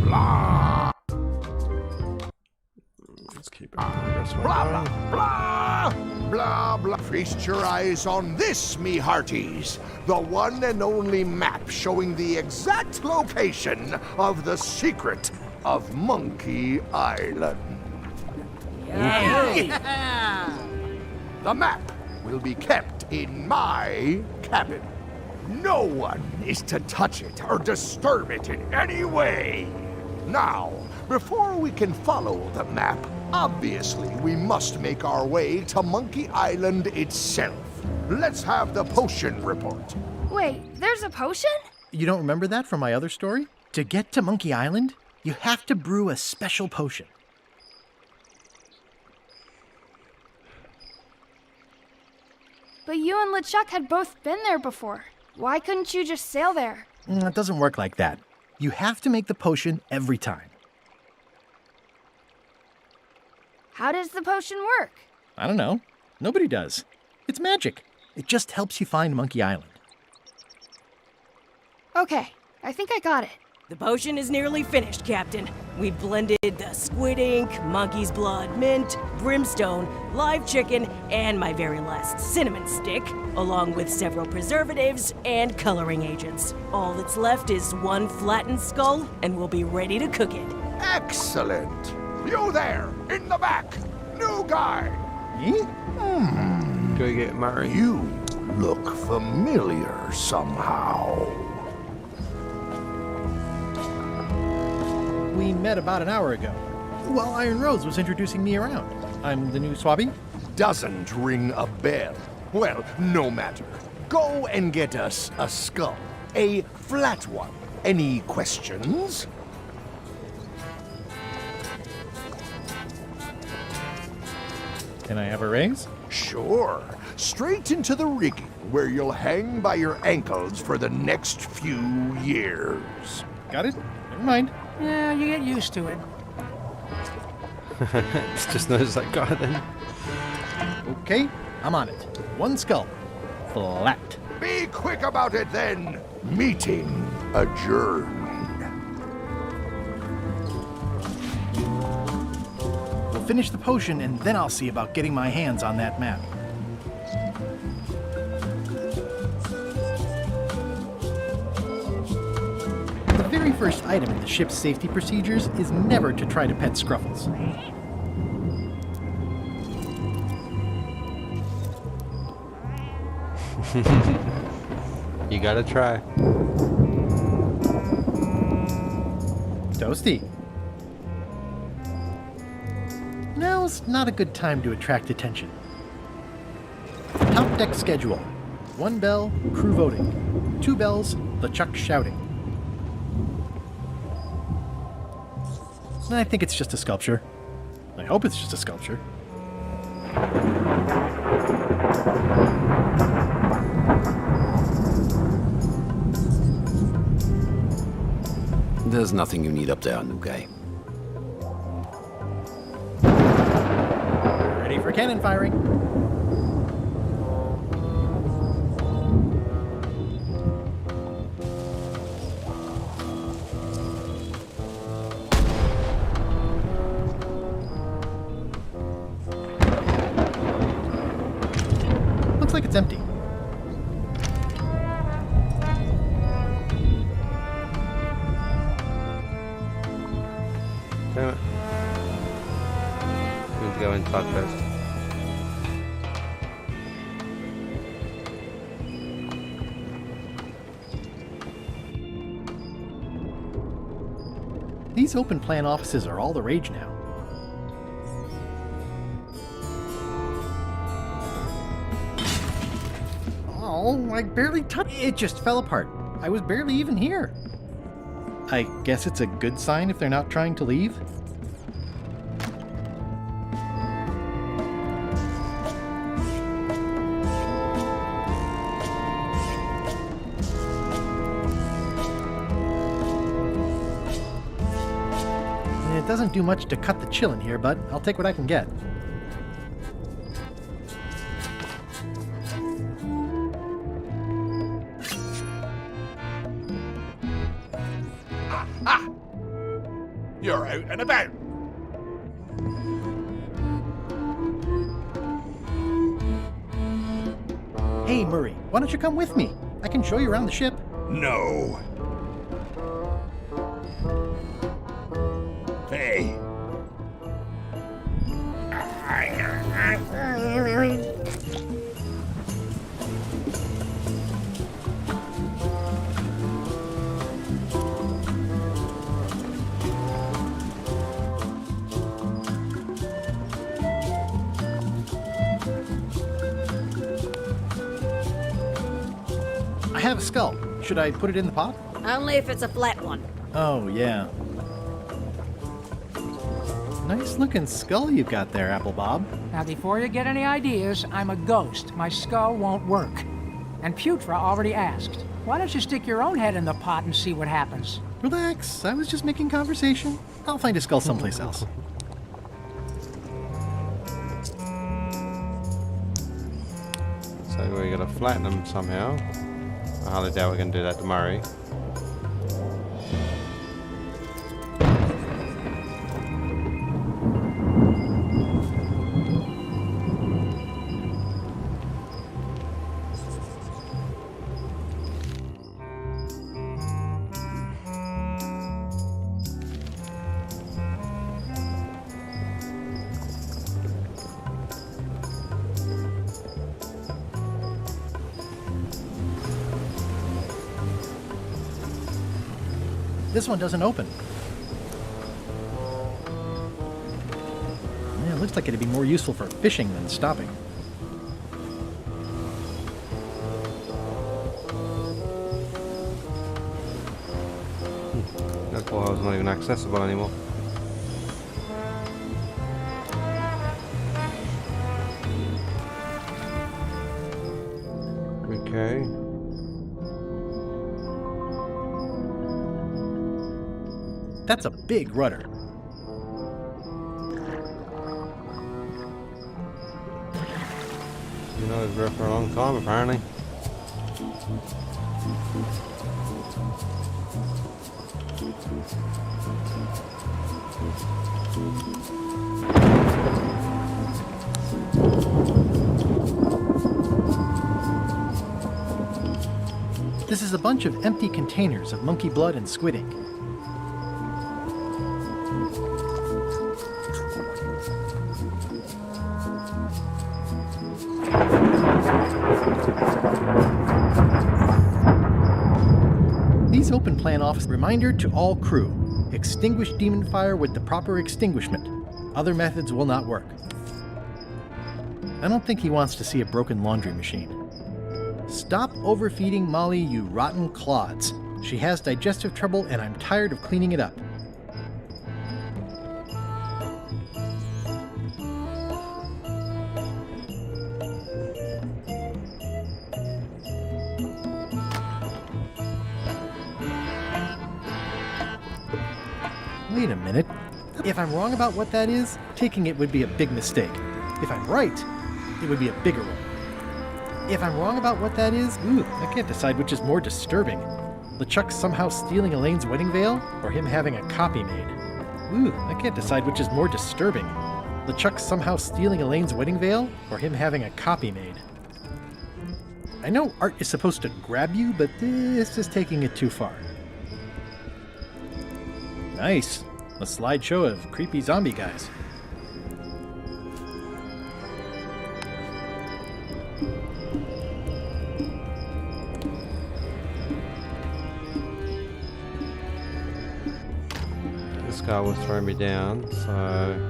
Blah. Let's keep it. Blah blah blah. Blah blah. Feast your eyes on this, me hearties. The one and only map showing the exact location of the secret of Monkey Island. Yeah. The map will be kept in my cabin. No one is to touch it or disturb it in any way. Now, before we can follow the map, obviously we must make our way to Monkey Island itself. Let's have the potion report. Wait, there's a potion? You don't remember that from my other story? To get to Monkey Island, you have to brew a special potion. But you and LeChuck had both been there before. Why couldn't you just sail there? It doesn't work like that. You have to make the potion every time. How does the potion work? I don't know. Nobody does. It's magic. It just helps you find Monkey Island. Okay, I think I got it. The potion is nearly finished, Captain. We've blended the squid ink, monkey's blood, mint, brimstone, live chicken, and my very last cinnamon stick, along with several preservatives and coloring agents. All that's left is one flattened skull, and we'll be ready to cook it. Excellent. You there, in the back. New guy. Me? Go get married. You look familiar somehow. We met about an hour ago, while Iron Rose was introducing me around. I'm the new Swabby. Doesn't ring a bell. Well, no matter. Go and get us a skull. A flat one. Any questions? Can I have a raise? Sure. Straight into the rigging, where you'll hang by your ankles for the next few years. Got it? Never mind. Yeah, you get used to it. It's just noticed that guy then. Okay, I'm on it. One skull. Flat. Be quick about it then. Meeting adjourned. We'll finish the potion and then I'll see about getting my hands on that map. The very first item in the ship's safety procedures is never to try to pet Scruffles. You gotta try. Toasty. Now's not a good time to attract attention. Top deck schedule. 1 bell, crew voting. 2 bells, LeChuck shouting. I think it's just a sculpture. I hope it's just a sculpture. There's nothing you need up there, new guy. Ready for cannon firing. Looks like it's empty. Damn it. Need to go inside first. These open plan offices are all the rage now. Oh, I barely touched it. It just fell apart. I was barely even here. I guess it's a good sign if they're not trying to leave. It doesn't do much to cut the chill in here, but I'll take what I can get. You're out and about. Hey, Murray, why don't you come with me? I can show you around the ship. No. Hey. I have a skull. Should I put it in the pot? Only if it's a flat one. Oh, yeah. Nice looking skull you've got there, Apple Bob. Now, before you get any ideas, I'm a ghost. My skull won't work. And Putra already asked. Why don't you stick your own head in the pot and see what happens? Relax, I was just making conversation. I'll find a skull someplace else. So we gotta flatten them somehow. I highly doubt we're gonna do that to Murray. This one doesn't open. Yeah, it looks like it'd be more useful for fishing than stopping. That portal's not even accessible anymore. Okay. That's a big rudder. You know, it's been for a long time, apparently. This is a bunch of empty containers of monkey blood and squid ink. These open plan office reminder to all crew. Extinguish demon fire with the proper extinguishment. Other methods will not work. I don't think he wants to see a broken laundry machine. Stop overfeeding Molly, you rotten clods. She has digestive trouble and I'm tired of cleaning it up. Wait a minute. If I'm wrong about what that is, taking it would be a big mistake. If I'm right, it would be a bigger one. If I'm wrong about what that is, I can't decide which is more disturbing. LeChuck somehow stealing Elaine's wedding veil, or him having a copy made. I can't decide which is more disturbing. LeChuck somehow stealing Elaine's wedding veil, or him having a copy made. I know art is supposed to grab you, but this is taking it too far. Nice. A slideshow of creepy zombie guys. This guy was throwing me down, so...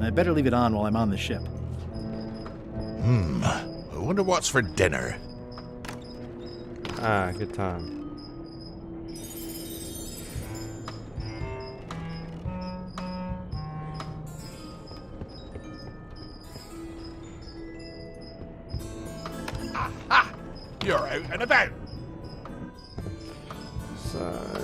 I better leave it on while I'm on the ship. I wonder what's for dinner. Ah, good time. Aha! You're out and about. So...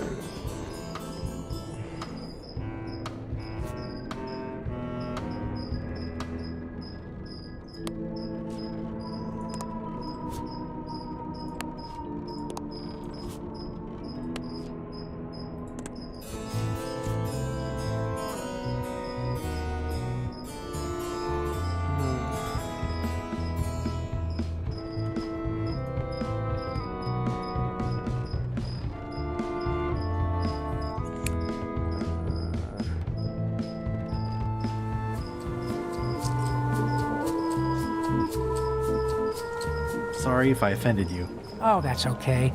Sorry if I offended you. Oh, that's okay.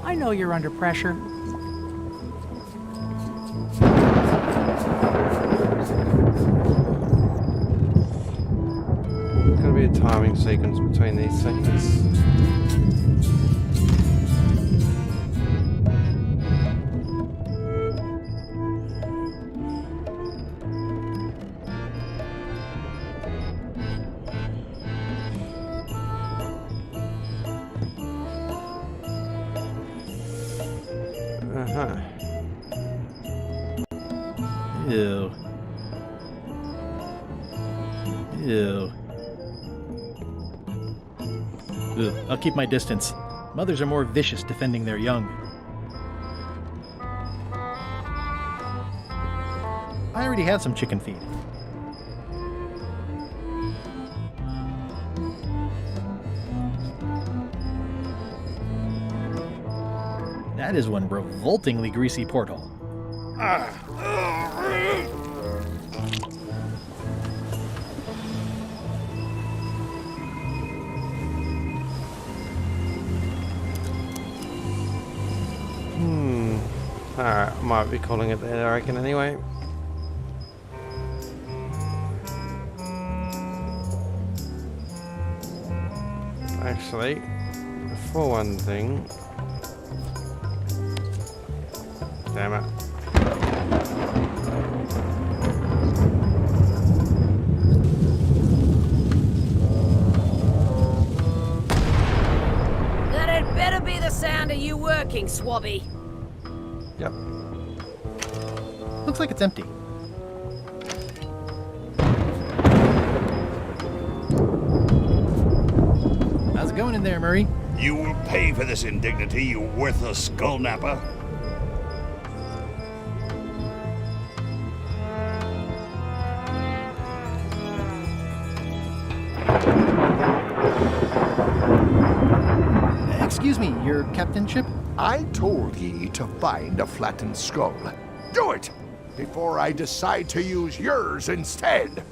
I know you're under pressure. There's gonna be a timing sequence between these seconds. Ew. Ew. Ugh, I'll keep my distance. Mothers are more vicious defending their young. I already had some chicken feed. That is one revoltingly greasy porthole. Alright, I might be calling it there, I reckon, anyway. Actually, for one thing... Damn it. That had better be the sound of you working, Swabby. Yep. Looks like it's empty. How's it going in there, Murray? You will pay for this indignity, you worthless skullnapper. Excuse me, your captainship? I told ye to find a flattened skull. Do it! Before I decide to use yours instead.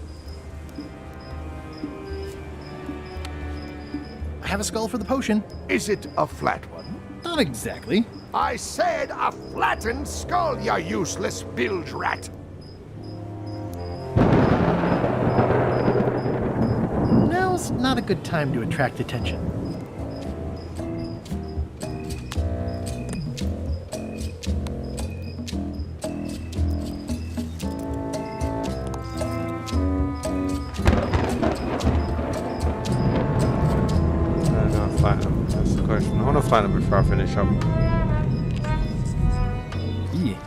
I have a skull for the potion. Is it a flat one? Not exactly. I said a flattened skull, you useless bilge rat! Now's not a good time to attract attention. I want to find them before I finish up.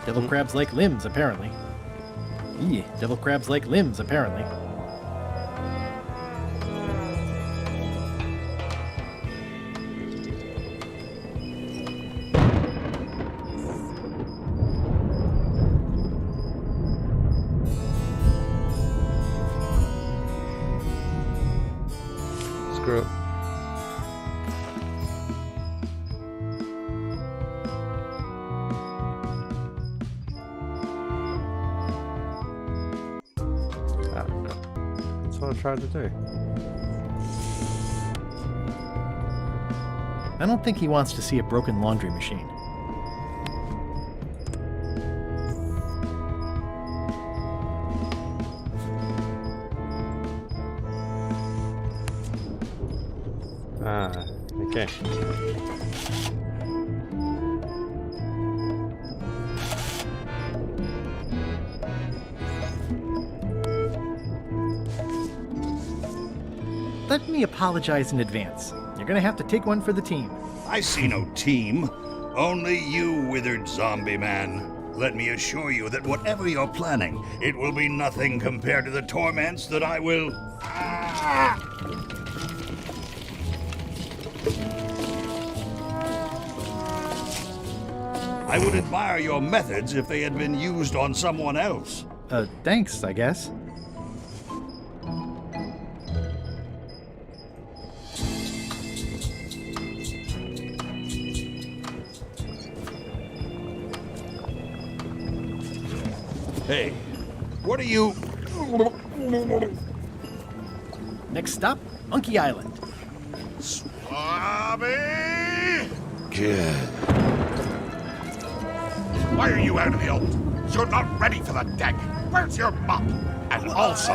Devil crabs like limbs, apparently. Devil crabs like limbs, apparently. Screw it. That's what I tried to do. I don't think he wants to see a broken laundry machine. Ah, okay. Let me apologize in advance. You're gonna have to take one for the team. I see no team. Only you, withered zombie man. Let me assure you that whatever you're planning, it will be nothing compared to the torments that I will... I would admire your methods if they had been used on someone else. Thanks, I guess. Hey, what are you... Next stop, Monkey Island. Swabby! Good. Why are you out of the old? You're not ready for the deck. Where's your mop? And also...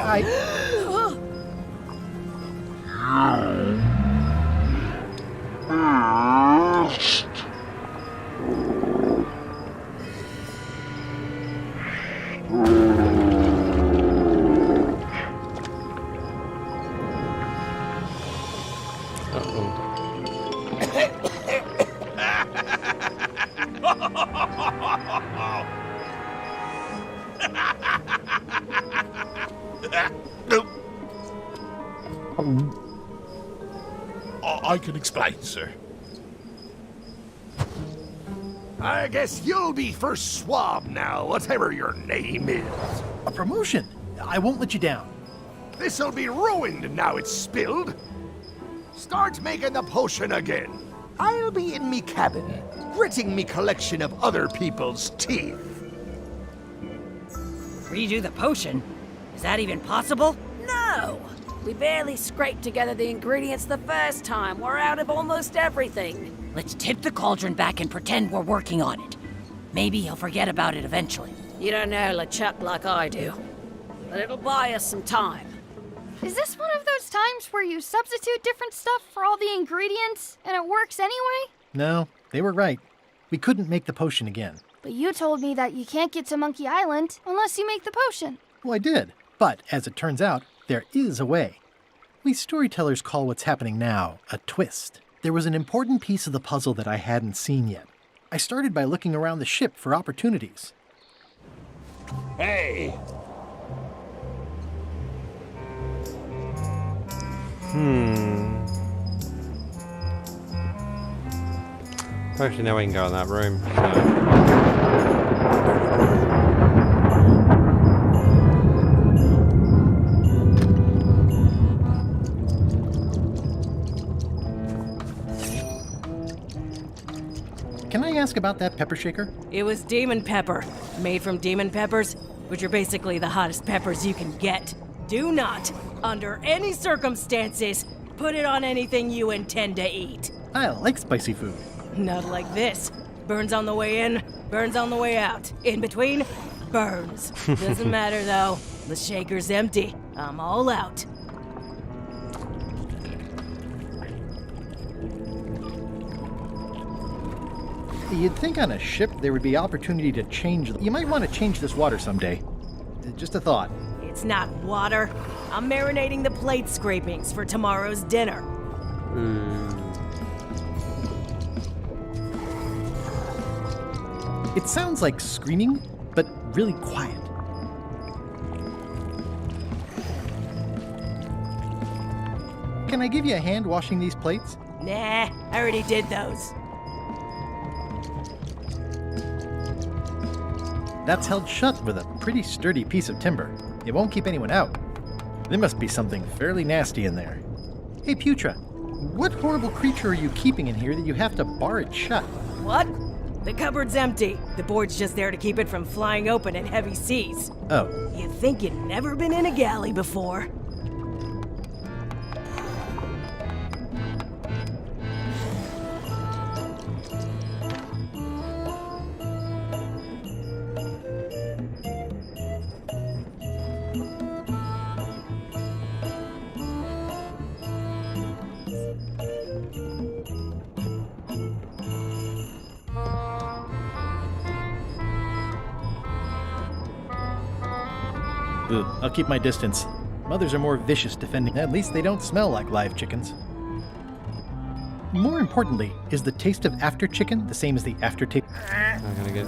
I can explain, sir. I guess you'll be first swab now, whatever your name is. A promotion! I won't let you down. This'll be ruined now it's spilled. Start making the potion again. I'll be in me cabin, gritting me collection of other people's teeth. Redo the potion? Is that even possible? No! We barely scraped together the ingredients the first time. We're out of almost everything. Let's tip the cauldron back and pretend we're working on it. Maybe he'll forget about it eventually. You don't know LeChuck like I do. But it'll buy us some time. Is this one of those times where you substitute different stuff for all the ingredients and it works anyway? No, they were right. We couldn't make the potion again. But you told me that you can't get to Monkey Island unless you make the potion. Well, I did. But, as it turns out, there is a way. We storytellers call what's happening now a twist. There was an important piece of the puzzle that I hadn't seen yet. I started by looking around the ship for opportunities. Hey! Actually, now we can go in that room. Can I ask about that pepper shaker? It was demon pepper, made from demon peppers, which are basically the hottest peppers you can get. Do not, under any circumstances, put it on anything you intend to eat. I like spicy food. Not like this. Burns on the way in, burns on the way out. In between, burns. Doesn't matter though. The shaker's empty. I'm all out. You'd think on a ship there would be opportunity to change. You might want to change this water someday. Just a thought. It's not water. I'm marinating the plate scrapings for tomorrow's dinner. It sounds like screaming, but really quiet. Can I give you a hand washing these plates? Nah, I already did those. That's held shut with a pretty sturdy piece of timber. It won't keep anyone out. There must be something fairly nasty in there. Hey, Putra, what horrible creature are you keeping in here that you have to bar it shut? What? The cupboard's empty. The board's just there to keep it from flying open in heavy seas. Oh. You think you'd never been in a galley before? Ugh, I'll keep my distance. Mothers are more vicious defending. At least they don't smell like live chickens. More importantly, is the taste of after chicken the same as the aftertaste? I'm gonna get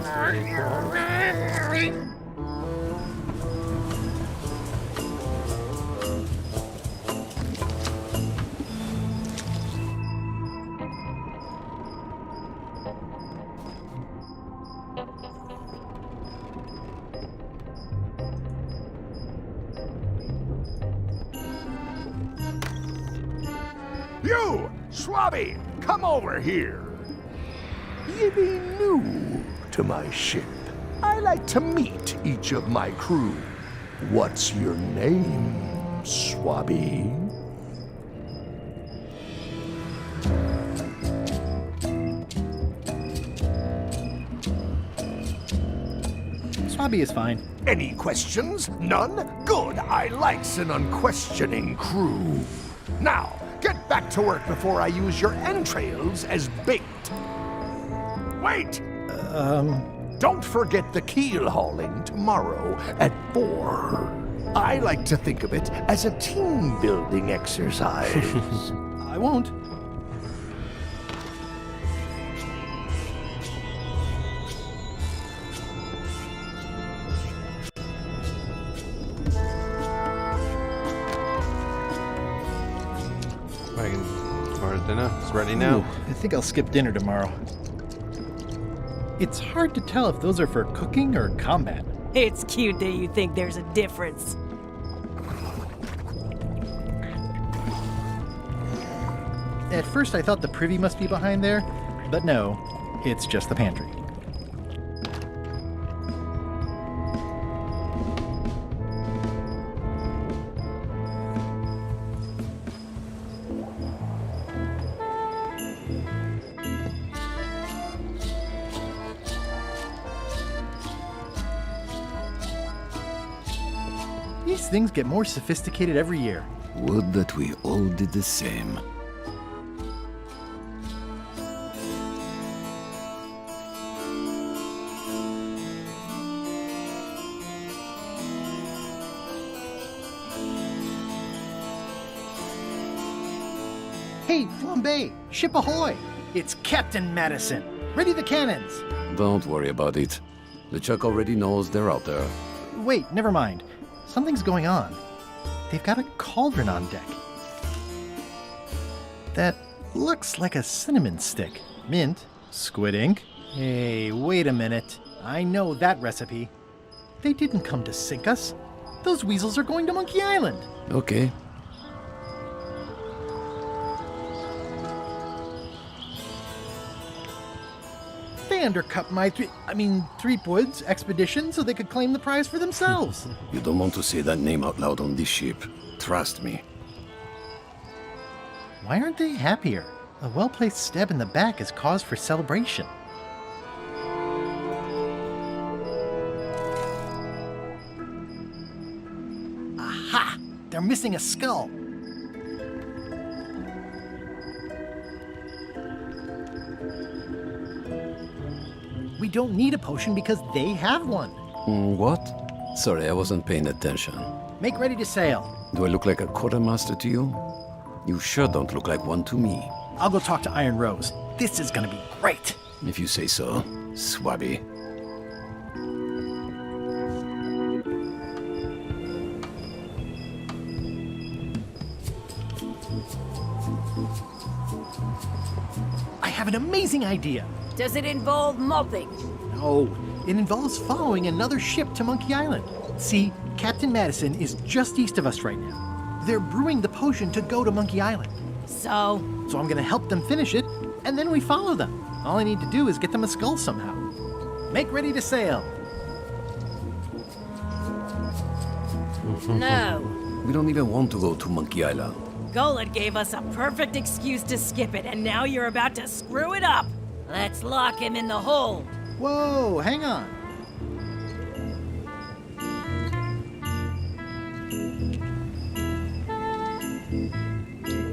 You, Swabby, come over here. You be new to my ship. I like to meet each of my crew. What's your name, Swabby? Swabby is fine. Any questions? None? Good. I likes an unquestioning crew. Now, get back to work before I use your entrails as bait. Wait! Don't forget the keel hauling tomorrow at 4. I like to think of it as a team-building exercise. I won't. For dinner? It's ready now. Ooh, I think I'll skip dinner tomorrow. It's hard to tell if those are for cooking or combat. It's cute that you think there's a difference. At first I thought the privy must be behind there, but no, it's just the pantry. These things get more sophisticated every year. Would that we all did the same. Hey, Flambe! Ship ahoy! It's Captain Madison. Ready the cannons! Don't worry about it. LeChuck already knows they're out there. Wait, never mind. Something's going on. They've got a cauldron on deck. That looks like a cinnamon stick. Mint, squid ink. Hey, wait a minute. I know that recipe. They didn't come to sink us. Those weasels are going to Monkey Island. Okay. They undercut my Threepwood's expedition so they could claim the prize for themselves. You don't want to say that name out loud on this ship. Trust me. Why aren't they happier? A well-placed stab in the back is cause for celebration. Aha! They're missing a skull. We don't need a potion because they have one. What? Sorry, I wasn't paying attention. Make ready to sail. Do I look like a quartermaster to you? You sure don't look like one to me. I'll go talk to Iron Rose. This is gonna be great. If you say so, Swabby. I have an amazing idea. Does it involve mopping? No, it involves following another ship to Monkey Island. See, Captain Madison is just east of us right now. They're brewing the potion to go to Monkey Island. So I'm gonna help them finish it, and then we follow them. All I need to do is get them a skull somehow. Make ready to sail. No. We don't even want to go to Monkey Island. Golan gave us a perfect excuse to skip it, and now you're about to screw it up. Let's lock him in the hole. Whoa, hang on.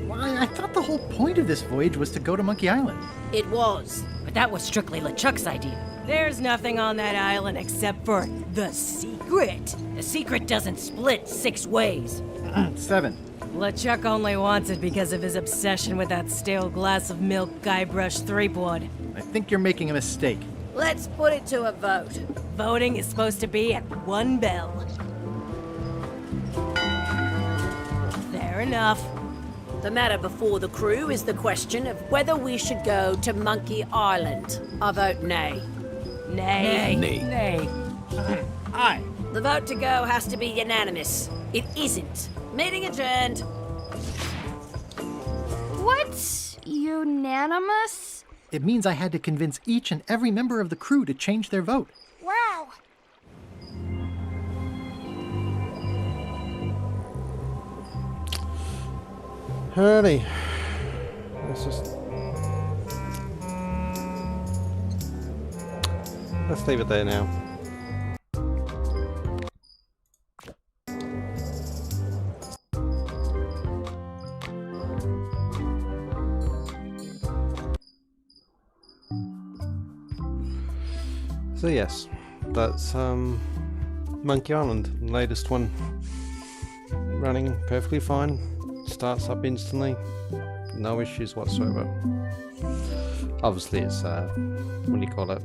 Why, I thought the whole point of this voyage was to go to Monkey Island. It was. But that was strictly LeChuck's idea. There's nothing on that island except for the secret. The secret doesn't split 6 ways. 7. LeChuck only wants it because of his obsession with that stale glass of milk Guybrush Threepwood. I think you're making a mistake. Let's put it to a vote. Voting is supposed to be at 1 bell. Fair enough. The matter before the crew is the question of whether we should go to Monkey Island. I vote nay. Nay. Nay. Nay. Aye. The vote to go has to be unanimous. It isn't. Meeting adjourned. What's unanimous? It means I had to convince each and every member of the crew to change their vote. Wow. Alrighty. Let's leave it there now. So yes, that's Monkey Island, latest one, running perfectly fine, starts up instantly, no issues whatsoever. Obviously it's what do you call it,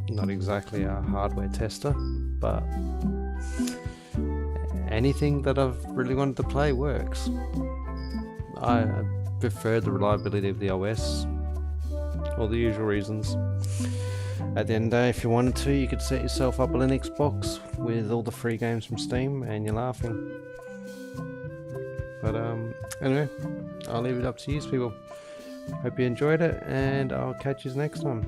not exactly a hardware tester, but anything that I've really wanted to play works. I prefer the reliability of the OS, all the usual reasons. At the end of the day, if you wanted to, you could set yourself up a Linux box with all the free games from Steam and you're laughing. But anyway, I'll leave it up to you people. Hope you enjoyed it and I'll catch you next time.